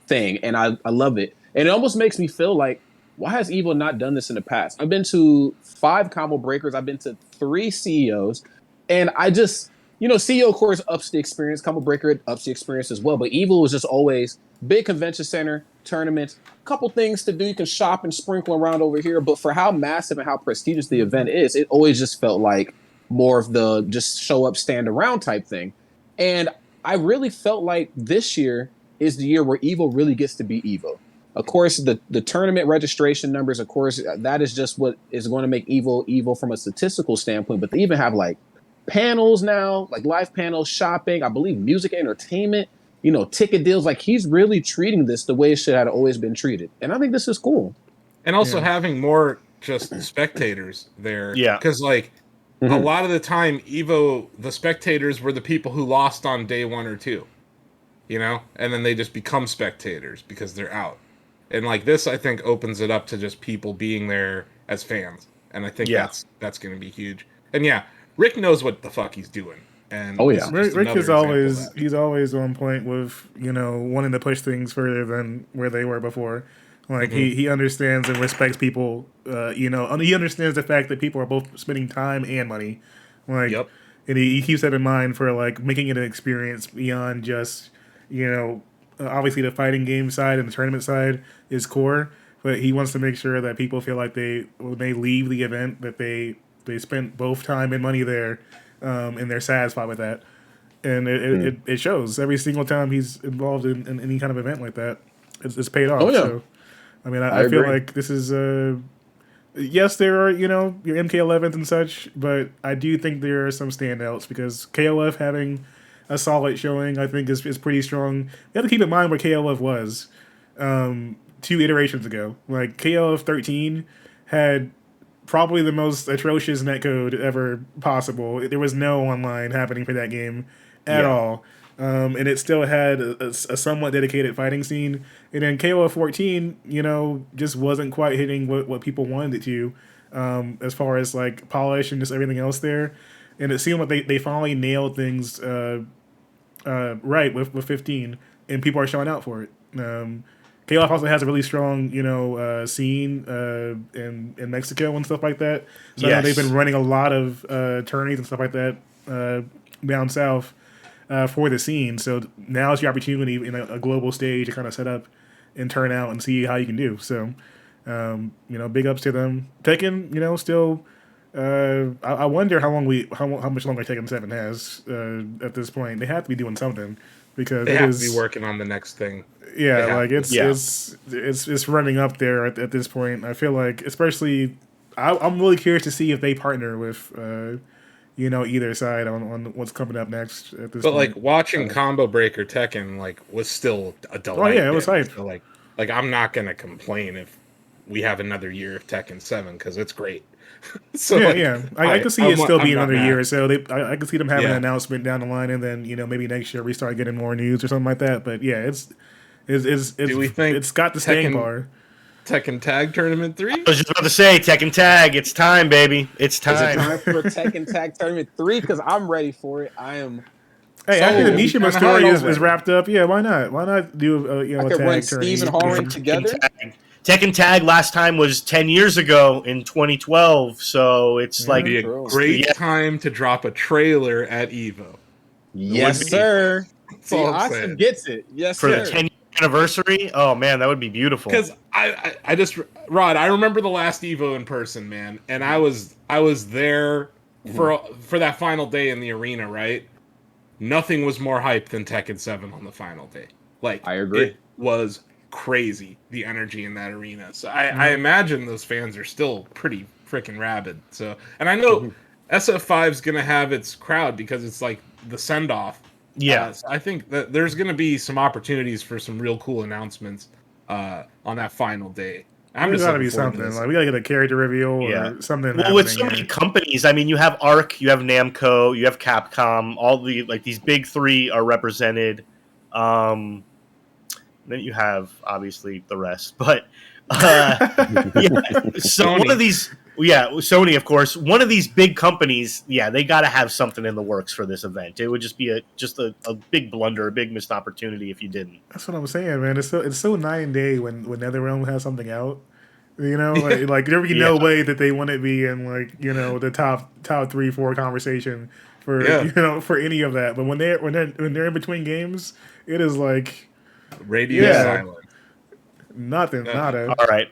Speaker 4: thing. And I love it. And it almost makes me feel like, why has Evo not done this in the past? I've been to 5 combo breakers. I've been to 3 CEOs. And I just, CEO, of course, ups the experience. Combo breaker ups the experience as well. But Evo was just always big convention center, tournaments, couple things to do. You can shop and sprinkle around over here. But for how massive and how prestigious the event is, it always just felt like more of the just show up, stand around type thing. And I really felt like this year is the year where Evo really gets to be Evo. Of course, the tournament registration numbers, of course, that is just what is going to make Evo from a statistical standpoint. But they even have like panels now, like live panels, shopping, I believe music, entertainment, ticket deals. Like he's really treating this the way it should have always been treated. And I think this is cool.
Speaker 5: And also having more just spectators there.
Speaker 2: Yeah.
Speaker 5: Because like a lot of the time, Evo, the spectators were the people who lost on day 1 or 2. And then they just become spectators because they're out. And like this, I think opens it up to just people being there as fans. And I think that's going to be huge. And Rick knows what the fuck he's doing. And
Speaker 1: Rick is always on point with, wanting to push things further than where they were before. Like he understands and respects people, he understands the fact that people are both spending time and money. Like, and he keeps that in mind for like making it an experience beyond just, obviously the fighting game side and the tournament side is core, but he wants to make sure that people feel like when they leave the event that they spent both time and money there, and they're satisfied with that. And it shows every single time he's involved in any kind of event like that. It's paid off. So, I mean, I feel like this is yes, there are your MK11s and such, but I do think there are some standouts because KOF having a solid showing, I think, is pretty strong. You have to keep in mind where KOF was 2 iterations ago. Like, KOF 13 had probably the most atrocious netcode ever possible. There was no online happening for that game at all. And it still had a somewhat dedicated fighting scene. And then KOF 14, just wasn't quite hitting what people wanted it to, as far as, like, polish and just everything else there. And it seemed like they finally nailed things right with 15, and people are showing out for it. KOF also has a really strong, scene in Mexico and stuff like that. So they've been running a lot of tourneys and stuff like that down south for the scene. So now it's your opportunity in a global stage to kind of set up and turn out and see how you can do. So, big ups to them. Tekken, still. I wonder how much longer Tekken 7 has at this point. They have to be doing something because
Speaker 5: they have to be working on the next thing.
Speaker 1: Yeah, like it's running up there at this point. I feel like, especially, I'm really curious to see if they partner with either side on what's coming up next at this point. But
Speaker 5: like watching Combo Breaker Tekken was still a delight.
Speaker 1: Oh yeah, it was hype.
Speaker 5: So like I'm not gonna complain if we have another year of Tekken 7 because it's great. So
Speaker 1: I could see it still being another year or so. I could see them having an announcement down the line, and then maybe next year we start getting more news or something like that. But yeah, it's
Speaker 5: Do we think
Speaker 1: it's got the staying power.
Speaker 5: Tekken Tag Tournament 3?
Speaker 2: I was just about to say, Tekken Tag. It's time, baby. It's
Speaker 4: Is it
Speaker 2: time.
Speaker 4: time for Tekken Tag Tournament 3? Because I'm ready for it. I am.
Speaker 1: Hey,
Speaker 4: So,
Speaker 1: after the
Speaker 5: we
Speaker 1: Mishima
Speaker 5: kinda
Speaker 1: story
Speaker 5: had
Speaker 1: is
Speaker 5: already.
Speaker 1: wrapped up, yeah, why not? Why not do
Speaker 4: I
Speaker 1: a
Speaker 4: could run
Speaker 1: tag
Speaker 4: Steve and
Speaker 1: tournament?
Speaker 4: Horan together.
Speaker 2: Tekken Tag last time was 10 years ago in 2012, so it's like
Speaker 5: Be a
Speaker 4: True.
Speaker 5: great
Speaker 2: Yeah.
Speaker 5: time to drop a trailer at Evo.
Speaker 4: Yes,
Speaker 5: would be.
Speaker 4: sir.
Speaker 5: That's
Speaker 4: See,
Speaker 5: all I'm
Speaker 4: Austin
Speaker 5: saying.
Speaker 4: gets it. Yes,
Speaker 2: for
Speaker 4: sir.
Speaker 2: the 10-year anniversary. Oh man, that would be beautiful.
Speaker 5: Because I just Rod, I remember the last Evo in person, man, and I was there for that final day in the arena, right? Nothing was more hype than Tekken 7 on the final day. Like,
Speaker 4: I agree.
Speaker 5: It was crazy, the energy in that arena. So I imagine those fans are still pretty freaking rabid. So, and I know SF5's gonna have its crowd because it's like the send off.
Speaker 2: Yeah.
Speaker 5: So I think that there's gonna be some opportunities for some real cool announcements on that final day.
Speaker 1: There's got to
Speaker 5: looking
Speaker 1: be
Speaker 5: forward to
Speaker 1: something.
Speaker 5: this.
Speaker 1: Like we got to get a character reveal
Speaker 2: Yeah.
Speaker 1: or something.
Speaker 2: Well, with so
Speaker 1: happening
Speaker 2: many
Speaker 1: here.
Speaker 2: companies, I mean, you have Arc, you have Namco, you have Capcom. All the these big three are represented. Then you have obviously the rest, but yeah. So
Speaker 5: Sony.
Speaker 2: one of these, Sony, of course, one of these big companies, they got to have something in the works for this event. It would just be a big blunder, a big missed opportunity if you didn't.
Speaker 1: That's what I'm saying, man. It's so night and day when NetherRealm has something out. You know, like there would be no way that they wouldn't be in the top 3-4 conversation for for any of that. But when they're in between games, it is like
Speaker 5: Radio silent.
Speaker 1: nothing, nada.
Speaker 2: All right.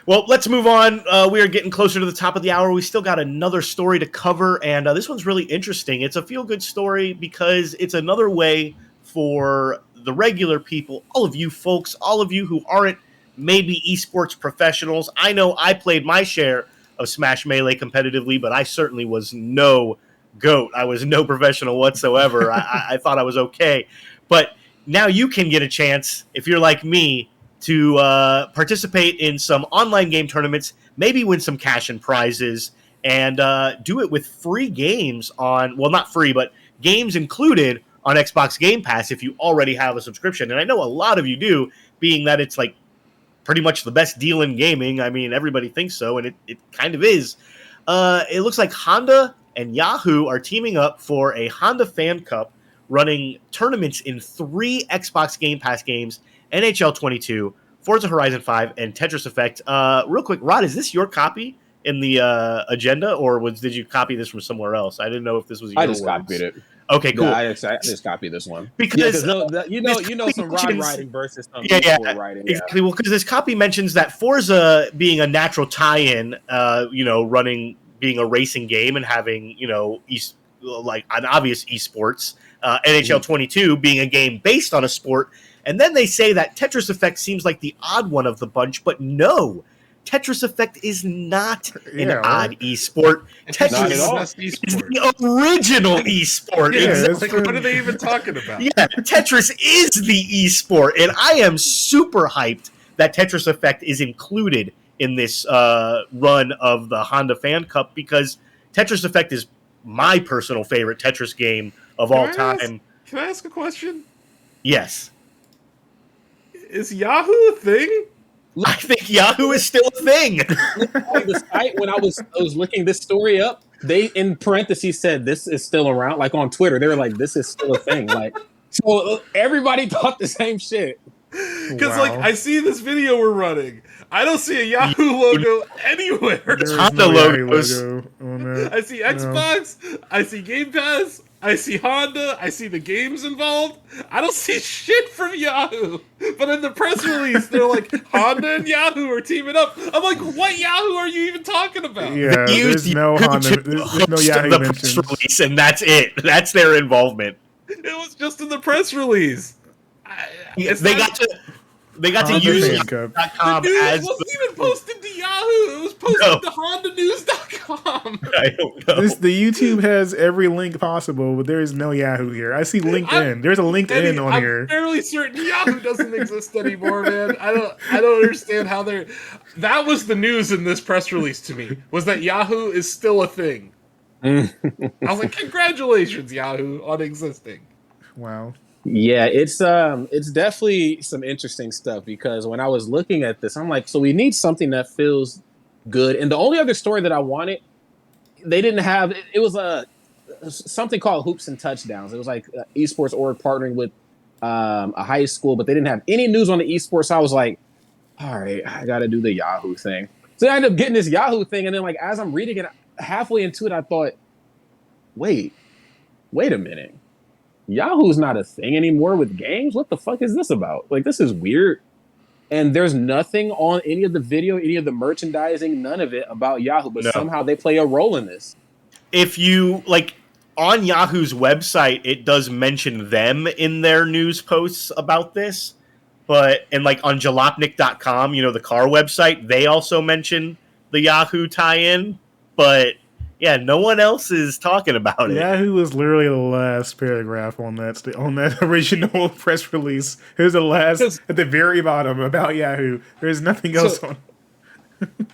Speaker 2: Well, let's move on. We are getting closer to the top of the hour. We still got another story to cover, and this one's really interesting. It's a feel-good story because it's another way for the regular people, all of you folks, all of you who aren't maybe esports professionals. I know I played my share of Smash Melee competitively, but I certainly was no GOAT. I was no professional whatsoever. I thought I was okay. But now you can get a chance, if you're like me, to participate in some online game tournaments, maybe win some cash and prizes, and do it with free games on, well, not free, but games included on Xbox Game Pass if you already have a subscription. And I know a lot of you do, being that it's like pretty much the best deal in gaming. I mean, everybody thinks so, and it kind of is. It looks like Honda and Yahoo are teaming up for a Honda Fan Cup, running tournaments in 3 Xbox Game Pass games: NHL 22, Forza Horizon 5, and Tetris Effect. Real quick, Rod, is this your copy in the agenda, or did you copy this from somewhere else? I didn't know if this was your
Speaker 4: I just
Speaker 2: words.
Speaker 4: copied it.
Speaker 2: Okay, cool.
Speaker 4: Yeah, I just copied this one
Speaker 2: Because
Speaker 4: you know some Rod writing versus some
Speaker 2: yeah,
Speaker 4: people writing.
Speaker 2: exactly. Well, because this copy mentions that Forza being a natural tie-in, being a racing game and having like an obvious esports. NHL 22 being a game based on a sport, and then they say that Tetris Effect seems like the odd one of the bunch, but no, Tetris Effect is not an odd esport. Tetris is the original esport.
Speaker 5: Exactly. What are they even talking about?
Speaker 2: Yeah, Tetris is the esport, and I am super hyped that Tetris Effect is included in this run of the Honda Fan Cup, because Tetris Effect is my personal favorite Tetris game of all time.
Speaker 5: Can I ask a question?
Speaker 2: Yes.
Speaker 5: Is Yahoo a thing?
Speaker 2: I think Yahoo is still a thing.
Speaker 4: On the site, when I was looking this story up, they in parentheses said this is still around. Like on Twitter, they were like, "This is still a thing." Like, so everybody thought the same shit.
Speaker 5: Because I see this video we're running, I don't see a Yahoo logo anywhere.
Speaker 2: It's Honda logos.
Speaker 5: I see Xbox, I see Game Pass, I see Honda, I see the games involved. I don't see shit from Yahoo. But in the press release, they're like, Honda and Yahoo are teaming up. I'm like, what Yahoo are you even talking about?
Speaker 1: Yeah, there's no Honda, there's no Yahoo
Speaker 2: the press release, and that's it. That's their involvement.
Speaker 5: It was just in the press release.
Speaker 2: They got to use Yahoo.com as.
Speaker 5: It wasn't even posted to Yahoo. It was posted to HondaNews.com.
Speaker 2: I don't know.
Speaker 1: The YouTube has every link possible, but there is no Yahoo here. I see LinkedIn. There's a LinkedIn on here.
Speaker 5: I'm fairly certain Yahoo doesn't exist anymore, man. I don't understand how they're. That was the news in this press release to me, was that Yahoo is still a thing. I was like, congratulations, Yahoo, on existing.
Speaker 1: Wow.
Speaker 4: Yeah, it's definitely some interesting stuff because when I was looking at this, I'm like, so we need something that feels good. And the only other story that I wanted, they didn't have. It was something called Hoops and Touchdowns. It was like esports org partnering with a high school, but they didn't have any news on the esports. So I was like, all right, I got to do the Yahoo thing. So I ended up getting this Yahoo thing, and then like as I'm reading it, halfway into it, I thought, wait a minute. Yahoo's not a thing anymore with games. What the fuck is this about? Like, this is weird. And there's nothing on any of the video, any of the merchandising, none of it about Yahoo, but somehow they play a role in this.
Speaker 2: If you like on Yahoo's website, it does mention them in their news posts about this. But and like on jalopnik.com, the car website, they also mention the Yahoo tie-in. But yeah, no one else is talking about it.
Speaker 1: Yahoo was literally the last paragraph on that original press release. It was the last at the very bottom about Yahoo. There's nothing else on.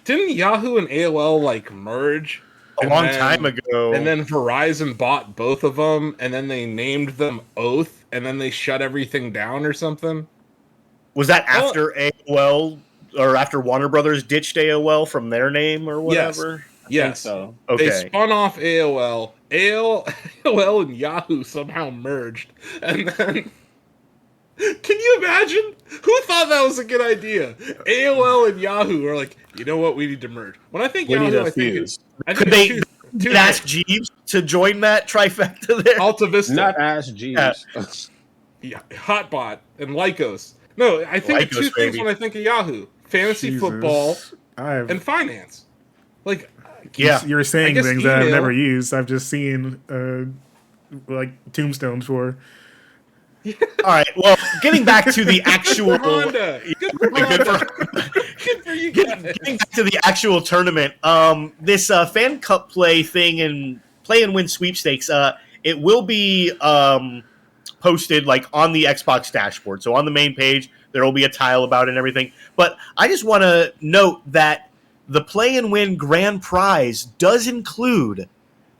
Speaker 5: Didn't Yahoo and AOL like merge
Speaker 2: a long time ago?
Speaker 5: And then Verizon bought both of them, and then they named them Oath, and then they shut everything down or something.
Speaker 2: Was that after AOL or after Warner Brothers ditched AOL from their name or whatever?
Speaker 5: Yes.
Speaker 4: So.
Speaker 2: Okay.
Speaker 5: They spun off AOL. AOL and Yahoo somehow merged. And then... Can you imagine? Who thought that was a good idea? AOL and Yahoo are like, you know what? We need to merge. When I think Yahoo, I think
Speaker 2: could they ask Jeeves to join that trifecta there?
Speaker 5: Alta Vista.
Speaker 4: Not ask Jeeves.
Speaker 5: Yeah, Hotbot and Lycos. No, I think of two things when I think of Yahoo. Fantasy football and finance. Like...
Speaker 1: Yeah, you're saying things that I've never used. I've just seen like tombstones for.
Speaker 2: All right. Well, getting back to the actual
Speaker 5: Honda. Good for you guys.
Speaker 2: Getting back to the actual tournament. This fan cup play thing and play and win sweepstakes. It will be posted like on the Xbox dashboard. So on the main page, there will be a tile about it and everything. But I just want to note that the Play and Win grand prize does include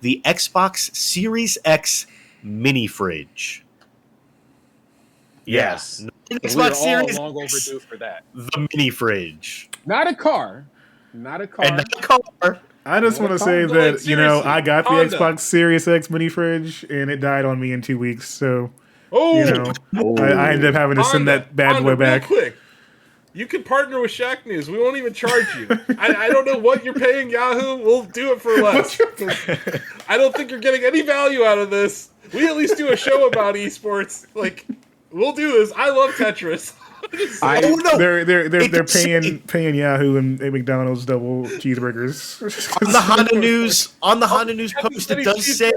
Speaker 2: the Xbox Series X mini fridge.
Speaker 4: Yes.
Speaker 2: Xbox Series
Speaker 4: long overdue for that.
Speaker 2: The mini fridge.
Speaker 4: Not a car. Not a car.
Speaker 2: And not a car.
Speaker 1: I just want to say that, I got the Xbox Series X mini fridge, and it died on me in 2 weeks. So, I ended up having to send that bad boy back.
Speaker 5: Real quick. You can partner with Shacknews. We won't even charge you. I don't know what you're paying Yahoo. We'll do it for less. I don't think you're getting any value out of this. We at least do a show about esports. Like, we'll do this. I love Tetris.
Speaker 1: They're paying Yahoo and McDonald's double cheeseburgers.
Speaker 2: On the Honda News post, it does say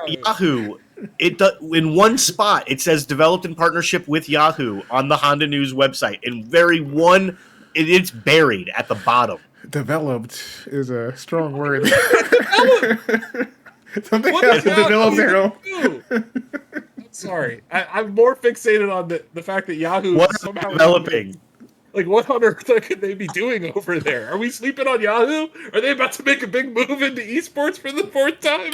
Speaker 2: Yahoo. It in one spot it says developed in partnership with Yahoo on the Honda News website. In it's buried at the bottom.
Speaker 1: Developed is a strong word. Something has to develop their own.
Speaker 5: Sorry, I'm more fixated on the fact that Yahoo is somehow
Speaker 2: developing.
Speaker 5: Like, what on earth could they be doing over there? Are we sleeping on Yahoo? Are they about to make a big move into esports for the fourth time?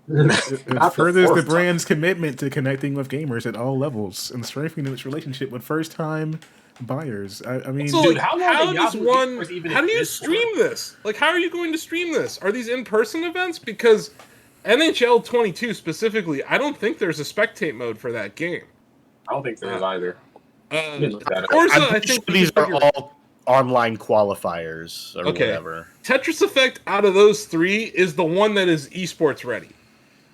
Speaker 1: It furthers the brand's commitment to connecting with gamers at all levels and strengthening its relationship with first-time buyers. I mean,
Speaker 5: so, dude, how do you stream this? Like, how are you going to stream this? Are these in-person events? Because NHL 22 specifically, I don't think there's a spectate mode for that game.
Speaker 3: I don't think there is either.
Speaker 2: I think these are all online qualifiers or whatever.
Speaker 5: Tetris Effect out of those three is the one that is esports ready.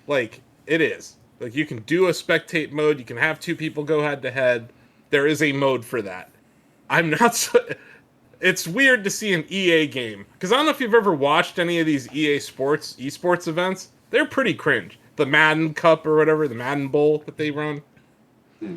Speaker 5: Like, it is. Like, you can do a spectate mode. You can have two people go head-to-head. There is a mode for that. It's weird to see an EA game. Because I don't know if you've ever watched any of these EA Sports esports events. They're pretty cringe. The Madden Cup or whatever, the Madden Bowl that they run.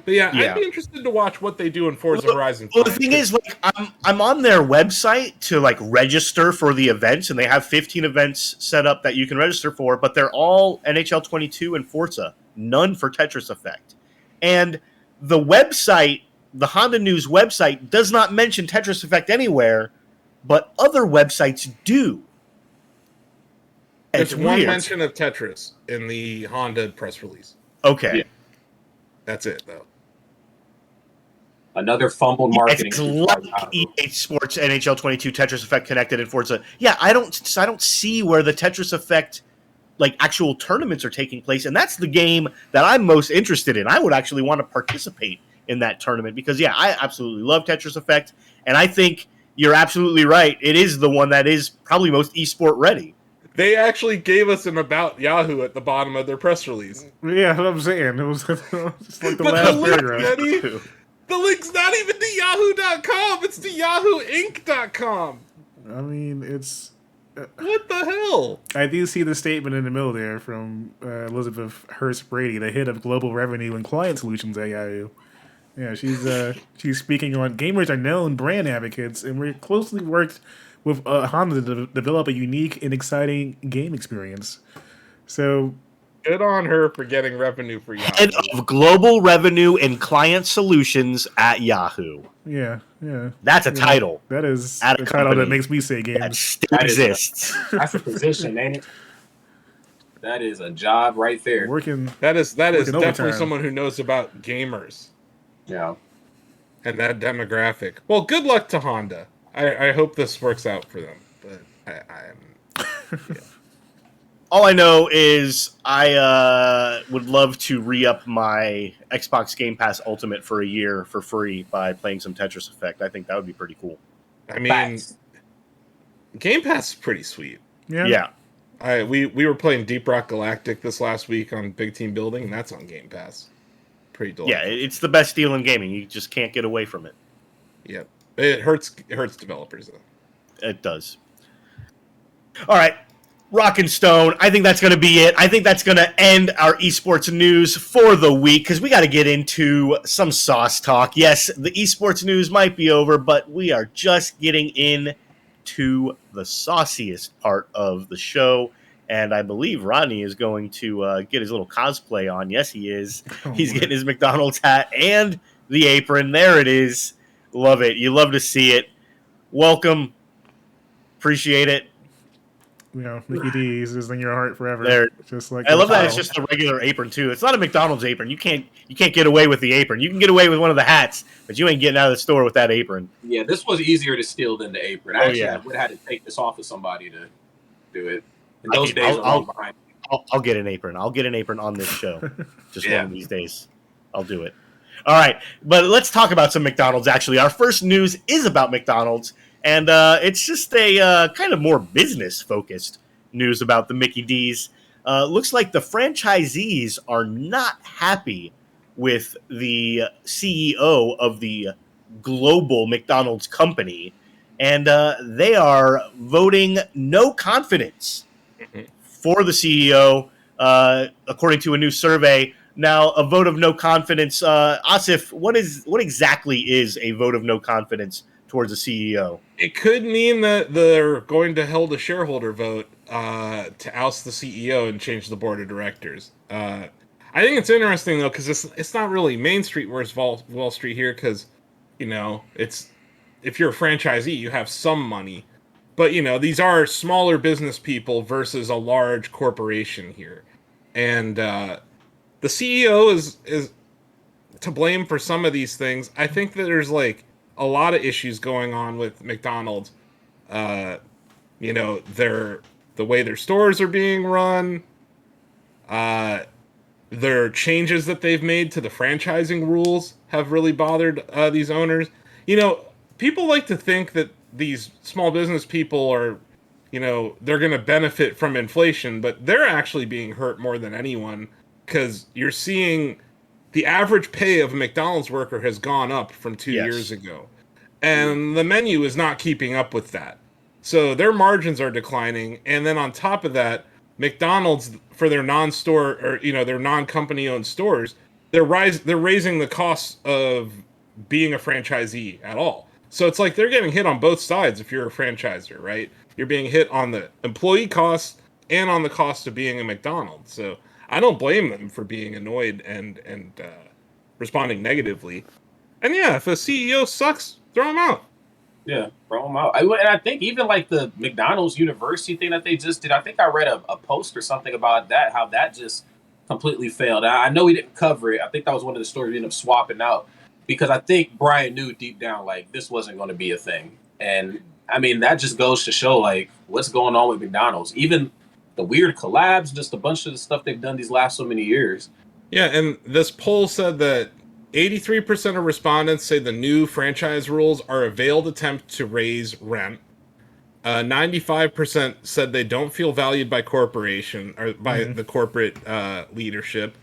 Speaker 5: But yeah, I'd be interested to watch what they do in Forza Horizon 5.
Speaker 2: Well, the thing is, like, I'm on their website to like register for the events, and they have 15 events set up that you can register for, but they're all NHL 22 and Forza, none for Tetris Effect. And the website, the Honda News website, does not mention Tetris Effect anywhere, but other websites do.
Speaker 5: It's one mention of Tetris in the Honda press release.
Speaker 2: Okay.
Speaker 3: Yeah.
Speaker 5: That's it, though.
Speaker 3: Another fumbled marketing.
Speaker 2: It's like EA Sports NHL 22 Tetris Effect connected in Forza. Yeah, I don't see where the Tetris Effect like actual tournaments are taking place, and that's the game that I'm most interested in. I would actually want to participate in that tournament because I absolutely love Tetris Effect, and I think you're absolutely right. It is the one that is probably most esport ready.
Speaker 5: They actually gave us an About Yahoo at the bottom of their press release.
Speaker 1: Yeah, what I'm saying. It was just like the
Speaker 5: But
Speaker 1: last
Speaker 5: the link,
Speaker 1: paragraph.
Speaker 5: Eddie, the link's not even to yahoo.com. It's to yahooinc.com.
Speaker 1: I mean, it's...
Speaker 5: What the hell?
Speaker 1: I do see the statement in the middle there from Elizabeth Hurst Brady, the head of global revenue and client solutions at Yahoo. Yeah, she's speaking on gamers are known brand advocates, and we're closely worked with Honda to develop a unique and exciting game experience. So,
Speaker 5: good on her for getting revenue for Yahoo.
Speaker 2: Head of global revenue and client solutions at Yahoo.
Speaker 1: Yeah.
Speaker 2: That's a title.
Speaker 1: That is
Speaker 2: At
Speaker 1: a
Speaker 2: a
Speaker 1: title
Speaker 2: company
Speaker 1: that makes me say games.
Speaker 2: that still exists.
Speaker 3: That's a position, ain't it? That is a job right there.
Speaker 5: That is definitely
Speaker 1: overtime.
Speaker 5: someone who knows about gamers.
Speaker 3: Yeah.
Speaker 5: And that demographic. Well, good luck to Honda. I hope this works out for them. But I'm
Speaker 2: All I know is I would love to re-up my Xbox Game Pass Ultimate for a year for free by playing some Tetris Effect. I think that would be pretty cool.
Speaker 5: I mean, Game Pass is pretty sweet.
Speaker 2: Yeah.
Speaker 5: We were playing Deep Rock Galactic this last week on Big Team Building, and that's on Game Pass. Pretty delightful.
Speaker 2: Yeah, it's the best deal in gaming. You just can't get away from it.
Speaker 5: Yep. It hurts developers, though.
Speaker 2: It does. All right. Rock and Stone. I think that's going to be it. I think that's going to end our esports news for the week because we got to get into some sauce talk. Yes, the esports news might be over, but we are just getting in to the sauciest part of the show. And I believe Rodney is going to get his little cosplay on. Yes, he is. He's getting his McDonald's hat and the apron. There it is. Love it. You love to see it. Welcome. Appreciate it.
Speaker 1: You know, Mickey D's is in your heart forever.
Speaker 2: There.
Speaker 1: Just like
Speaker 2: I love that it's just a regular apron too. It's not a McDonald's apron. You can't get away with the apron. You can get away with one of the hats, but you ain't getting out of the store with that apron.
Speaker 3: Yeah, this was easier to steal than the apron. I would have had to take this off of somebody to do it. And those days are long behind.
Speaker 2: I'll get an apron. I'll get an apron on this show. Just one of these days. I'll do it. All right, but let's talk about some McDonald's, actually. Our first news is about McDonald's, and it's just a kind of more business-focused news about the Mickey D's. Looks like the franchisees are not happy with the CEO of the global McDonald's company, and they are voting no confidence for the CEO, according to a new survey. Now, a vote of no confidence. Asif, what exactly is a vote of no confidence towards the CEO?
Speaker 5: It could mean that they're going to hold a shareholder vote to oust the CEO and change the board of directors. I think it's interesting, though, because it's not really Main Street versus Wall Street here, because, it's if you're a franchisee, you have some money. But, these are smaller business people versus a large corporation here. And the CEO is to blame for some of these things. I think that there's a lot of issues going on with McDonald's. The way their stores are being run, their changes that they've made to the franchising rules have really bothered these owners. People like to think that these small business people are, they're going to benefit from inflation, but they're actually being hurt more than anyone. Because you're seeing the average pay of a McDonald's worker has gone up from 2 years ago. And the menu is not keeping up with that. So their margins are declining. And then on top of that, McDonald's, for their non-store or, their non-company owned stores, they're raising the costs of being a franchisee at all. So it's like they're getting hit on both sides if you're a franchisor, right? You're being hit on the employee costs and on the cost of being a McDonald's. So I don't blame them for being annoyed and responding negatively. And yeah, if a CEO sucks, throw him out.
Speaker 3: Yeah, throw him out. And I think even the McDonald's University thing that they just did, I think I read a post or something about that, how that just completely failed. I know we didn't cover it. I think that was one of the stories we ended up swapping out because I think Bryan knew deep down like this wasn't going to be a thing. And I mean, that just goes to show like what's going on with McDonald's. Even the weird collabs, just a bunch of the stuff they've done these last so many years.
Speaker 5: Yeah, and this poll said that 83% of respondents say the new franchise rules are a veiled attempt to raise rent. 95% said they don't feel valued by corporation or by the corporate leadership,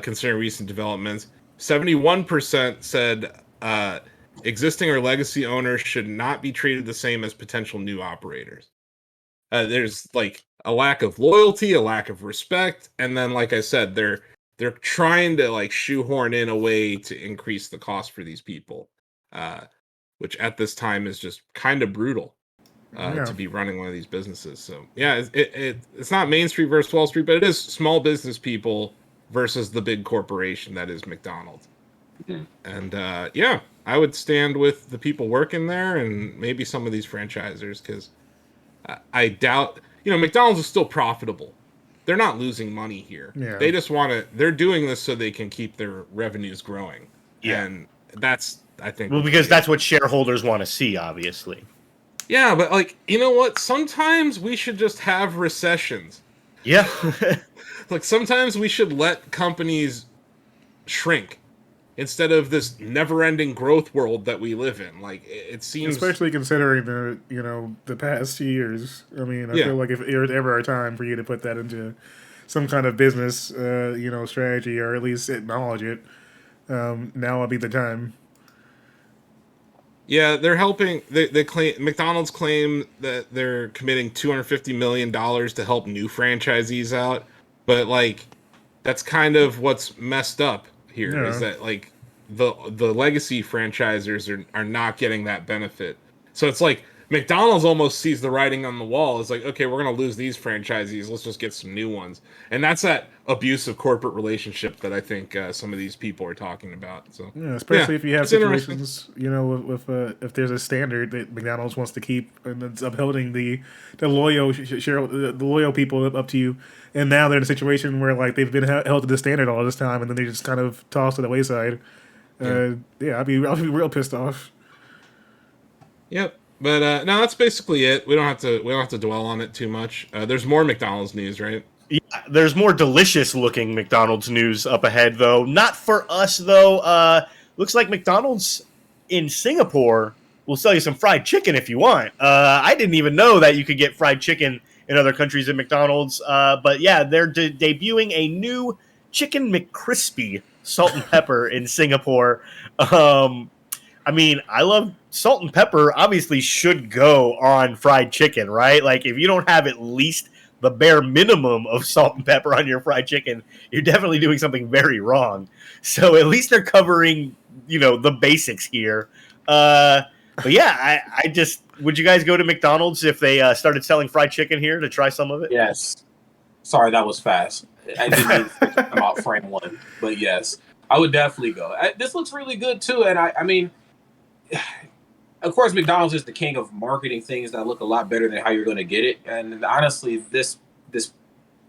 Speaker 5: considering recent developments. 71% said existing or legacy owners should not be treated the same as potential new operators. There's like a lack of loyalty, a lack of respect, and then, like I said, they're trying to like shoehorn in a way to increase the cost for these people, which at this time is just kind of brutal. To be running one of these businesses. So yeah, it's not Main Street versus Wall Street, but it is small business people versus the big corporation that is McDonald's. Mm-hmm. And yeah, I would stand with the people working there and maybe some of these franchisors because I doubt, McDonald's is still profitable. They're not losing money here. Yeah. They just they're doing this so they can keep their revenues growing. Yeah. And that's, I think.
Speaker 2: Well, because that's what shareholders want to see, obviously.
Speaker 5: Yeah, but like, you know what? Sometimes we should just have recessions.
Speaker 2: Yeah.
Speaker 5: Like sometimes we should let companies shrink instead of this never-ending growth world that we live in. Like it seems,
Speaker 1: especially considering the past years. I mean, I feel like if it was ever a time for you to put that into some kind of business, strategy or at least acknowledge it, now would be the time.
Speaker 5: Yeah, they're helping. They claim McDonald's claim that they're committing $250 million to help new franchisees out, but like that's kind of what's messed up here is that like the legacy franchisers are not getting that benefit. So it's like McDonald's almost sees the writing on the wall. It's like, okay, we're gonna lose these franchisees. Let's just get some new ones, and that's that abusive corporate relationship that I think some of these people are talking about. So
Speaker 1: yeah, especially if you have situations, with if there's a standard that McDonald's wants to keep and it's upholding the loyal the loyal people up to you, and now they're in a situation where like they've been held to the standard all this time, and then they just kind of tossed to the wayside. I'd be real pissed off.
Speaker 5: Yep. But no, that's basically it. We don't have to dwell on it too much. There's more McDonald's news, right?
Speaker 2: Yeah, there's more delicious looking McDonald's news up ahead, though. Not for us, though. Looks like McDonald's in Singapore will sell you some fried chicken if you want. I didn't even know that you could get fried chicken in other countries at McDonald's. But yeah, they're debuting a new Chicken McCrispy salt and pepper in Singapore. I mean, I love salt and pepper obviously should go on fried chicken, right? Like if you don't have at least the bare minimum of salt and pepper on your fried chicken, you're definitely doing something very wrong. So at least they're covering, the basics here. But yeah, I just, would you guys go to McDonald's if they started selling fried chicken here to try some of it?
Speaker 3: Yes. Sorry, that was fast. I didn't mean to come out frame one, but yes, I would definitely go. This looks really good too. And I mean, of course, McDonald's is the king of marketing things that look a lot better than how you're going to get it. And honestly, this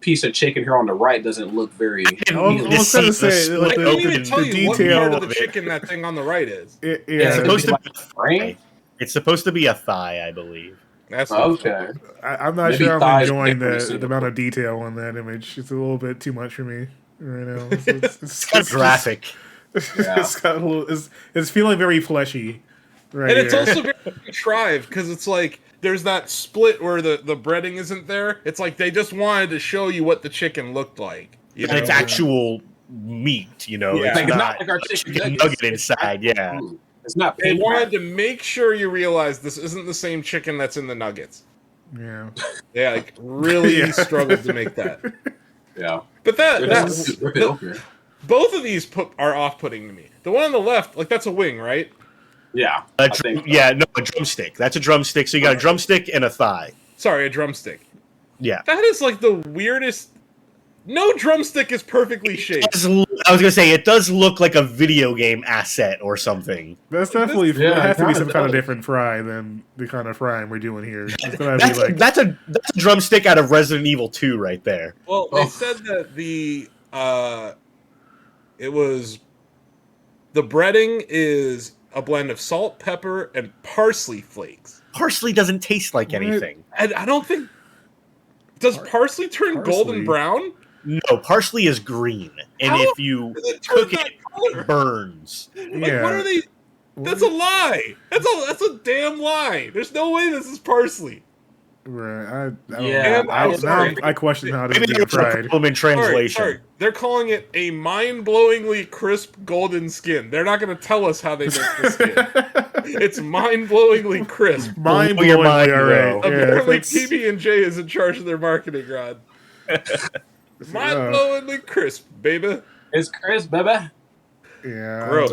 Speaker 3: piece of chicken here on the right doesn't look very.
Speaker 1: I was going to say,
Speaker 5: I can't even tell you what part of the chicken that thing on the right is.
Speaker 2: It's supposed to be a thigh. It's supposed to be a thigh, I believe.
Speaker 5: That's
Speaker 3: okay.
Speaker 1: I'm not sure I'm enjoying the amount of detail on that image. It's a little bit too much for me right now.
Speaker 2: It's kind of graphic.
Speaker 1: It's feeling very fleshy. Right,
Speaker 5: and it's also very contrived because it's like there's that split where the breading isn't there. It's like they just wanted to show you what the chicken looked like.
Speaker 2: And it's actual meat,
Speaker 3: Yeah.
Speaker 2: It's
Speaker 3: not like our chicken
Speaker 2: nugget inside. Yeah,
Speaker 3: it's not.
Speaker 5: They wanted to make sure you realize this isn't the same chicken that's in the nuggets.
Speaker 1: Yeah,
Speaker 5: like really struggled to make that.
Speaker 3: Yeah,
Speaker 5: but both of these are off-putting to me. The one on the left, like that's a wing, right?
Speaker 2: Yeah, a drumstick. That's a drumstick. So you got a drumstick and a thigh.
Speaker 5: Sorry, a drumstick.
Speaker 2: Yeah,
Speaker 5: that is like the weirdest. No drumstick is perfectly shaped.
Speaker 2: I was gonna say it does look like a video game asset or something.
Speaker 1: That's definitely it has to be some kind of different fry than the kind of frying we're doing here.
Speaker 2: That's a drumstick out of Resident Evil 2 right there.
Speaker 5: Well, they said that the It was the breading is a blend of salt, pepper, and parsley flakes.
Speaker 2: Parsley doesn't taste like
Speaker 1: What?
Speaker 2: anything.
Speaker 5: And I don't think does parsley turn golden brown?
Speaker 2: No, parsley is green, and
Speaker 5: How
Speaker 2: if you
Speaker 5: does it turn
Speaker 2: cook
Speaker 5: that
Speaker 2: it,
Speaker 5: color?
Speaker 2: it burns.
Speaker 5: Like,
Speaker 1: Yeah.
Speaker 5: what are they? That's a lie. That's a damn lie. There's no way this is parsley.
Speaker 1: Right.
Speaker 3: Yeah,
Speaker 1: I question how this
Speaker 2: Maybe
Speaker 1: is
Speaker 2: there's a
Speaker 1: fried.
Speaker 2: problem in translation.
Speaker 5: Sorry. They're calling it a mind-blowingly crisp golden skin. They're not going to tell us how they make the skin. It's mind-blowingly crisp.
Speaker 1: Mind
Speaker 2: Your
Speaker 1: blowing.
Speaker 2: mind,
Speaker 1: All right.
Speaker 2: though.
Speaker 1: Yeah,
Speaker 5: Apparently,
Speaker 1: that's-
Speaker 5: PB&J is in charge of their marketing, Rod. Mind-blowingly crisp, baby.
Speaker 3: It's Chris, baby.
Speaker 1: Yeah.
Speaker 5: Gross.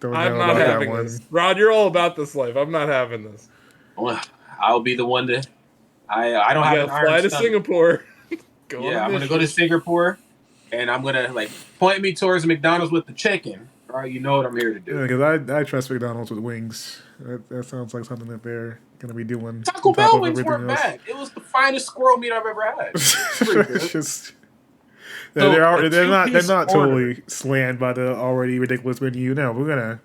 Speaker 1: Don't
Speaker 5: I'm
Speaker 1: know
Speaker 5: not
Speaker 1: about that
Speaker 5: having
Speaker 1: one.
Speaker 5: this. Rod, you're all about this life. I'm not having this.
Speaker 3: Well, I'll be the one to. I don't
Speaker 5: You
Speaker 3: have
Speaker 5: gotta
Speaker 3: an iron
Speaker 5: fly to
Speaker 3: stomach.
Speaker 5: Singapore. Go
Speaker 3: Yeah,
Speaker 5: on
Speaker 3: I'm
Speaker 5: a
Speaker 3: gonna go to
Speaker 5: mission.
Speaker 3: Singapore, and I'm gonna like point me towards McDonald's with the chicken. All right, you know what I'm here to do.
Speaker 1: Yeah, because I trust McDonald's with wings. That sounds like something that they're gonna be doing.
Speaker 3: Taco
Speaker 1: on top
Speaker 3: Bell
Speaker 1: of
Speaker 3: wings
Speaker 1: everything
Speaker 3: weren't
Speaker 1: else.
Speaker 3: bad. It was the finest squirrel meat I've ever had. Pretty good.
Speaker 1: It's just
Speaker 5: So,
Speaker 1: they're
Speaker 5: a
Speaker 1: not
Speaker 5: two-piece
Speaker 1: totally slammed by the already ridiculous menu. No, we're gonna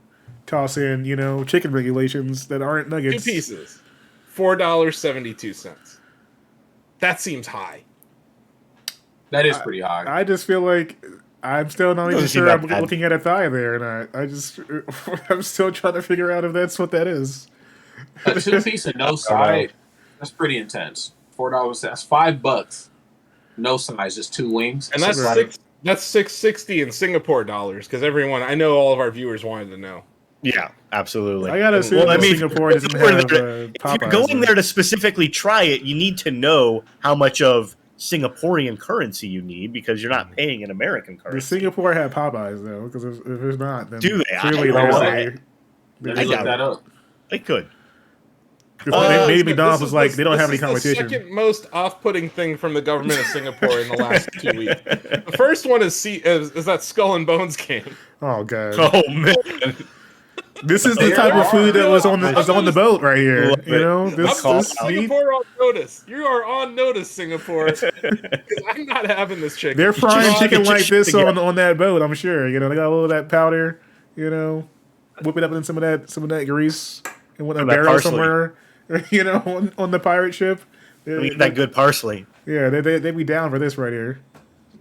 Speaker 1: toss in chicken regulations that aren't
Speaker 5: Two
Speaker 1: nuggets.
Speaker 5: pieces. $4.72. That seems high.
Speaker 3: That is pretty high.
Speaker 1: I just feel like I'm still not even
Speaker 2: Doesn't seem
Speaker 1: sure
Speaker 2: that
Speaker 1: I'm
Speaker 2: bad.
Speaker 1: looking at a thigh there or not. I'm still trying to figure out if that's what that is.
Speaker 3: A 2-piece and no side. That's pretty intense. $4. That's $5. No size, just 2 wings.
Speaker 5: And that's
Speaker 1: Right.
Speaker 5: that's $6.60 in Singapore dollars, because everyone, I know all of our viewers wanted to know.
Speaker 2: Yeah, absolutely.
Speaker 1: I gotta assume
Speaker 2: Well, I
Speaker 1: that
Speaker 2: mean,
Speaker 1: Singapore
Speaker 2: if
Speaker 1: doesn't
Speaker 2: you're
Speaker 1: have
Speaker 2: there- if
Speaker 1: Popeyes.
Speaker 2: you're going there to specifically try it, you need to know how much of Singaporean currency you need, because you're not paying in American
Speaker 1: Does
Speaker 2: currency.
Speaker 1: Singapore have Popeyes though? Because if there's not, then
Speaker 2: Do they? I
Speaker 1: clearly
Speaker 2: don't know.
Speaker 1: there's
Speaker 3: Let
Speaker 2: I
Speaker 3: me look
Speaker 2: doubt
Speaker 3: that up.
Speaker 2: They could.
Speaker 1: maybe
Speaker 5: This
Speaker 1: McDonald's was like
Speaker 5: is
Speaker 1: they don't have any
Speaker 5: this is
Speaker 1: competition.
Speaker 5: The second most off-putting thing from the government of Singapore in the last 2 weeks. The first one is that Skull and Bones game.
Speaker 1: Oh god,
Speaker 2: Oh man,
Speaker 1: this is the
Speaker 5: There
Speaker 1: type of
Speaker 5: are-
Speaker 1: food that was on
Speaker 5: I'm
Speaker 1: the boat right here.
Speaker 2: Love
Speaker 1: You
Speaker 2: it.
Speaker 1: know,
Speaker 2: I'm
Speaker 1: this
Speaker 2: calling
Speaker 1: this
Speaker 2: out.
Speaker 1: meat,
Speaker 5: Singapore on notice. You are on notice, Singapore. 'Cause I'm not having this chicken.
Speaker 1: they're frying
Speaker 2: Just
Speaker 1: chicken
Speaker 2: get your
Speaker 1: like
Speaker 2: shit
Speaker 1: this
Speaker 2: together.
Speaker 1: on that boat. I'm sure. They got a little of that powder. Whip it up in some of that grease and with a
Speaker 2: Some of that
Speaker 1: barrel
Speaker 2: parsley.
Speaker 1: somewhere. On the pirate ship.
Speaker 2: Eat that good parsley.
Speaker 1: Yeah, they be down for this right here.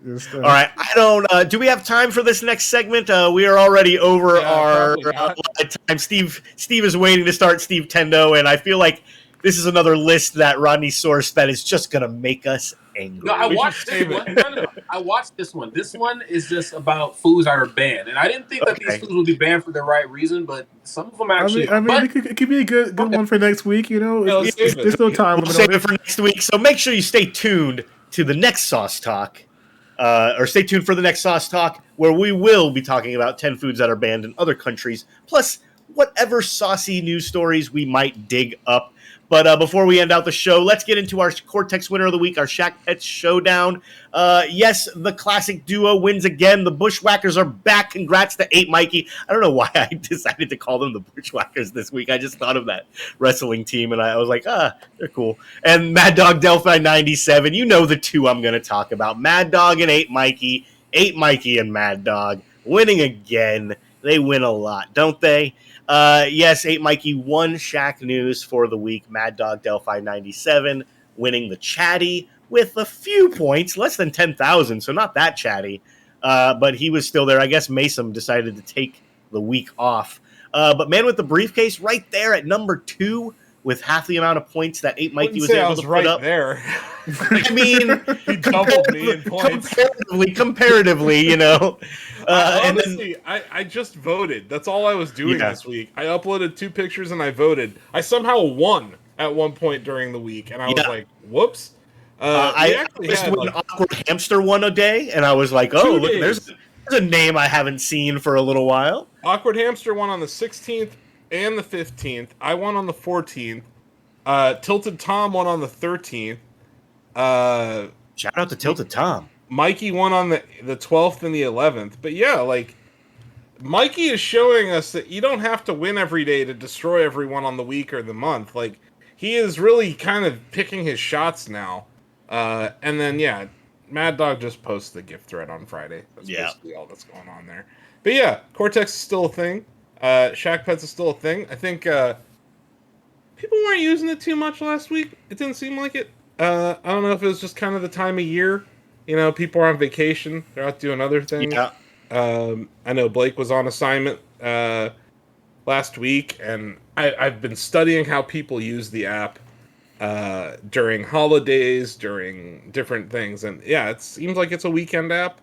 Speaker 1: Just,
Speaker 2: All right, I don't. Do we have time for this next segment? We are already over
Speaker 5: Yeah,
Speaker 2: our
Speaker 5: probably not.
Speaker 2: time. Steve is waiting to start Steve Tendo, and I feel like this is another list that Rodney sourced that is just gonna make us angry.
Speaker 3: No, I
Speaker 5: We
Speaker 3: watched
Speaker 5: should
Speaker 3: this
Speaker 5: save
Speaker 3: one. No. I watched this one. This one is just about foods that are banned, and I didn't think that
Speaker 2: Okay.
Speaker 3: these foods would be banned for the right reason, but some of them actually.
Speaker 1: I mean,
Speaker 3: but
Speaker 1: it could be a good one for next week.
Speaker 5: let's save it.
Speaker 1: There's no time
Speaker 2: We'll
Speaker 1: limit
Speaker 2: save
Speaker 1: on
Speaker 2: it
Speaker 1: it.
Speaker 2: for next week. So make sure you stay tuned to the next Sauce Talk, or stay tuned for the next Sauce Talk, where we will be talking about 10 foods that are banned in other countries, plus whatever saucy news stories we might dig up. But before we end out the show, let's get into our Cortex winner of the week, our Shaq Pets Showdown. Yes, the classic duo wins again. The Bushwhackers are back. Congrats to 8 Mikey. I don't know why I decided to call them the Bushwhackers this week. I just thought of that wrestling team, and I was like, they're cool. And Mad Dog Delphi 97, you know the two I'm going to talk about. Mad Dog and 8 Mikey. 8 Mikey and Mad Dog winning again. They win a lot, don't they? Yes, 8 Mikey won Shacknews for the week. Mad Dog Delphi 97 winning the chatty with a few points, less than 10,000, so not that chatty. But he was still there. I guess Mason decided to take the week off. But Man with the Briefcase right there at number 2 with half the amount of points that 8 Mikey was
Speaker 5: I
Speaker 2: able
Speaker 5: was
Speaker 2: to
Speaker 5: right
Speaker 2: put up.
Speaker 5: there.
Speaker 2: I mean,
Speaker 5: He doubled me in points.
Speaker 2: comparatively, and then
Speaker 5: Honestly, I just voted. That's all I was doing
Speaker 2: Yeah.
Speaker 5: this week. I uploaded 2 pictures and I voted. I somehow won at one point during the week, and I was
Speaker 2: Yeah.
Speaker 5: like, "Whoops!" We
Speaker 2: I
Speaker 5: actually
Speaker 2: just
Speaker 5: had,
Speaker 2: when
Speaker 5: like,
Speaker 2: Awkward Hamster won a day, and I was like, oh,
Speaker 5: 2
Speaker 2: look,
Speaker 5: days.
Speaker 2: there's a name I haven't seen for a little while.
Speaker 5: Awkward Hamster won on the 16th and the 15th. I won on the 14th. Tilted Tom won on the 13th.
Speaker 2: Shout out to Tilted Tom.
Speaker 5: Mikey won on the 12th and the 11th. But yeah, like, Mikey is showing us that you don't have to win every day to destroy everyone on the week or the month. Like, he is really kind of picking his shots now. And then, yeah, Mad Dog just posted the gift thread on Friday. That's
Speaker 2: Yeah.
Speaker 5: basically all that's going on there. But yeah, Cortex is still a thing. Shaq Pets is still a thing. I think people weren't using it too much last week. It didn't seem like it. I don't know if it was just kind of the time of year. You know, people are on vacation. They're out doing other things.
Speaker 2: Yeah.
Speaker 5: I know Blake was on assignment last week, and I've been studying how people use the app during holidays, during different things. And yeah, it seems like it's a weekend app.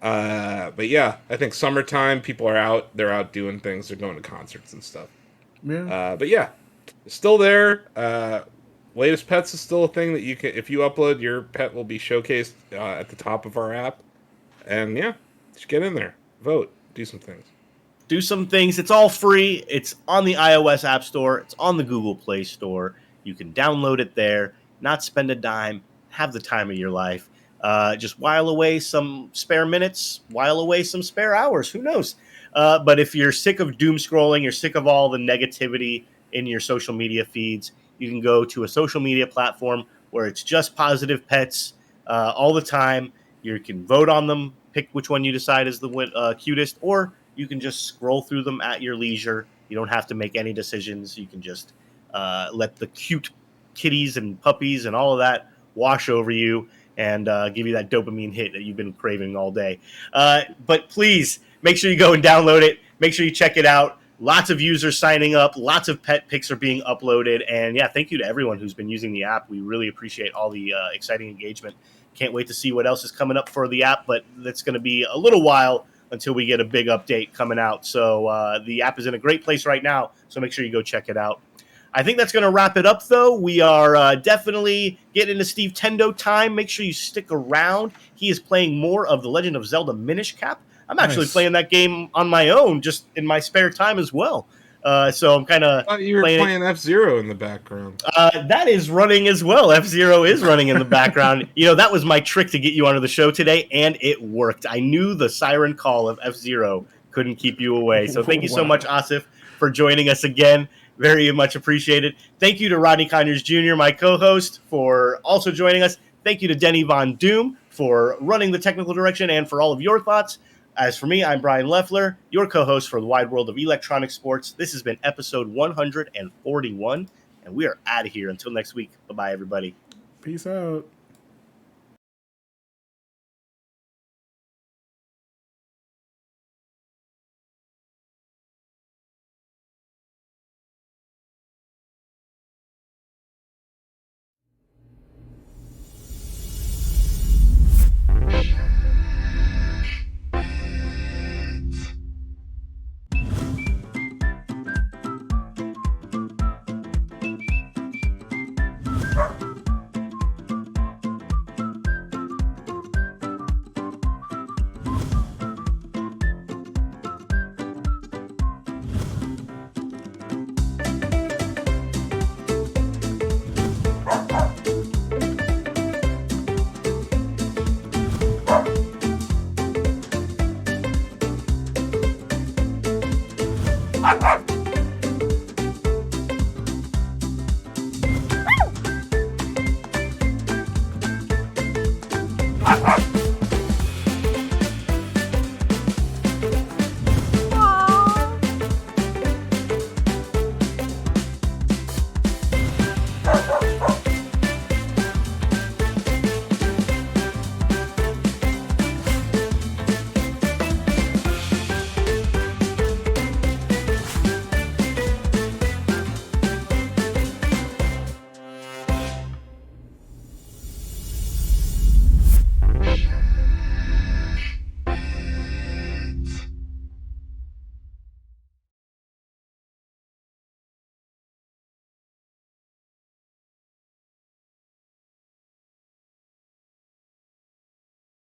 Speaker 5: But yeah, I think summertime, people are out. They're out doing things. They're going to concerts and stuff.
Speaker 1: Yeah.
Speaker 5: But yeah, it's still there. Latest Pets is still a thing that you can, if you upload, your pet will be showcased at the top of our app. And yeah, just get in there, vote, do some things.
Speaker 2: Do some things. It's all free. It's on the iOS App Store. It's on the Google Play Store. You can download it there, not spend a dime, have the time of your life. Just while away some spare minutes, while away some spare hours. Who knows? But if you're sick of doom scrolling, you're sick of all the negativity in your social media feeds, you can go to a social media platform where it's just positive pets all the time. You can vote on them, pick which one you decide is the cutest, or you can just scroll through them at your leisure. You don't have to make any decisions. You can just let the cute kitties and puppies and all of that wash over you and give you that dopamine hit that you've been craving all day. But please make sure you go and download it. Make sure you check it out. Lots of users signing up. Lots of pet pics are being uploaded. And yeah, thank you to everyone who's been using the app. We really appreciate all the exciting engagement. Can't wait to see what else is coming up for the app, but that's going to be a little while until we get a big update coming out. So the app is in a great place right now, so make sure you go check it out. I think that's going to wrap it up, though. We are definitely getting into Steve Tendo time. Make sure you stick around. He is playing more of The Legend of Zelda Minish Cap. I'm actually playing that game on my own, just in my spare time as well. So I'm kind of
Speaker 5: You were playing F-Zero in the background.
Speaker 2: That is running as well. F-Zero is running in the background. You know, that was my trick to get you onto the show today, and it worked. I knew the siren call of F-Zero couldn't keep you away. So thank you so much, Asif, for joining us again. Very much appreciated. Thank you to Rodney Conyers Jr., my co-host, for also joining us. Thank you to Denny Von Doom for running the technical direction and for all of your thoughts. As for me, I'm Brian Leffler, your co-host for the wide world of electronic sports. This has been episode 141, and we are out of here. Until next week, bye-bye, everybody.
Speaker 1: Peace out.